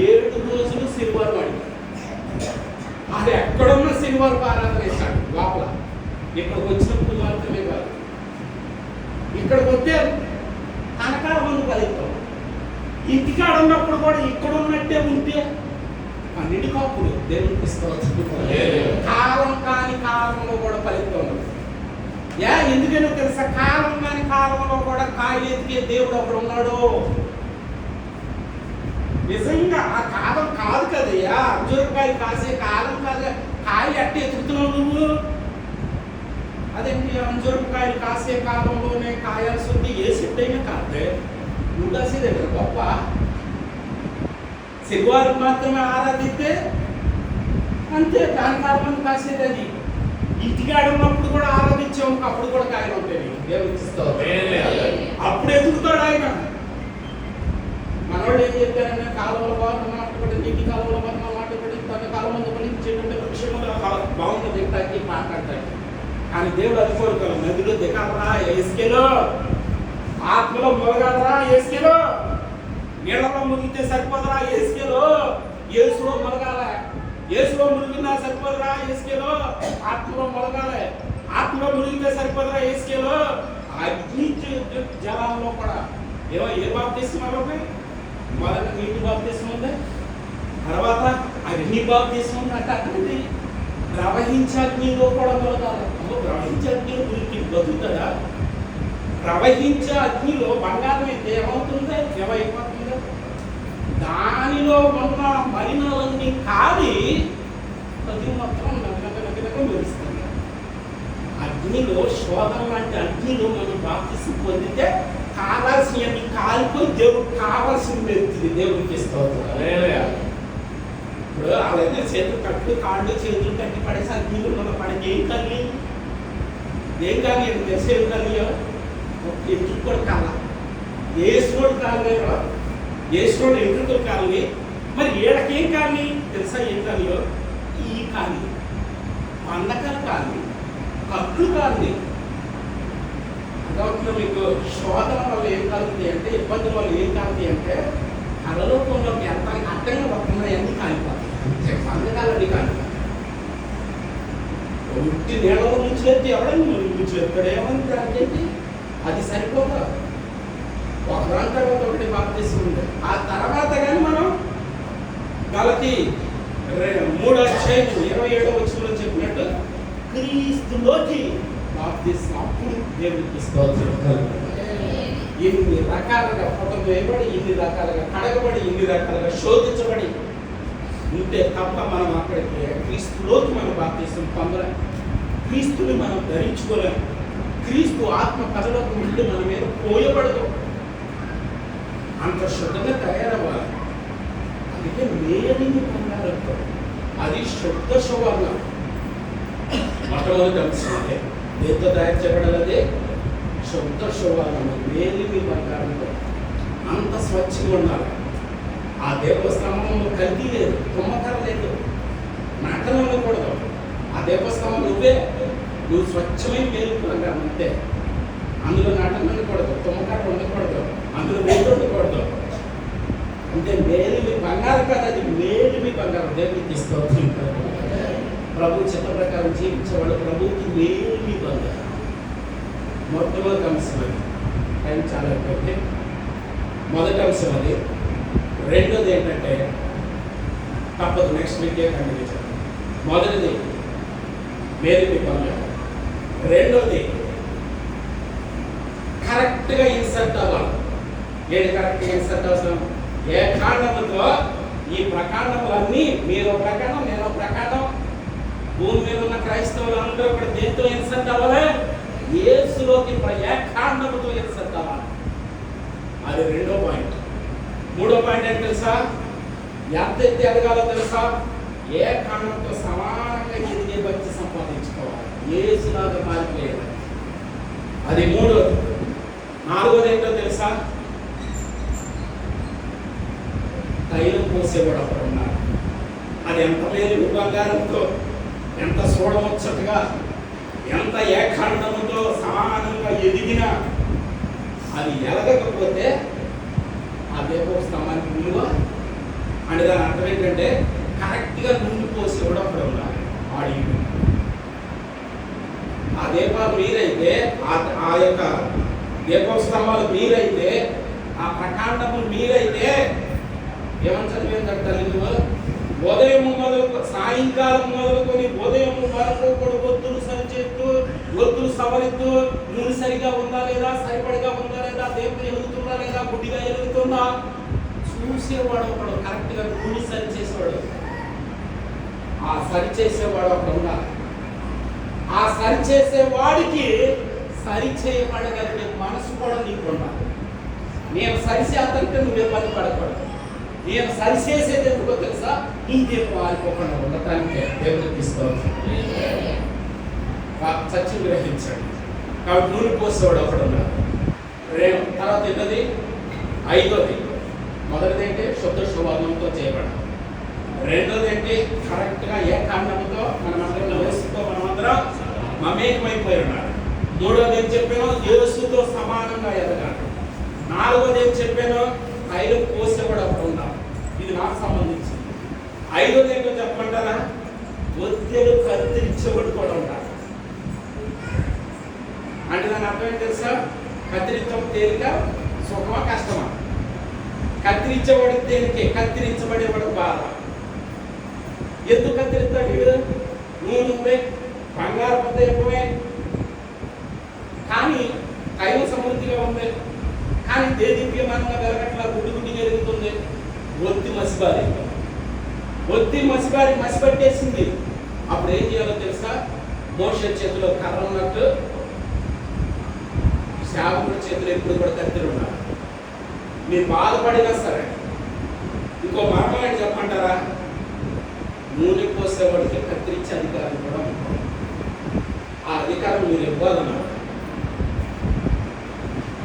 7 రోజులు శనివారం వాడికి. అది ఎక్కడున్న శనివారం ఆరాధన ఇస్తాడు లోపల. ఇక్కడికి వచ్చినప్పుడు మాత్రమే కాదు, ఇక్కడికి వస్తే కనకాల మందు ఫలితం. ఇంటికాడ ఉన్నప్పుడు కూడా ఇక్కడ ఉన్నట్టే ఉంటే 12 కాపులు దేవునికి కాలం కాని కాలంలో కూడా ఫలితం ఉంది. ఎందుకనో తెలుసా? కాలం కాని కాలంలో కూడా కాయలు ఎతికే దేవుడు అక్కడ ఉన్నాడు. నిజంగా ఆ కాలం కాదు కదయ్యా, అంజూరకాయ కాసే కాలం కాదు. కాయలు ఎట్ట ఎత్తుతున్నావు నువ్వు? అదేంటి అంజూరకాయలు కాసే కాలంలోనే కాయాల్సి ఉంది? ఏ సెట్ అయినా కాదే నువ్వు కాసేదండి గొప్ప. శనివారం మాత్రమే ఆరాధిస్తే అంతే, దాని కాలం కాసేది. అది ఇంటికాడ ఉన్నప్పుడు కూడా ఆరాధించాము, అప్పుడు కూడా కాయలు ఉంటాయి. అప్పుడు ఎదుగుతాడు ఆయన. మనోళ్ళు ఏం చెప్పారంటే కాలువల బాగా మాట్లాడి, నీటి కాలువల బాగా మాట్లాడి, తన కాలం పండించేటువంటి వృక్షములు బాగుంటుంది తింటానికి మాట్లాడతాడు. కానీ దేవుడు అది కోరుకోవాలి, నదిలో దిగాలరా ఏసుకేలో, ఆత్మలో మొలగాలరా ఏసుకేలో, నీళ్ళలో మునిగితే సరిపోదరా ఏసుకేలో, ఏసులో మొలగాల. ఏసులో మునిగినా సరిపోదరా ఏసుకేలో, ఆత్మలో మొలగాల. ఆత్మలో మునిగితే సరిపోదరా ఏసుకేలో, అగ్ని జలాల్లో కూడా. ఏ బాప్తిస్మలో మొదట నీటి బాప్తిస్మం ఉంది, తర్వాత అగ్ని బాప్తిస్మం ఉంది. అంటే అగ్ని ప్రవహించే అగ్నిలో కూడా మొలగాలి. ప్రవహించే అగ్నిలో మురికి బతుకుతుందా? ప్రవహించే అగ్నిలో బంగారం అయితే ఏమవుతుంది? ఏమైపోతుందో దానిలో ఉన్న మలినాలన్నీ కాలి ప్రతి మొత్తం నగనగనగనగ మెరుస్తుంది. అగ్నిలో శోధన లాంటి అగ్నిలో మనం బాప్తిస్మం పొందితే కావాల్సినవి కాలిపోయి దేవుడు కావాల్సింది మెరుతుంది. దేవుడికి స్తోత్రం. ఇప్పుడు అలాగే చేతులు కట్టు, కాళ్ళు చేతులు కట్టి పడేసి అగ్నిలో మనం పడితే ఏం కలిగి ఏం కానీ తెలిసి ఏం కలిగా ఎందుకు కూడా కాల ఏసుడు కాలే, ఏసుడు ఎందుకు కాలి. మరి ఏడకేం కాలి తెలుసా? ఏం కాలియో ఈ కాలి, పండగలు కాలి, కట్లు కాలి. అదవుతున్న మీకు శోధన వల్ల ఏం కలుగుతాయి అంటే, ఇబ్బందుల వల్ల ఏం కలుగుతాయి అంటే, కలలోకంలోకి ఎంత అడ్డంగా వస్తున్నాయి అన్ని కాలిపోతాయి. పండగలన్నీ కాలిపోతాయి. ఉట్టి నీళ్ళలో నుంచి వెళ్తే ఎవడన్నా నుంచి వెళ్తాడు, ఏమంటే అంటే అది సరిపోతా. ఒకదాని తర్వాత ఒకటి బాప్తిస్తుంది. ఆ తర్వాత కానీ మనం గలతీ 3:27 చెప్పినట్టు క్రీస్తులోకి బాప్తిస్తాం. అప్పుడు దేవుడికి స్తోత్రం. ఇన్ని రకాలుగా ఫోటో వేయబడి, ఇన్ని రకాలుగా కడగబడి, ఇన్ని రకాలుగా శోధించబడి ఉంటే తప్ప మనం అక్కడికి క్రీస్తులోకి మనం బాప్తిస్తాం పొందలేం. క్రీస్తుని మనం ధరించుకోలేము. క్రీస్తు ఆత్మ పదలోకి ఉంటే మన మీద పోయబడదు. అంత శుద్ధంగా తయారవ్వాలి. అందుకే మేలిని బంగారంతో అది శుద్ధ సువర్ణ. మొట్టమొదటి అంశం దేంతో తయారు చేయబడాలి? శుద్ధ సువర్ణ, మేలిని బంగారంతో. అంత స్వచ్ఛంగా ఉండాలి. ఆ దేవస్థానంలో కల్తీ లేదు, తుమ్మకర లేదు, నటన ఉండకూడదు. ఆ దేవస్థానం నువ్వు స్వచ్ఛమైన మేలు బంగారం అంతే. అందులో నటన ఉండకూడదు, తుమ్మకర ఉండకూడదు, అందులో వేలు ఉండకూడదు. అంటే మేలిమి బంగారం కాదు, అది మేలిమి బంగారం. దేవుడికి స్తోత్రం. ప్రభు చిత్త ప్రకారం జీవించేవాడు ప్రభువుకి ఏమి పొందారు. మొట్టమొదటి అంశం అది. టైం చాలా అయిపోయింది. మొదటి అంశం అది. రెండోది ఏంటంటే తప్పదు, నెక్స్ట్ వీకే కంటిన్యూ చేద్దాం. మొదటిది వేదిక పొందారు. రెండోది కరెక్ట్గా ఇన్సర్ట్ అవ్వాలి. ఏది కరెక్ట్గా ఇన్సర్ట్ అవసరం? ఏ కాండముతో ఈ ప్రకాండములన్నీ, మీరు ప్రకాండం, నేను ప్రకాండం, భూమి మీద ఉన్న క్రైస్తవులు అందరూ కూడా దేంతో ఇన్సర్ట్ అవ్వాలి? యేసులోకి ఏ కాండముతో ఇన్సర్ట్ అవ్వాలి. అది రెండో పాయింట్. మూడో పాయింట్ ఏంటి తెలుసా? ఎంత ఎత్తి ఎదగాలో తెలుసా? ఏ కాండంతో సమానంగా ఎదిగే భక్తి సంపాదించుకోవాలి, యేసులాగా మారిపోయేది. అది మూడోది. నాలుగోది ఏంటో తెలుసా? తైలం పోసేవాడు అక్కడ ఉన్నారు. అది ఎంత మేలు బంగారంతో, ఎంత చూడముచ్చటగా, ఎంత ఏకాండముతో సమానంగా ఎదిగినా అది ఎలగకపోతే ఆ దీపం స్తంభానికి విలువ అంటే దాని అర్థం ఏంటంటే కరెక్ట్గా నూనె పోసేవాడు అక్కడ ఉన్నారు. ఆ దీపాలు మీరైతే, ఆ యొక్క దీపోత్సవాలు మీరైతే, ఆ ప్రకాండములు మీరైతే ఏమని చదివేందంట తల్లి? ఉదయం మొదలు సాయంకాలం మొదలుకొని ఉదయం వరకు కూడా ఒత్తులు సరిచేస్తూ, ఒత్తులు సవరిస్తూ, నూనె సరిగా ఉందా లేదా, సరిపడిగా ఉందా లేదా, దీపం ఎలుగుతుందా లేదా, గుడ్డిగా ఎలుగుతుందా చూసేవాడు ఒకడు. కరెక్ట్గా నూనె సరి చేసేవాడు, ఆ సరి చేసేవాడు అక్కడ ఉండాలి. ఆ సరి చేసేవాడికి సరి చేయబడగలిగే మనసు కూడా నీకు ఉండాలి. నేను సరిచేద్దంటే నువ్వే పని పడకూడదు. నేను సరిచేసేది ఎందుకో తెలుసా? నీ దీపం ఆరిపోకుండా ఉండటానికే దేవుడు తీసుకోవచ్చు. సత్యం గ్రహించాడు కాబట్టి నూనె పోసేవాడు ఒకడు ఉన్నాడు. తర్వాత ఏంటది? ఐదోది. మొదటిది ఏంటి? శుద్ధ స్వభావంతో చేయబడాలి. రెండోది ఏంటి? కరెక్ట్గా ఏ కాండంతో మనమందరం వేసుకో, మనమందరం మమేకమైపోయి ఉన్నారు. మూడోది ఏం చెప్పాను? యేసుతో సమానంగా ఎదగాలి. నాలుగోది ఏం చెప్పాను? తైలం పోసేవాడు అప్పుడు ఉండాలి. ఇది నాకు సంబంధించింది. ఐదోది ఏంటో చెప్పమంటారా? ఒత్తిడి కత్తిరించేవాడు కూడా ఉండాలి. అంటే దాని అర్థం ఏంటి తెలుసా? కత్తిరించడం తేలిక, సుఖమా కష్టమా? కత్తిరించేవాడు తేలికే, కత్తిరించబడేవాడు బాధ. ఎందుకు కత్తిరిస్తాడు వీడు? నూనె, బంగారు పద్ద ఎక్కువే, కానీ తైలం సమృద్ధిగా ఉంది, కానీ దేదీప్యమానంగా వెలగట్లా, గుడ్డి గుడ్డిగా ఎదుగుతుంది. ఒత్తి మసిబారి, ఒత్తి మసిబారి మసిపట్టేసింది. అప్పుడు ఏం చేయాలో తెలుసా? మోషే చేతిలో కర్ర ఉన్నట్టు సేవకుడి చేతిలో ఎప్పుడు కూడా కత్తిరి ఉన్నారు. మీరు బాధపడినా సరే, ఇంకో మరణం ఏంటి చెప్పమంటారా? నూనె పోసేవాడికి కత్తిరించే అధికారం కూడా ఉంటుంది. ఆ అధికారం మీరు ఇవ్వాలన్నారు.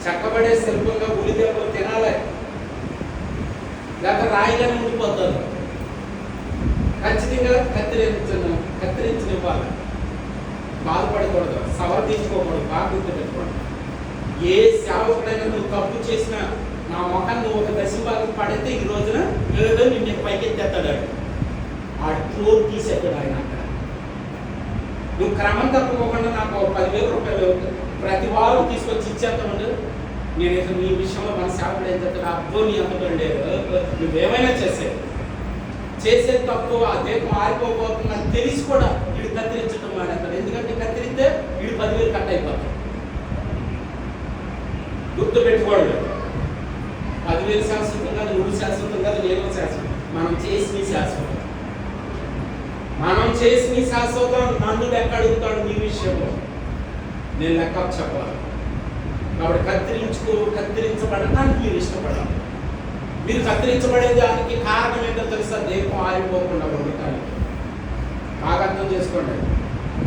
చక్కబడే శిల్పంగా ఉలిదేపలు తినాలి, లేక రాయిగానే ఉండిపోతారు. ఖచ్చితంగా కత్తిరించనివ్వాలి. బాధపడకూడదు, సమర్థించుకోకూడదు. బాగా గుర్తుపెట్టుకోండి. ఏ సేవకుడైనా నువ్వు తప్పు చేసినా నా మొఖాన్ని నువ్వు ఒక దశభాగం పడితే ఈ రోజున ఏదో నిన్ను పైకెత్తేస్తాడు. ఆడు ఫ్లోర్ తీసేస్తాడు ఆయన. అక్కడ నువ్వు క్రమం తప్పుకోకుండా నాకు 10,000 రూపాయలు ప్రతి వారం తీసుకొచ్చి ఇచ్చేస్తాడు. నేను నీ విషయంలో మన సేవకుడు ఏం చెప్తాడు? అబ్బో నీ అందుకండి నువ్వేమైనా చేసే తప్పు ఆ దీపం ఆరిపోబోతుందని తెలిసి కూడా వీడు కత్తిరించడం మానేస్తాడు. ఎందుకంటే కత్తిరిస్తే వీడు 10,000 కట్ అయిపోతాడు. గుర్తు పెట్టుకోండి, 10,000 శాశ్వతం కాదు, 3 శాశ్వతం కాదు, నేను శాశ్వతం. మనం చేసి శాశ్వతం, మనం చేసి శాశ్వతం. నన్ను లెక్క అడుగుతాడు నీ విషయంలో, నేను లెక్క చెప్పాలి. కాబట్టి కత్తిరించబడటానికి మీరు ఇష్టపడాలి. మీరు కత్తిరించబడే దానికి కారణం ఏంటో తెలుసా? దీపం ఆరిపోకుండా ఉండటానికి. బాగా అర్థం చేసుకోండి.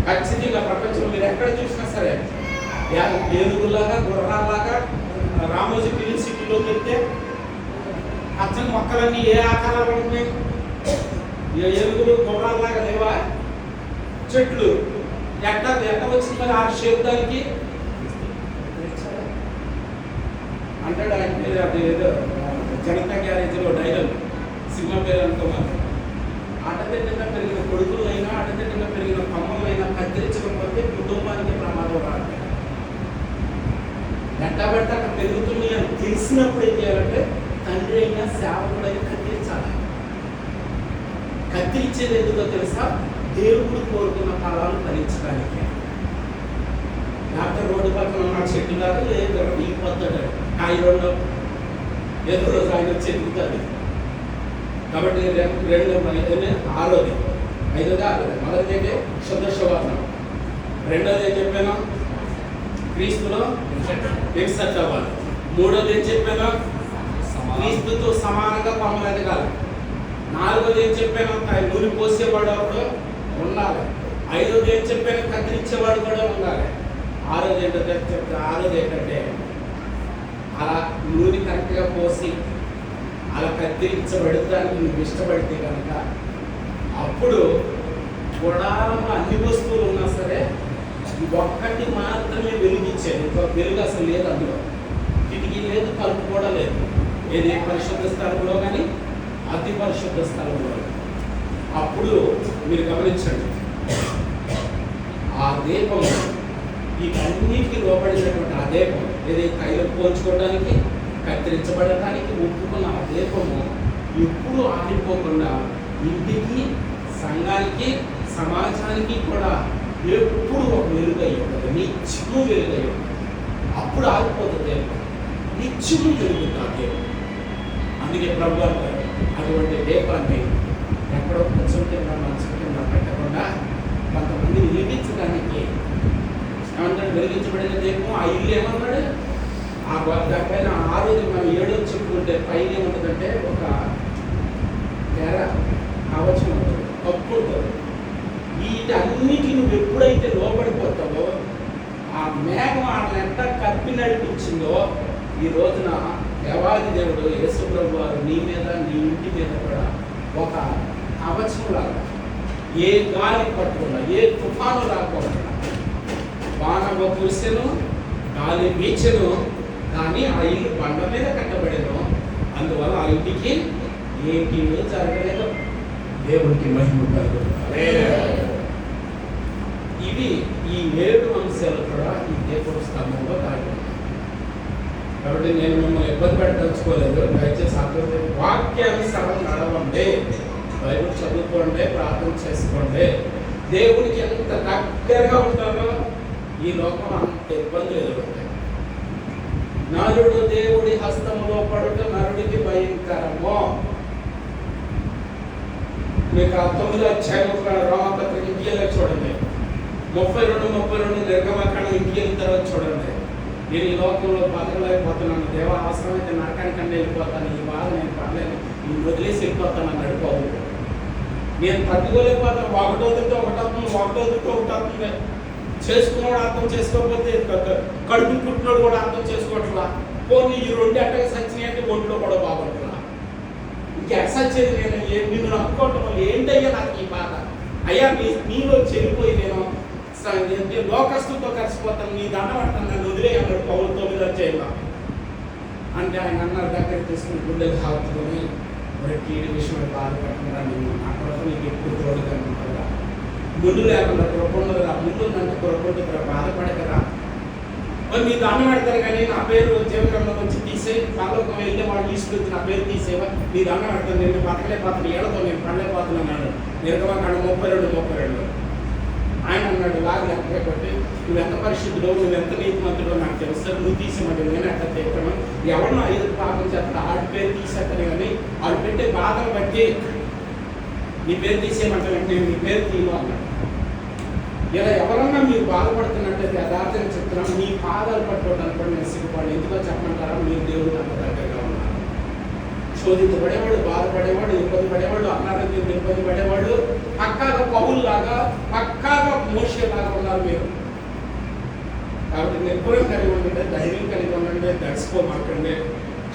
ఖచ్చితంగా ప్రపంచంలో మీరు ఎక్కడ చూసినా సరే ఏనుగులాగా, గుర్రాల్లాగా, రామోజీ ఫిలిం సిటీలోకి వెళ్తే పచ్చని మొక్కలన్నీ ఏ ఆకారాలు ఉన్నాయి? ఏనుగులు, గుర్రాల్లాగా లేవా? చెట్లు ఎట్ట వచ్చింది మరి ఆ షేప్ దానికి అంటాడు ఆయన పేరు. అది ఏదో జనతా గ్యారేజ్లో డైలాగ్, సినిమా పేరు అనుకోవాలి. అంటే అడ్డదిడ్డంగా పెరిగిన కొడుకులైనా అడ్డదిడ్డంగా పెరిగిన కమ్మలైనా కత్తిరించకపోతే కుటుంబానికి ప్రమాదం రాదు. వెంటబెట్ట అక్కడ పెరుగుతుంది అని తెలిసినప్పుడు ఏం చేయాలంటే తండ్రి అయినా సేవకుడైనా కత్తిరించాలి. కత్తిరించేది ఎందుకో తెలుసా? దేవుడు కోరుకున్న ఫలాలు ఫలించడానికి. లేకపోతే రోడ్డు పక్కన ఉన్న చెట్టు కాదు ఏదో దిగిపోతాడు కాయలో ఏదో రోజు ఆయన వచ్చి ఎదుగుతాడు. కాబట్టి ఆరోది ఐదోది ఆరోది. మొదటిది ఏంటి? శుద్ధ సువాసన. రెండోది ఏం చెప్పాను? క్రీస్తులో ఎక్సెప్ట్ అవ్వాలి. మూడోది ఏం చెప్పాను? క్రీస్తుతో సమానంగా కొమ్మలు ఎదగాలి. నాలుగోది ఏం చెప్పాను? నూనె పోసేవాడు ఒకడు ఉండాలి. ఐదోది ఏం చెప్పాను? కత్తిరించేవాడు కూడా ఉండాలి. ఆరోది ఏంటంటే అలా నూనె కరెక్ట్గా పోసి అలా కత్తిరించబడటానికి నువ్వు ఇష్టపడితే కనుక అప్పుడు గుడారంలో అన్ని వస్తువులు ఉన్నా సరే ఒక్కటి మాత్రమే వెలిగించేది. ఇంకొక వెలుగు అసలు లేదు అందులో. కిటికీ లేదు, తలుపు కూడా లేదు. ఏది పరిశుద్ధ స్థలంలో కానీ అతి పరిశుద్ధ స్థలంలో. అప్పుడు మీరు గమనించండి, ఆ దీపం వీటన్నిటికీ లోపడినటువంటి ఆ దీపం ఏదైతే తైలం పోల్చుకోవడానికి కత్తిరించబడటానికి ఒప్పుకున్న ఆ దీపము ఎప్పుడు ఆగిపోకుండా ఇంటికి, సంఘానికి, సమాజానికి కూడా ఎప్పుడు ఒక వెలుగై ఉంటుంది. నిత్యము వెలుగై ఉంటుంది. అప్పుడు ఆగిపోతుంది దీపం, నిత్యము వెలుగుతుంది ఆ దీపం. అందుకే ప్రభు అంటారు అటువంటి దీపాన్ని ఎక్కడో కొంచెం కింద మంచం కింద పెట్టకుండా కొంతమంది వెలిగించడానికి ఏమంటాడు? వెలిగించబడిన దీపం. ఆ ఇల్లు ఏమన్నాడు? ఆ దానిపైన ఆ రోజు మనం ఏడో చెప్పుకుంటే పైన ఏముంటుందంటే ఒక తెర కవచం ఉంటుంది, కప్పు ఉంటుంది. వీటన్నిటికి నువ్వు ఎప్పుడైతే లోపడిపోతావో ఆ మేఘం ఆ ఎంత కప్పి నడిపించిందో ఈ రోజున దేవాది దేవుడు యేసుప్రభు వారు నీ మీద, నీ ఇంటి మీద కూడా ఒక కవచం లాగా, ఏ గాలి పట్టుకున్నా, ఏ తుఫాను రాకుండా, వాన కురిసెను, గాలి వీచెను, కానీ ఆ ఇల్లు బండ మీద కట్టబడేను. అందువల్ల ఆ ఇంటికి ఏంటి జరగలేదు. దేవుడికి మహిమ కలుగుతుంది. ఇవి ఈ 7 అంశాలు కూడా ఈ దీపం స్తంభంలో దాగి ఉన్నాయి. కాబట్టి నేను మిమ్మల్ని ఇబ్బంది పెట్టదలుచుకోలేదు. దయచేసి అర్థం వాక్యానుసారం నడవండి, బైబిల్ చదువుకోండి, ప్రార్థన చేసుకోండి. దేవుడికి ఎంత దగ్గరగా ఉంటారో ఈ లోకం అంత ఇబ్బందులు ఎదురుతాయి. నరుడు దేవుడి హస్తంలో పడుట నరుడికి భయంకరము. మీకు ఆ 9వ అధ్యాయం రోమపత్రిక ఇంటికి చూడండి. 32 నిర్గమకాండం ఇంటికి వెళ్ళిన తర్వాత చూడండి. నేను ఈ లోకంలో బతకలేకపోతున్నాను, దేవ అవసరమైతే నరకానికంటే వెళ్ళిపోతాను, ఈ బాధ నేను పడలేను, నేను వదిలేసి వెళ్ళిపోతాను అన్నాడు పౌలు. నేను తట్టుకోలేకపోతాను. ఒకటోదితో ఒకటవుతుంది. చేసుకున్నాడు అర్థం చేసుకోకపోతే కడుపు పుట్టినోడు కూడా అర్థం చేసుకోవట్లా. పోనీ ఈ 2 అట్టగా సచ్చినాయి అంటే ఒంట్లో కూడా బాగుంటున్నా. ఇంకా సచ్చేది నేను నిన్ను నమ్ముకోవటం వల్ల ఏంటయ్యా నాకు ఈ బాధ? అయ్యా నీలో చెల్లిపోయి నేను లోకస్తులతో కలిసిపోతాను, నీ దండం పడతాను, నన్ను వదిలేయన్నాడు పౌలు 9వ అధ్యాయంలో. అంటే ఆయన అన్నారు దగ్గర తీసుకుని గుండెలు హాకుని మరి కీడి విషయమై బాధపడుతున్నా, నేను నా కొరకు నీకు ఎప్పుడు తోడుగా ఉంటారా, ముందు లేకుండా కొరకుండదురా, ముందుందంటే కొరకుంటుందిరా, బాధపడకరా. మరి నీ దండం పెడతారు కానీ నా పేరు జీవగ్రంథం వచ్చి తీసేయి, పరలోకం వెళ్ళే వాళ్ళు తీసుకొచ్చి నా పేరు తీసేవా, నీ దండం పెడతాను, నేను బతకలేకపోతాను, ఏడతో నేను పడలేకపోతున్నాను. నిర్గమకాండం 32 ఆయన అన్నాడు, లాగి అక్కడే కొట్టి నువ్వు ఎంత పరిశుద్ధుడో, నువ్వు ఎంత నీతిమంతుడో నాకు తెలుసు, నువ్వు తీసేమంటే నేను ఎట్లా తీస్తాను, ఎవరినో 5 పాపం చేస్తా ఆడి పేరు తీసేస్తాను కానీ వాళ్ళు పెట్టే బాధను బట్టి నీ పేరు తీసేయమంటే నేను నీ పేరు తీయను అన్నాడు. ఇలా ఎవరన్నా మీరు బాధపడుతున్నట్టే యథార్థంగా చెప్తున్నాను, మీ పాదాలు పట్టుకోవడానికి కూడా నేను సిగ్గుపడి. ఎందుకో చెప్పమంటారా? మీరు దేవుడు అంత దగ్గరగా ఉన్నారు. శోధించబడేవాడు, బాధపడేవాడు, ఇబ్బంది పడేవాడు, అనారోగ్యం ఇబ్బంది పడేవాడు పక్కాగా పౌలులాగా, పక్కాగా మోషేలాగా ఉన్నారు మీరు. కాబట్టి నిర్భయం కలిగి ఉండండి, ధైర్యం కలిగి ఉండండి, దర్శిపోమాకండి.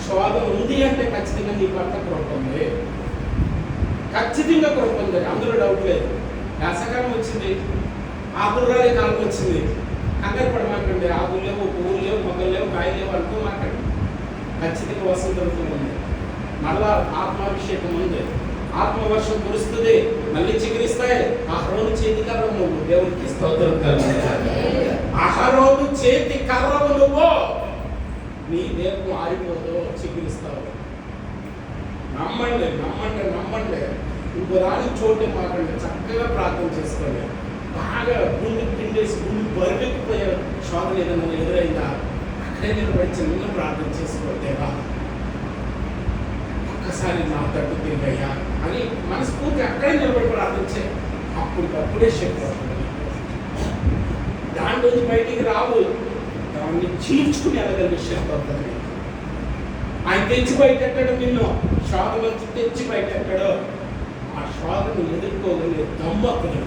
శోధన ఉంది అంటే ఖచ్చితంగా నీ భర్త కృప ఉంది, ఖచ్చితంగా కృప ఉంది, అందులో డౌట్ లేదు. వేసవకాలం వచ్చింది, ఆకులు రాలే కాలం వచ్చింది, కంగారు పడమాకండి. ఆకులు లేవు, పువ్వులు లేవు, మొగ్గలు లేవు, కాయలు లేవు అనుకోమాకండి. ఖచ్చితంగా వసంత ఋతువు ఉంది, మళ్ళా ఆత్మాభిషేకం ఉంది, ఆత్మవర్షం కురుస్తుంది, మళ్ళీ చిగురిస్తాయి. అహరోను చేతి కర్రవు నువ్వు, దేవునికి స్తోత్రం కలుగుతుంది. అహరోను చేతి కర్రవు నువ్వు, నీ దేవుడు ఆరిపోతూ చిగురిస్తావు. నమ్మండి నమ్మండి నమ్మండి. ఇంకో రాని చోటే మాకండి, చక్కగా ప్రార్థన చేసుకోండి. బాగా గుండె పిండేసి గుండె బరువెక్కిపోయే శోధన ఏదైనా ఎదురైందా అక్కడే నిలబడి చిన్న ప్రార్థన చేసుకోవట్లేదా, ఒక్కసారి నా తట్టు తిరిగయ్యా అని మనస్ఫూర్తి అక్కడే నిలబడి ప్రార్థించే, అప్పటికప్పుడే శక్తి వస్తుంది. దాంట్లోంచి బయటికి రావు, దాన్ని చీల్చుకుని వెళ్ళగలిగే శక్తి వస్తుంది. ఆయన తెచ్చి బయటెట్టాడు, నిన్ను శోధన తెచ్చి బయటెట్టాడు. ఆ శోధను ఎదుర్కోగలిగే దమ్మకుడు,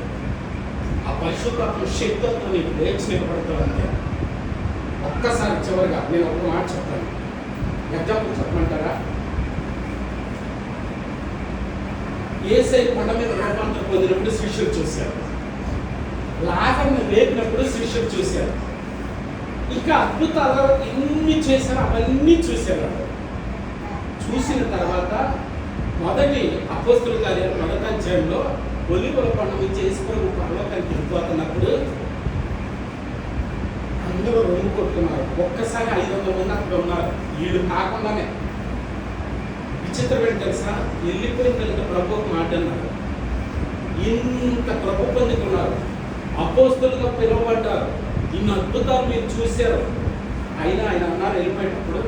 ఆ పరిశుద్ధాత్మ శక్తితో నీకు లేచి నిలబడతావంటే. ఒక్కసారి చివరిగా నేను ఒక మాట చెప్తాను, ఎగ్జాంపుల్ చెప్పమంటారా? యేసయ్య కొండ మీద రూపాంతరం పొందినప్పుడు శిష్యులు చూశారు, లాజరును లేపినప్పుడు శిష్యులు చూశారు, ఇంకా అద్భుతాలు ఎన్ని చేశారో అవన్నీ చూశారు. చూసిన తర్వాత మొదటి అపోస్తుల కార్యాలు 1వ అధ్యాయంలో ఒలీవల కొండ మీద చేసుకొని పరలోకానికి వెళ్ళిపోతున్నప్పుడు అందరూ రొమ్ము కొట్టుకున్నారు. ఒక్కసారి 500 మంది అక్కడ ఉన్నారు. వీళ్ళు కాకుండానే విచిత్రం ఏంటి తెలుసా, వెళ్ళిపోయిన తర్వాత ప్రభువుకు మాట అన్నారు. ఇంత ప్రభు పొందుకున్నారు, అపోస్తులుగా పిలువబడ్డారు, ఇన్ని అద్భుతాలు మీరు చూశారు. అయినా ఆయన అన్నారు వెళ్ళిపోయేటప్పుడు,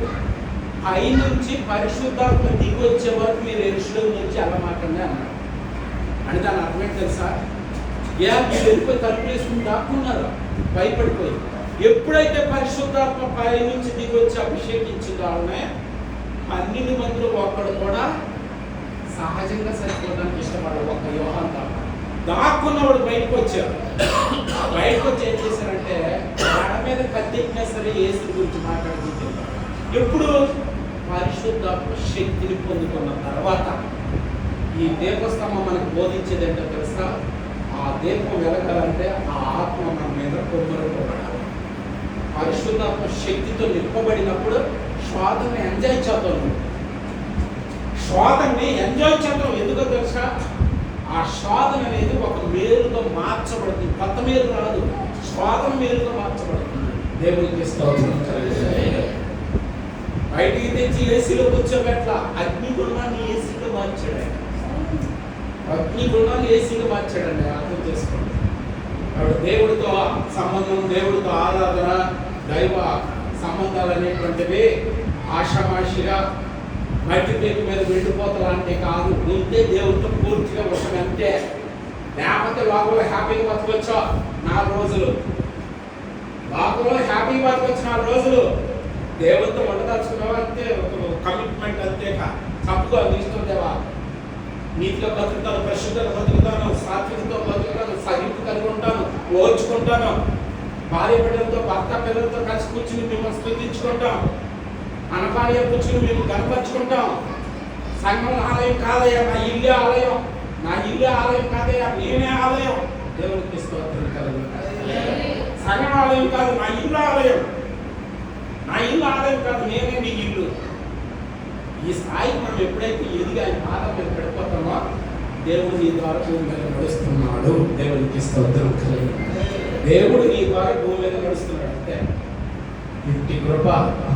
పై నుంచి పరిశుద్ధాత్మ దిగి వచ్చే వరకు మీరు యెరూషలేము నుంచి వెళ్ళమాకండి అన్నారు. అని దాని అర్థం ఏంటి తెలుసా, మీరు వెళ్ళిపోయి తలుపు వేసుకుని దాక్కున్నారు భయపడిపోయి. ఎప్పుడైతే పరిశుద్ధాత్మ పై నుంచి దిగి వచ్చి అభిషేకించిన వాళ్ళనే 12 మందిలో ఒకడు కూడా సహజంగా సరిపోవడానికి ఇష్టపడ్డాడు. ఒక యోహాను తప్ప దాక్కున్నవాడు బయటకు వచ్చారు. బయటకు వచ్చి ఏం చేశారంటే ఆడ మీద కత్తెక్కినా సరే యేసు గురించి మాట్లాడుకుంటున్నారు. ఎప్పుడు పరిశుద్ధాత్మ శక్తిని పొందుకున్న తర్వాత. ఈ దీపస్తంభం మనకు బోధించేది ఏంటో తెలుసా, ఆ దీపం వెలగాలంటే ఆ ఆత్మ మన మీద కొమ్మరింపబడాలి. పరిశుద్ధాత్మ శక్తితో నింపబడినప్పుడు శోధనని ఎంజాయ్ చేద్దాం. శోధనని ఎంజాయ్ చేద్దాం. ఎందుకో తెలుసా, ఆ శోధన అనేది ఒక మేలుగా మార్చబడుతుంది. కొత్త మేలు రాదు, శోధన మేలుగా మార్చబడుతుంది. దేవునికి స్తోత్రం. బయటికి తెచ్చి ఏసీలో కూర్చోబెట్ల, అగ్ని గుణాన్ని ఏసీలో మార్చాడు. అగ్ని గుణాన్ని ఏసీలో మార్చాడండి. అర్థం చేసుకోండి. కాబట్టి దేవుడితో సంబంధం, దేవుడితో ఆరాధన, దైవ సంబంధాలు అనేటువంటివి ఆషామాషిగా మట్టి పేరు మీద వెళ్ళిపోతా అంటే కాదు. ఉంటే దేవుడితో పూర్తిగా ఉండటం అంతే. లేకపోతే లోకంలో హ్యాపీగా బతకొచ్చా 4 రోజులు, లోకంలో హ్యాపీగా బతకొచ్చు 4 రోజులు. దేవుడితో ఉండదలుచుకున్నావా అంతే, ఒక కమిట్మెంట్ అంతే. తప్పుగా నీ ఇష్టం దేవా, నీతిగా బతుకుతాను, పరిశుద్ధంగా బతుకుతాను, సాత్వికతో బతుకుతాను, సహింపు కలిగి ఉంటాను, ఓర్చుకుంటాను, భార్య బిడ్డలతో భర్త పిల్లలతో కలిసి కూర్చుని మిమ్మల్ని స్థుతించుకుంటాం, అనపానీయ కూర్చుని మేము కనపరుచుకుంటాం. సంఘం ఆలయం కాదయ్యా, నా ఇల్లే ఆలయం, నా ఇల్లే ఆలయం కాదయ్యా, నేనే ఆలయం. దేవునికి స్తోత్రం కలుగుతుంది. సంఘం ఆలయం కాదు, నా ఇల్లు ఆలయం, నా ఇల్లు ఆలయం కాదు, నేనే నీ ఇల్లు. ఈ స్థాయికి మనం ఎప్పుడైతే ఎదిగి ఆయన పాదం మీద పడిపోతామో దేవుడు నీ ద్వారా భూమి మీద నడుస్తున్నాడు. దేవునికి స్తోత్రం కలుగుతుంది. దేవుడు నీ ద్వారా భూమి మీద నడుస్తున్నాడు. అంటే ఇటు కృప,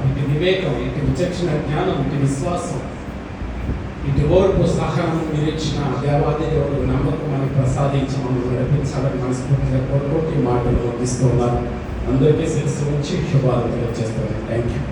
ఇటు వివేకం, ఇటు విచక్షణ జ్ఞానం, ఇటు విశ్వాసం, ఇటు ఓర్పు, సహనం నిరీక్షణ దేవాది దేవుడు నమ్మకం మనకు ప్రసాదించి మమ్మల్ని నడిపించాలని మనస్ఫూర్తిగా కోరుకుంటూ మాటలు ముగిస్తున్నారు. అందరికీ శిరస్సు ఉంచి శుభాలు తెలియజేస్తున్నాను. Thank you.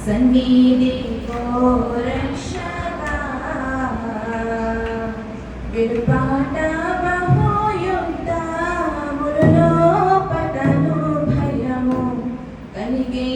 సన్నిధి రక్షక విడుపాట బహుయుక్త మురులో పటను భయము కలిగే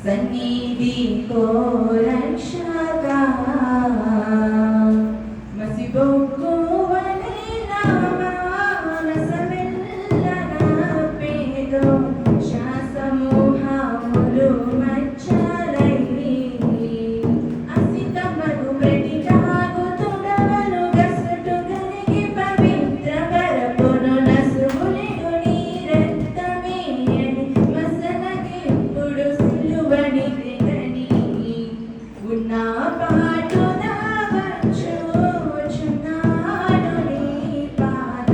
सन्निधि को रक्षका मसिबोको वनेना मनसमेल्लना पेदो शासमोहामुलु मच्छलై असितमगु प्रतिजागु तुडवनु गसटु गलिगे पवित्र परपुनु नसुबुलिगु नीरత్తమే మసనగి ఇప్పుడు సిలువని తెగని ఉన్నా పాటునా వచ్చుచున్నాడు నీ పాద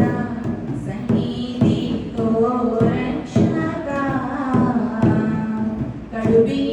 సన్నిధి కో రక్షగా కడుబి